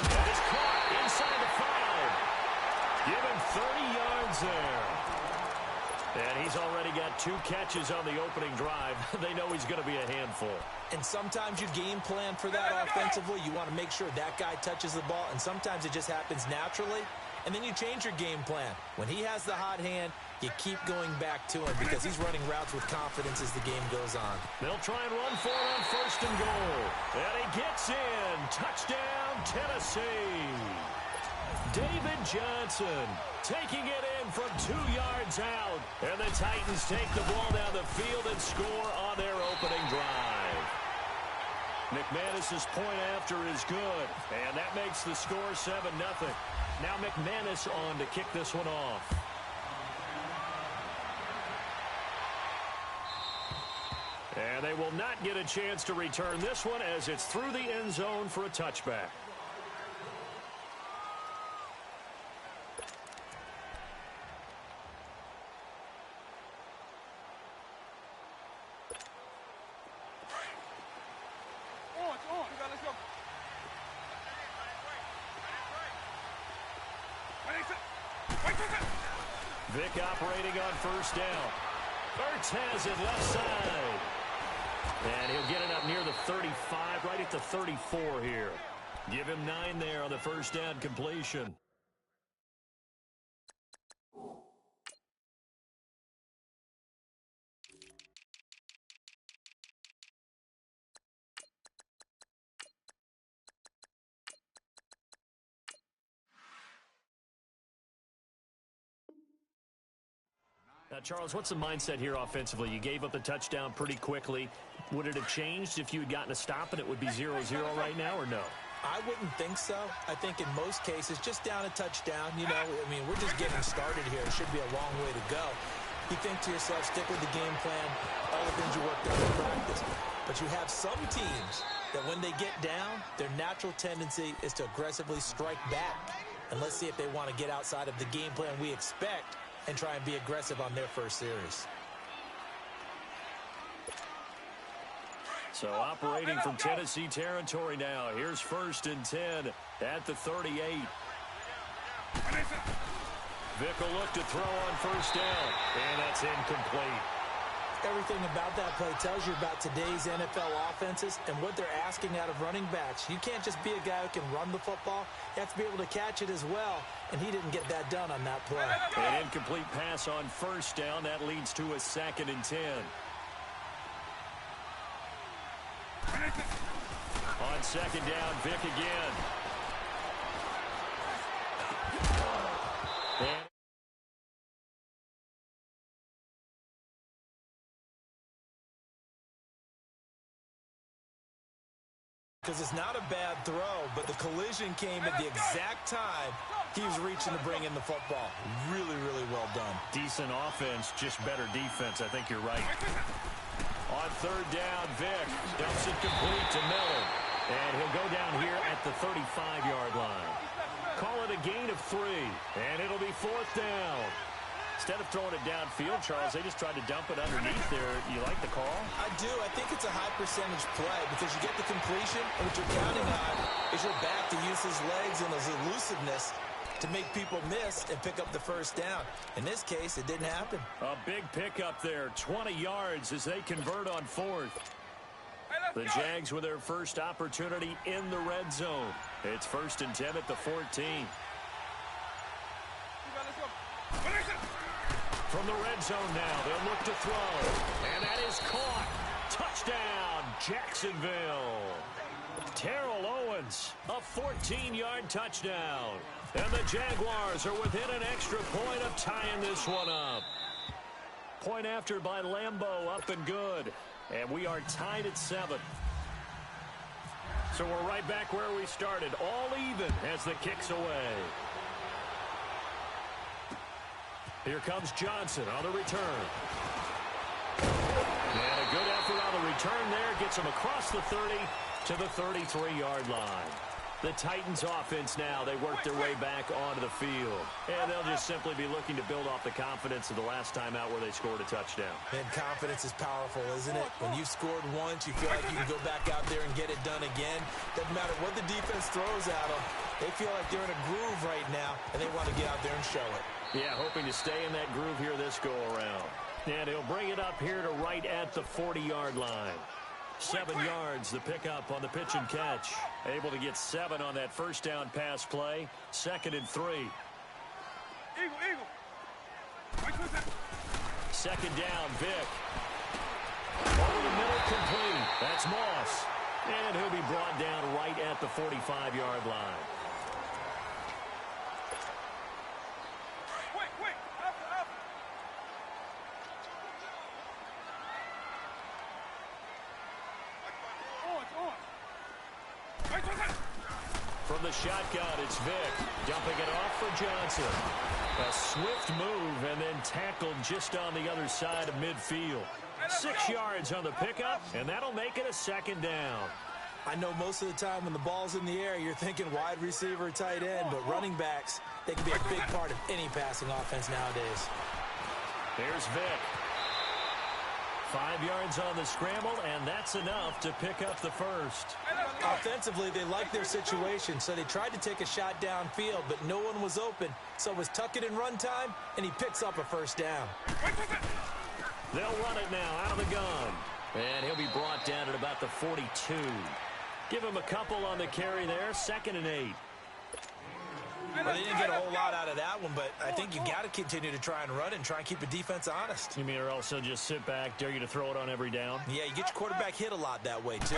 That is caught inside the 5. Give him 30 yards there. And he's already got 2 catches on the opening drive. They know he's going to be a handful. And sometimes you game plan for that offensively. You want to make sure that guy touches the ball, and sometimes it just happens naturally. And then you change your game plan. When he has the hot hand, you keep going back to him because he's running routes with confidence as the game goes on. They'll try and run for it on 1st and goal. And he gets in. Touchdown, Tennessee. David Johnson taking it in from 2 yards out. And the Titans take the ball down the field and score on their opening drive. McManus's point after is good. And that makes the score 7-0. Now McManus on to kick this one off. And they will not get a chance to return this one as it's through the end zone for a touchback. Let's go. Vic operating on 1st down. Ertz has it left side. And he'll get it up near the 35, right at the 34 here. Give him 9 there on the 1st down completion. Now, Charles, what's the mindset here offensively? You gave up the touchdown pretty quickly. Would it have changed if you had gotten a stop and it would be 0-0 right now, or no? I wouldn't think so. I think in most cases, just down a touchdown, you know, I mean, we're just getting started here. It should be a long way to go. You think to yourself, stick with the game plan, all the things you worked on in practice. But you have some teams that when they get down, their natural tendency is to aggressively strike back. And let's see if they want to get outside of the game plan we expect and try and be aggressive on their first series. So operating from Tennessee territory now. Here's 1st and 10 at the 38. Vic will look to throw on 1st down, and that's incomplete. Everything about that play tells you about today's NFL offenses and what they're asking out of running backs. You can't just be a guy who can run the football. You have to be able to catch it as well, and he didn't get that done on that play. An incomplete pass on 1st down. That leads to a 2nd and 10. On 2nd down, Vic again. And because it's not a bad throw, but the collision came at the exact time he was reaching to bring in the football. Really, really well done. decent offense, just better defense. I think you're right. On 3rd down, Vic dumps it complete to Miller. And he'll go down here at the 35-yard line. Call it a gain of 3, and it'll be 4th down. Instead of throwing it downfield, Charles, they just tried to dump it underneath there. You like the call? I do. I think it's a high-percentage play because you get the completion, and what you're counting on is your back to use his legs and his elusiveness to make people miss and pick up the 1st down. In this case, it didn't happen. A big pickup there, 20 yards as they convert on 4th. The Jags with their first opportunity in the red zone. It's 1st and 10 at the 14. From the red zone now, they'll look to throw. And that is caught. Touchdown, Jacksonville. Terrell Owens, a 14-yard touchdown. And the Jaguars are within an extra point of tying this one up. Point after by Lambeau, up and good. And we are tied at 7. So we're right back where we started, all even as the kick's away. Here comes Johnson on the return. And a good effort on the return there. Gets him across the 30 to the 33-yard line. The Titans offense now, they work their way back onto the field. And they'll just simply be looking to build off the confidence of the last time out where they scored a touchdown. And confidence is powerful, isn't it? When you've scored once, you feel like you can go back out there and get it done again. Doesn't matter what the defense throws at them. They feel like they're in a groove right now, and they want to get out there and show it. Yeah, hoping to stay in that groove here this go-around. And he'll bring it up here to right at the 40-yard line. 7 yards, the pickup on the pitch and catch. Able to get 7 on that first down pass play. 2nd and 3. Eagle. 2nd down, Vick. Over the middle, complete. That's Moss. And he'll be brought down right at the 45-yard line. Quick. From the shotgun, it's Vick. Dumping it off for Johnson. A swift move and then tackled just on the other side of midfield. 6 yards on the pickup, and that'll make it a 2nd down. I know most of the time when the ball's in the air, you're thinking wide receiver, tight end, but running backs, they can be a big part of any passing offense nowadays. Here's Vick. 5 yards on the scramble, and that's enough to pick up the first. Offensively, they like their situation, so they tried to take a shot downfield, but no one was open. So it was tuck it and run time, and he picks up a first down. They'll run it now out of the gun. And he'll be brought down at about the 42. Give him a couple on the carry there. 2nd and 8. Well, they didn't get a whole lot out of that one, but I think you got to continue to try and run and try and keep the defense honest. You mean or also just sit back, dare you to throw it on every down? Yeah, you get your quarterback hit a lot that way, too.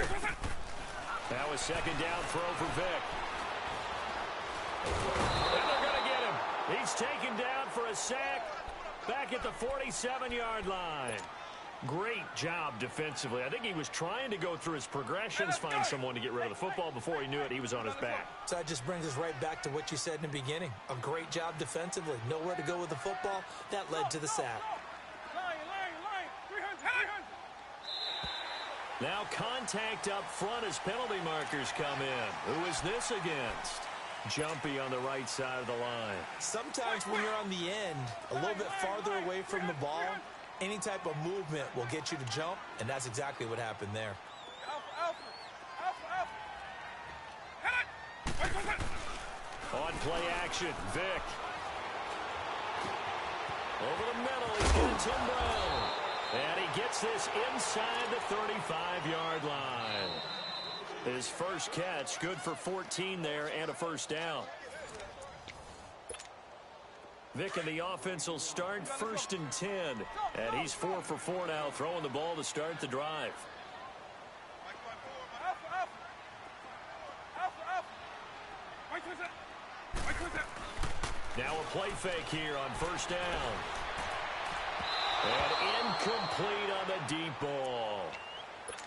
That was 2nd down throw for Vick. And they're going to get him. He's taken down for a sack back at the 47-yard line. Great job defensively. I think he was trying to go through his progressions, find someone to get rid of the football. Before he knew it, he was on his back. So that just brings us right back to what you said in the beginning. A great job defensively. Nowhere to go with the football. That led to the sack. Now contact up front as penalty markers come in. Who is this against? Jumpy on the right side of the line. Sometimes when you're on the end, a little bit farther away from the ball, any type of movement will get you to jump, and that's exactly what happened there. On play action, Vick. Over the middle, he's got Tim Brown. And he gets this inside the 35-yard line. His first catch, good for 14 there and a first down. Vick and the offense will start 1st and 10. And he's 4 for 4 now, throwing the ball to start the drive. Now a play fake here on 1st down. And incomplete on the deep ball.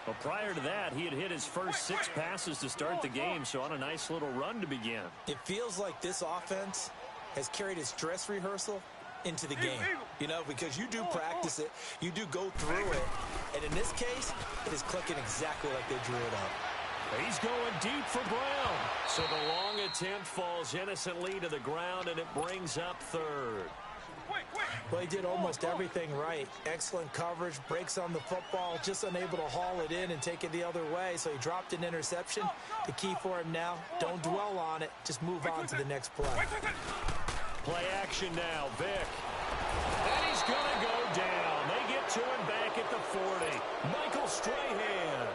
Well, prior to that, he had hit his first 6 passes to start the game, so on a nice little run to begin. It feels like this offense has carried its dress rehearsal into the game. You know, because you do practice it, you do go through it, and in this case, it is clicking exactly like they drew it up. He's going deep for Brown. So the long attempt falls innocently to the ground, and it brings up 3rd. Well, he did almost everything right. Excellent coverage, breaks on the football, just unable to haul it in and take it the other way, so he dropped an interception. The key for him now, don't dwell on it, just move on to the next play. Play action now, Vick. And he's going to go down. They get to him back at the 40. Michael Strahan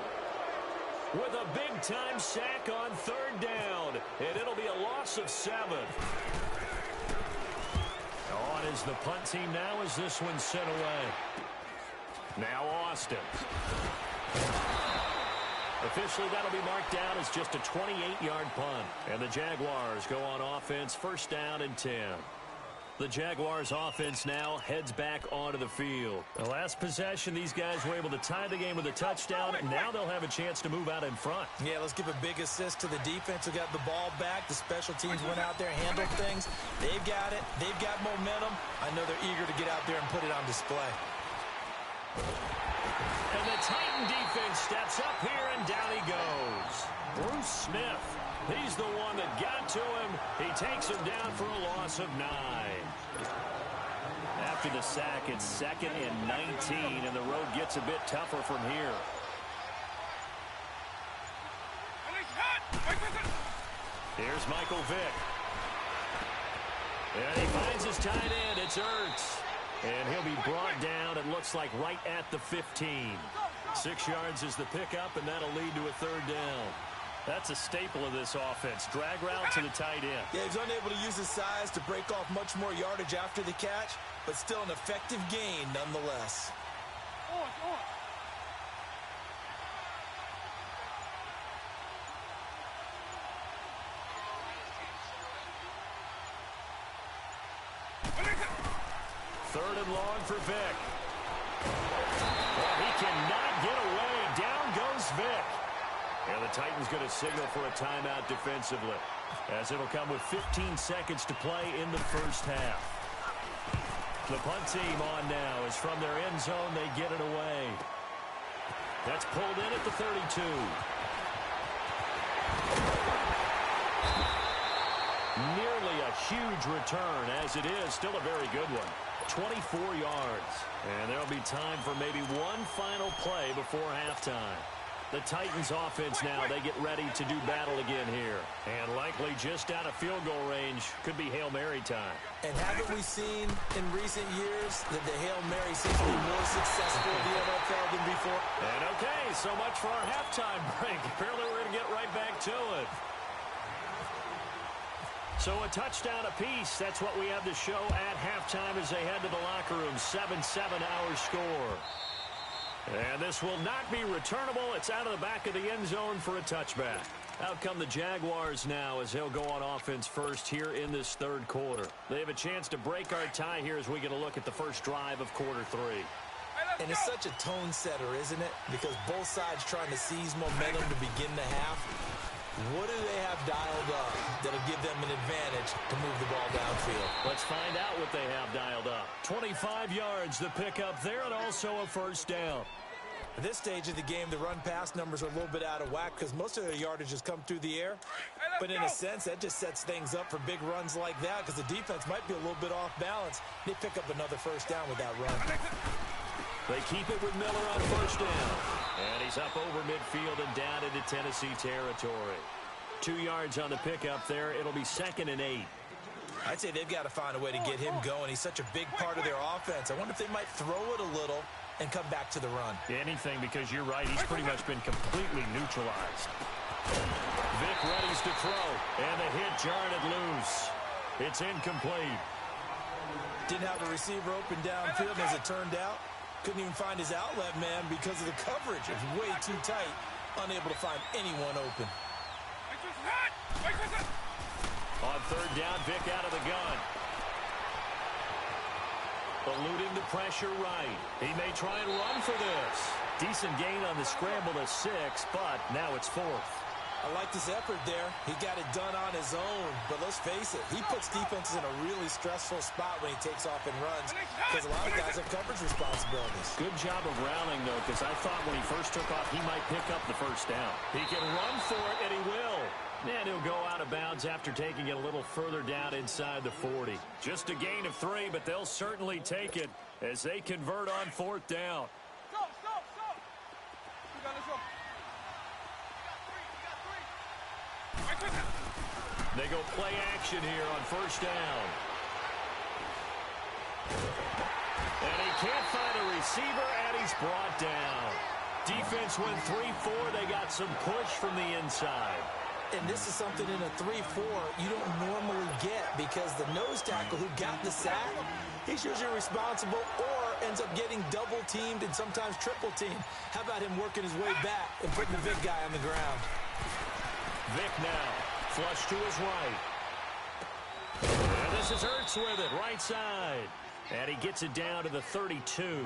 with a big-time sack on 3rd down, and it'll be a loss of 7. On is the punt team now as this one's sent away. Now Austin. Officially, that'll be marked down as just a 28-yard punt. And the Jaguars go on offense, 1st down and 10. The Jaguars offense now heads back onto the field. The last possession, these guys were able to tie the game with a touchdown, and now they'll have a chance to move out in front. Yeah, let's give a big assist to the defense who got the ball back. The special teams went out there, handled things. They've got it. They've got momentum. I know they're eager to get out there and put it on display. And the Titan defense steps up here, and down he goes. Bruce Smith, he's the one that got to him. He takes him down for a loss of 9. After the sack, it's 2nd and 19, and the road gets a bit tougher from here. Here's Michael Vick. And he finds his tight end. It's Ertz. And he'll be brought down, it looks like, right at the 15. 6 yards is the pickup, and that'll lead to a 3rd down. That's a staple of this offense. Drag route to the tight end. Yeah, he's unable to use his size to break off much more yardage after the catch, but still an effective gain nonetheless. Third and long for Vick. Well, he cannot get away. Down goes Vick. And the Titans going to signal for a timeout defensively, as it'll come with 15 seconds to play in the first half. The punt team on now is from their end zone. They get it away. That's pulled in at the 32. Nearly a huge return, as it is still a very good one. 24 yards. And there'll be time for maybe one final play before halftime. The Titans offense now, they get ready to do battle again here. And likely just out of field goal range. Could be Hail Mary time. And haven't we seen in recent years that the Hail Mary seems to be more successful in the NFL than before? And okay, so much for our halftime break. Apparently we're going to get right back to it. So a touchdown apiece. That's what we have to show at halftime as they head to the locker room. 7-7 our score. And this will not be returnable. It's out of the back of the end zone for a touchback. Out come the Jaguars now as they'll go on offense first here in this 3rd quarter. They have a chance to break our tie here as we get a look at the first drive of quarter 3. And it's such a tone setter, isn't it? Because both sides trying to seize momentum to begin the half. What do they have dialed up that'll give them an advantage to move the ball downfield? Let's find out what they have dialed up. 25 yards, the pickup there, and also a first down. At this stage of the game, the run-pass numbers are a little bit out of whack because most of their yardage has come through the air. But in a sense, that just sets things up for big runs like that because the defense might be a little bit off balance. They pick up another first down with that run. They keep it with Miller on first down. And he's up over midfield and down into Tennessee territory. 2 yards on the pickup there. It'll be 2nd and 8. I'd say they've got to find a way to get him going. He's such a big part of their offense. I wonder if they might throw it a little and come back to the run. Anything, because you're right. He's pretty much been completely neutralized. Vick readies to throw. And the hit jarred it loose. It's incomplete. Didn't have a receiver open downfield, as it turned out. Couldn't even find his outlet man because of the coverage. It was way too tight. Unable to find anyone open. On 3rd down, Vick out of the gun. Eluding the pressure right. He may try and run for this. Decent gain on the scramble to 6, but now it's 4th. I like this effort there. He got it done on his own. But let's face it, he puts defenses in a really stressful spot when he takes off and runs because a lot of guys have coverage responsibilities. Good job of rallying, though, because I thought when he first took off, he might pick up the first down. He can run for it, and he will. And he'll go out of bounds after taking it a little further down inside the 40. Just a gain of 3, but they'll certainly take it as they convert on 4th down. Stop. They go play action here on first down. And he can't find a receiver, and he's brought down. Defense went 3-4. They got some push from the inside. And this is something in a 3-4 you don't normally get because the nose tackle who got the sack, he's usually responsible or ends up getting double-teamed and sometimes triple-teamed. How about him working his way back and putting the Vick guy on the ground? Vick now, flush to his right. And this is Ertz with it, right side. And he gets it down to the 32.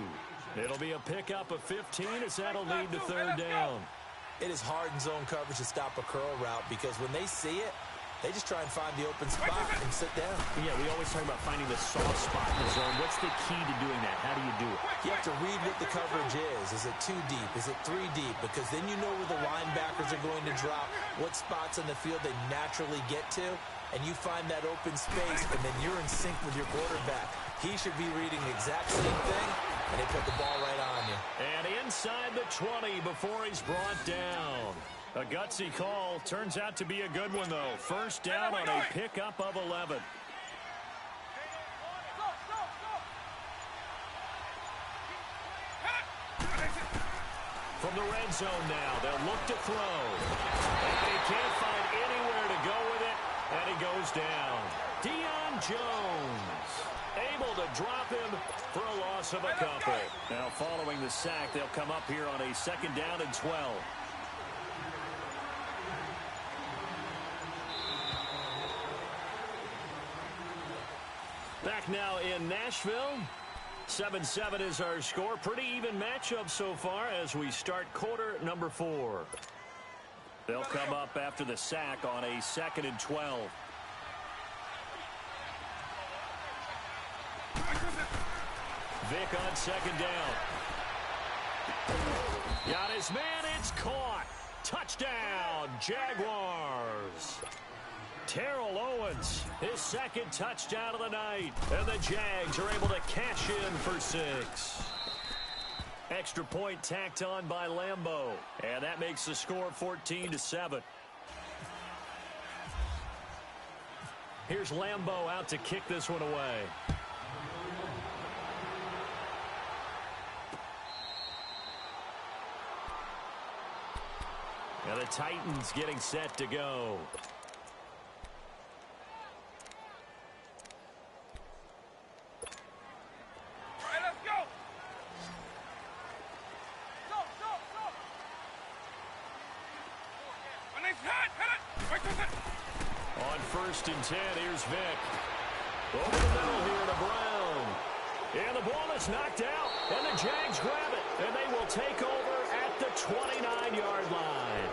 It'll be a pickup of 15 as that'll lead to 3rd down. It is hard in zone coverage to stop a curl route because when they see it, They just try and find the open spot and sit down. Yeah, we always talk about finding the soft spot in the zone. What's the key to doing that? How do you do it? You have to read what the coverage is. Is it 2 deep? Is it 3 deep? Because then you know where the linebackers are going to drop, what spots on the field they naturally get to, and you find that open space, and then you're in sync with your quarterback. He should be reading the exact same thing, and they put the ball right on you. And inside the 20 before he's brought down. A gutsy call. Turns out to be a good one, though. First down on a pickup of 11. From the red zone now, they'll look to throw. And he can't find anywhere to go with it, and he goes down. Deion Jones able to drop him for a loss of a couple. Now, following the sack, they'll come up here on a second down and 12. Back now in Nashville. 7-7 is our score. Pretty even matchup so far as we start quarter number 4. They'll come up after the sack on a second and 12. Vic on second down. Got his man. It's caught. Touchdown, Jaguars. Terrell Owens, his second touchdown of the night. And the Jags are able to cash in for 6. Extra point tacked on by Lambeau. And that makes the score 14-7. Here's Lambeau out to kick this one away. Now the Titans getting set to go. On first and 10, here's Vic. Over the middle here to Brown. And the ball is knocked out, and the Jags grab it, and they will take over at the 29-yard line.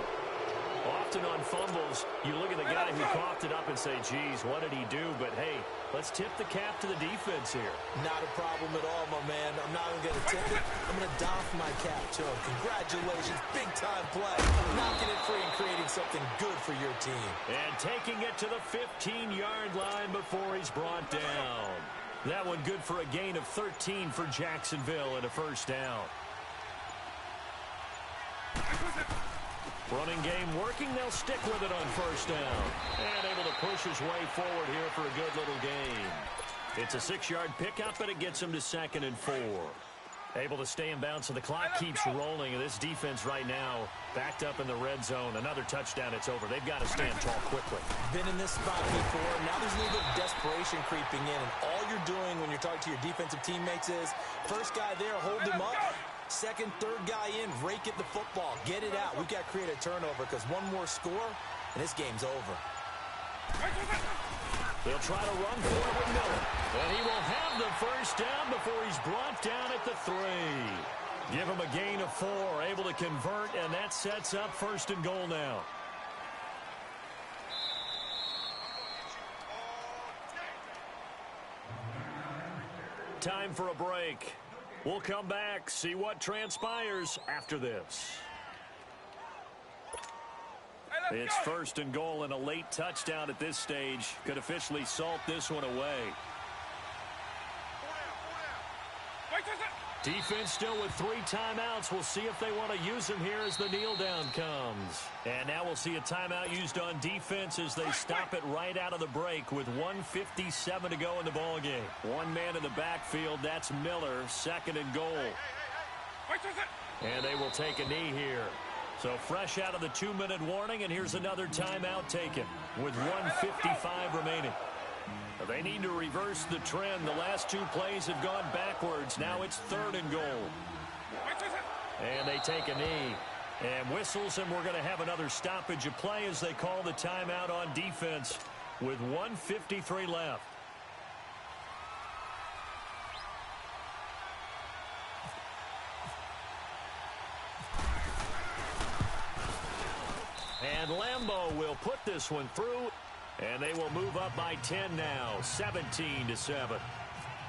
Often on fumbles, you look at the guy who coughed it up and say, geez, what did he do? But, hey, let's tip the cap to the defense here. Not a problem at all, my man. I'm not even going to tip it. I'm going to doff my cap to him. Congratulations, big-time play. Knocking it free and creating something good for your team. And taking it to the 15-yard line before he's brought down. That one good for a gain of 13 for Jacksonville and a first down. Running game working. They'll stick with it on first down. And able to push his way forward here for a good little gain. It's a 6-yard pickup, and it gets him to second and 4. Able to stay in bounds, so the clock keeps rolling. And this defense right now backed up in the red zone. Another touchdown, it's over. They've got to stand tall quickly. Been in this spot before. Now there's a little bit of desperation creeping in. And all you're doing when you're talking to your defensive teammates is, first guy there, hold him up. Second, third guy in, rake at the football. Get it out. We've got to create a turnover because one more score, and this game's over. They'll try to run for it with Miller. And he will have the first down before he's brought down at the 3. Give him a gain of 4, able to convert, and that sets up first and goal now. Time for a break. We'll come back, see what transpires after this. It's first and goal, and a late touchdown at this stage could officially salt this one away. Defense still with 3 timeouts. We'll see if they want to use them here as the kneel down comes. And now we'll see a timeout used on defense as they stop it right out of the break with 1:57 to go in the ballgame. One man in the backfield, that's Miller, second and goal. And they will take a knee here. So fresh out of the 2-minute warning, and here's another timeout taken with 1:55 remaining. They need to reverse the trend. The last 2 plays have gone backwards. Now it's third and goal. And they take a knee. And whistles, and we're going to have another stoppage of play as they call the timeout on defense with 1:53 left. And Lambeau will put this one through. And they will move up by 10 now, 17-7.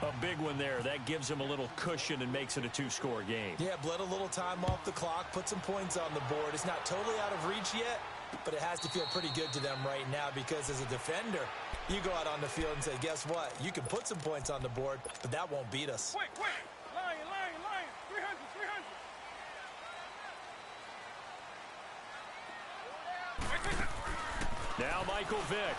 A big one there. That gives them a little cushion and makes it a two-score game. Yeah, bled a little time off the clock, put some points on the board. It's not totally out of reach yet, but it has to feel pretty good to them right now because as a defender, you go out on the field and say, guess what? You can put some points on the board, but that won't beat us. Quick, quick. Lion. 300. Now Michael Vick.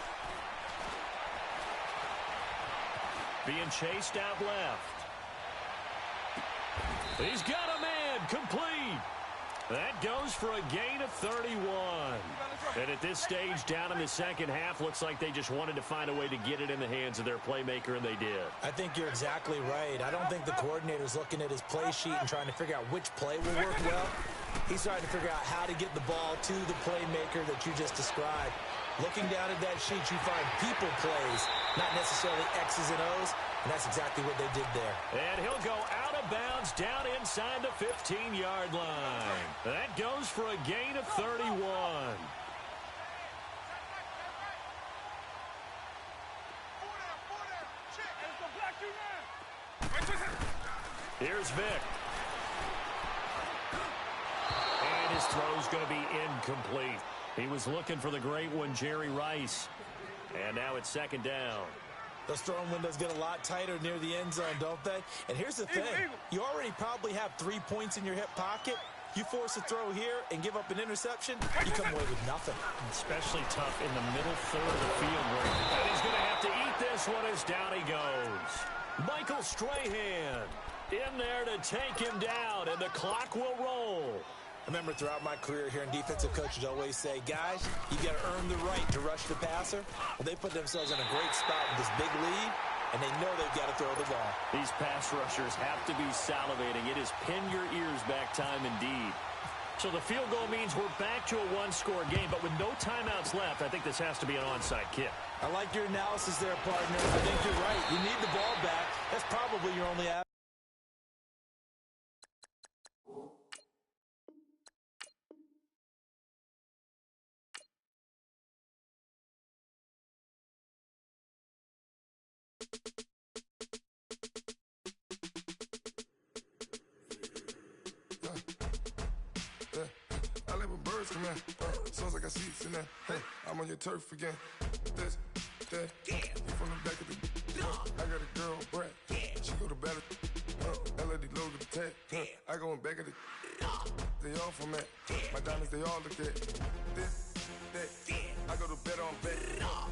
Being chased out left. He's got a man complete. That goes for a gain of 31. And at this stage, down in the second half, looks like they just wanted to find a way to get it in the hands of their playmaker, and they did. I think you're exactly right. I don't think the coordinator's looking at his play sheet and trying to figure out which play will work well. He's trying to figure out how to get the ball to the playmaker that you just described. Looking down at that sheet, you find people plays, not necessarily X's and O's, and that's exactly what they did there. And he'll go out of bounds down inside the 15-yard line. That goes for a gain of 31. Here's Vick. And his throw's going to be incomplete. He was looking for the great one, Jerry Rice. And now it's second down. Those throwing windows get a lot tighter near the end zone, don't they? And here's the thing. You already probably have 3 points in your hip pocket. You force a throw here and give up an interception, you come away with nothing. Especially tough in the middle third of the field. And he's going to have to eat this one as down he goes. Michael Strahan in there to take him down, and the clock will roll. I remember throughout my career here in defensive coaches always say, guys, you got to earn the right to rush the passer. Well, they put themselves in a great spot with this big lead, and they know they've got to throw the ball. These pass rushers have to be salivating. It is pin your ears back time indeed. So the field goal means we're back to a one-score game, but with no timeouts left, I think this has to be an onside kick. I like your analysis there, partner. I think you're right. You need the ball back. That's probably your only option. I live with birds come in. Sounds like I seats in there. Hey, I'm on your turf again. This, that, you from the back of the. I got a girl, Brad. She go to battle. LED logo the tag. I go in back of the. They all from that. My diamonds, they all look at. This, that. I go to bed on bed.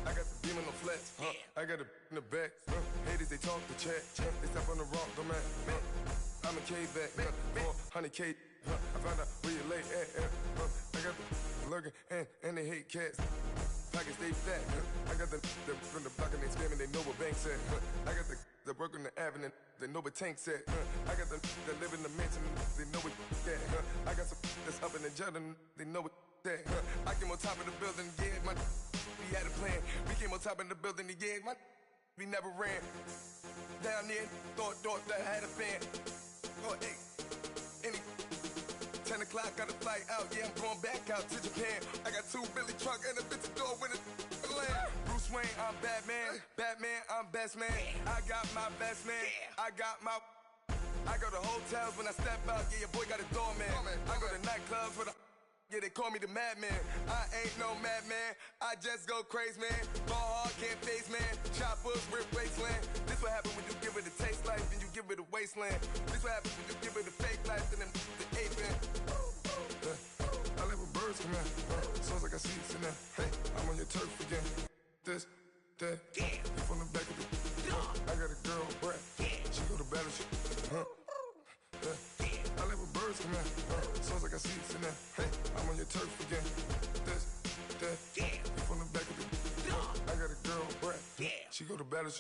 I got the beam in the flats. I got it in the back. Haters, they talk the chat. They step on the rock, the man. I'm a K-back, 400K. I found out where you lay at. I got the lurking and they hate cats. Pockets stay fat. I got the from the block and they spamming, they know what banks at. I got the work on the avenue, they know what tanks at. I got the that live in the mansion, they know what that. I got some that's up in the jutting, they know what that. I came on top of the building, yeah, my we had a plan. We came on top of the building, yeah, my we never ran. Down there, thought that I had a fan. Oh, hey, any 10 o'clock, got a flight out, yeah, I'm going back out to Japan. I got 2 Billy truck and a bitch door with a land. Bruce Wayne, I'm Batman, I'm best man. I got my best man, I go to hotels when I step out, yeah, your boy got a doorman. I go to nightclubs with a, yeah, they call me the madman. I ain't no madman, I just go crazy, man. Ball hard, can't face, man. Choppers, rip wasteland. This what happen when you give it a taste life, then you give it a wasteland. This what happens when you give it a fake life, then the ape man. I live with birds come in. Sounds like I see it's in there. Hey, I'm on your turf again. This, that, you from the back of the. I got a girl, Brad. She go to battle. I live with birds come in. Sounds like I see it's in there. Hey, I'm on your turf again. This, that, you from the back of the. I got a girl, Brad. She go to battle.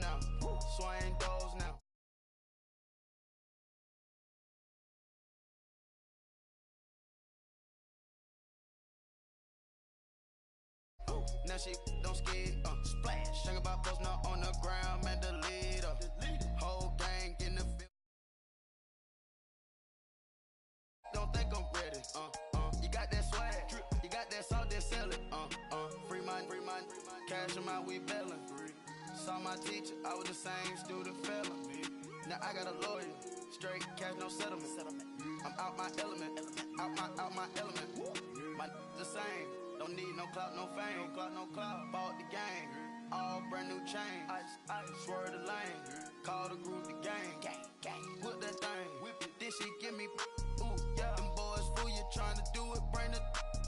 now. Swing doors now. Now she don't skid, splash. Think about posting up on the ground, man, delete her. Whole gang in the field. Don't think I'm ready, You got that swag, you got that salt, then sell it, Free mind, cash them out, we bailin'. Saw my teacher, I was the same student fella. Now I got a lawyer, straight cash, no settlement. I'm out my element, out my element. My the same. Don't need no clout, no fame. No clout. Bought the game. All brand new chain. I swerve the lane. Call the group the gang. Whip that thing. Whip it. Then she give me. Ooh, yeah. Them boys fool you trying to do it. Bring the.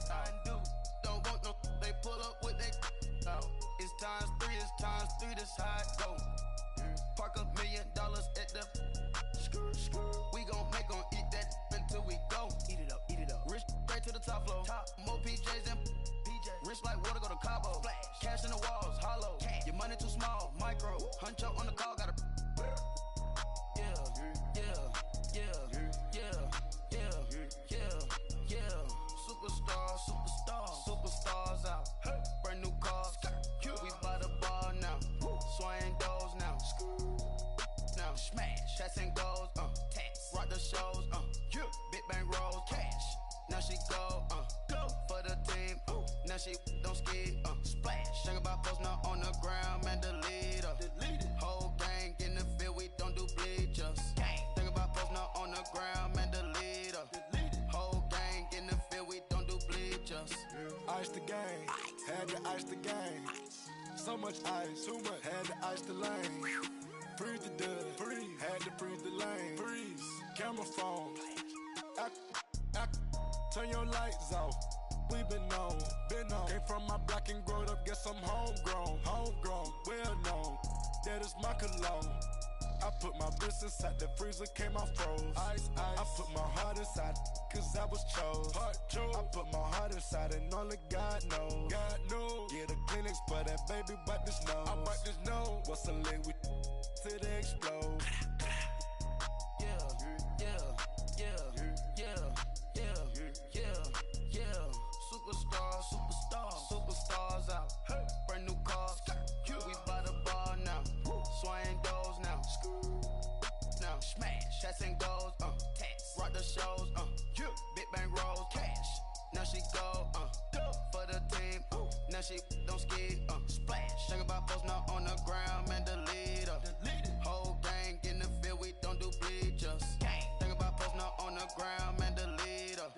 I do. Don't want no. They pull up with that. It's times 3. This how it go. Park $1 million at the. We gon' make 'em eat that until we go. Eat it up. Rich straight to the top floor. More PJs and rich like water, go to Cabo. Cash in the walls, hollow. Your money too small, micro. Huncho on the call, got a. Yeah. Superstars out. Brand new cars. We by the bar now. Swing doors now. Now smash. Shots and goals, tax. Rock the shows, Big bang rolls, cash. Now she go for the team, Now she don't skid, splash. Think about posting up on the ground, man, delete her. Whole gang in the field, we don't do bleachers. Think about posting up on the ground, man, delete her. Whole gang in the field, we don't do bleachers. Ice the game, had to ice the game. So much ice, too much, had to ice the lane. Freeze the dud, had to freeze the lane. Freeze, camera phone. Turn your lights off. We been on. Came from my block and growed up. Guess I'm homegrown, well known. That is my cologne. I put my wrist inside the freezer, came out froze. Ice. I put my heart inside, cause I was chose. I put my heart inside and only God knows. Yeah, the clinics, but that baby bite this nose. I bite this nose. What's a leg with till they explode? Superstars out. Brand new cars. We by the bar now. Swing doors now. Now smash. Shots and goals, tax. Rock the shows, Big bang rolls, cash. Now she go, for the team, Now she don't skid, splash. Think about posting up on the ground, man, delete her. Whole gang in the field, we don't do bleachers. Think about posting up on the ground, man, delete her.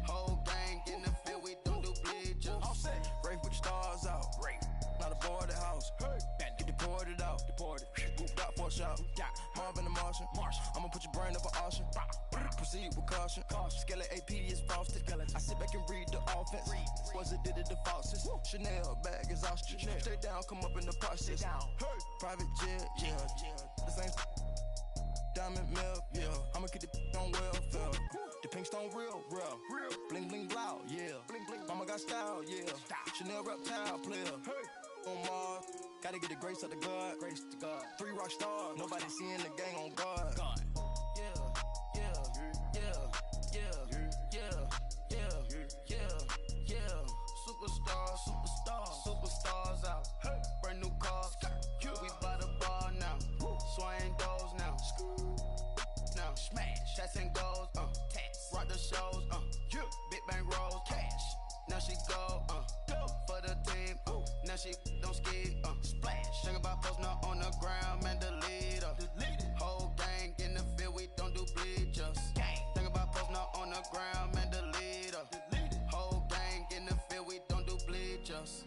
Whole gang in the field, we don't do bleachers. All set. Rafe with the stars out. Not a boarded house. Get deported out. Booped out for a shot. Marvin the Martian. I'ma put your brain up for auction. Proceed with caution. Skeleton AP is frosted. I sit back and read the offense. Was it did it the faucets? Chanel bag is ostrich. Stay down, come up in the process. Private jet, yeah. The same diamond milk, yeah. I'ma keep the on welfare. The pink stone real. Bling bling blow, yeah. Mama got style, yeah. Chanel reptile player. On Mars, gotta get the grace of the God. 3 rock stars, nobody seeing the gang on guard. Superstars out. Brand new cars. We by the bar now. Swing doors now. Now smash. Shots and goals, tax. Rock the shows, Big bang rolls, cash. Now she go, for the team, Now she don't skid, splash. Think about posting up on the ground, man, delete her. Whole gang in the field, we don't do bleachers. Think about posting up on the ground, man, delete her. Whole gang in the field, we don't do bleachers.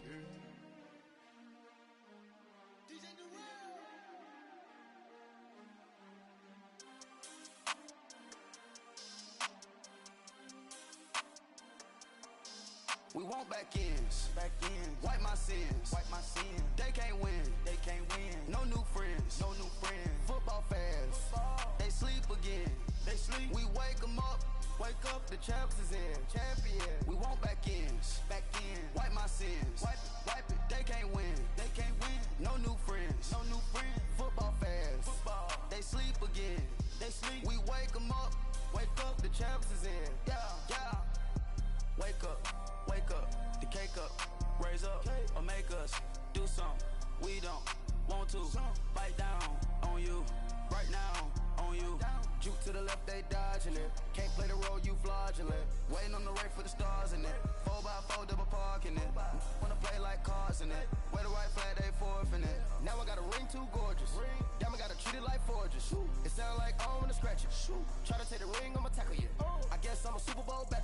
We want back ends. Wipe my sins. They can't win. No new friends. Football fans. They sleep again. We wake them up. The champs is in. Champion. We want back ends. Wipe my sins. Wipe it. They can't win. No new friends. sleep. We wake them up, the champs is in. Yeah, yeah. Wake up, the cake up, raise up, or make us do something we don't want to. Bite down on you, right now on you. Juke to the left, they dodging it. Can't play the role, you fraudulent. Waiting on the right for the stars in it. 4x4 double parking it. Wanna play like cars in it. Wear the right flag, they forfeiting it. Now I got a ring too gorgeous. Damn, I gotta treat it like forges. It sound like I'm gonna scratch it. Try to take the ring, I'ma tackle you. I guess I'm a Super Bowl back.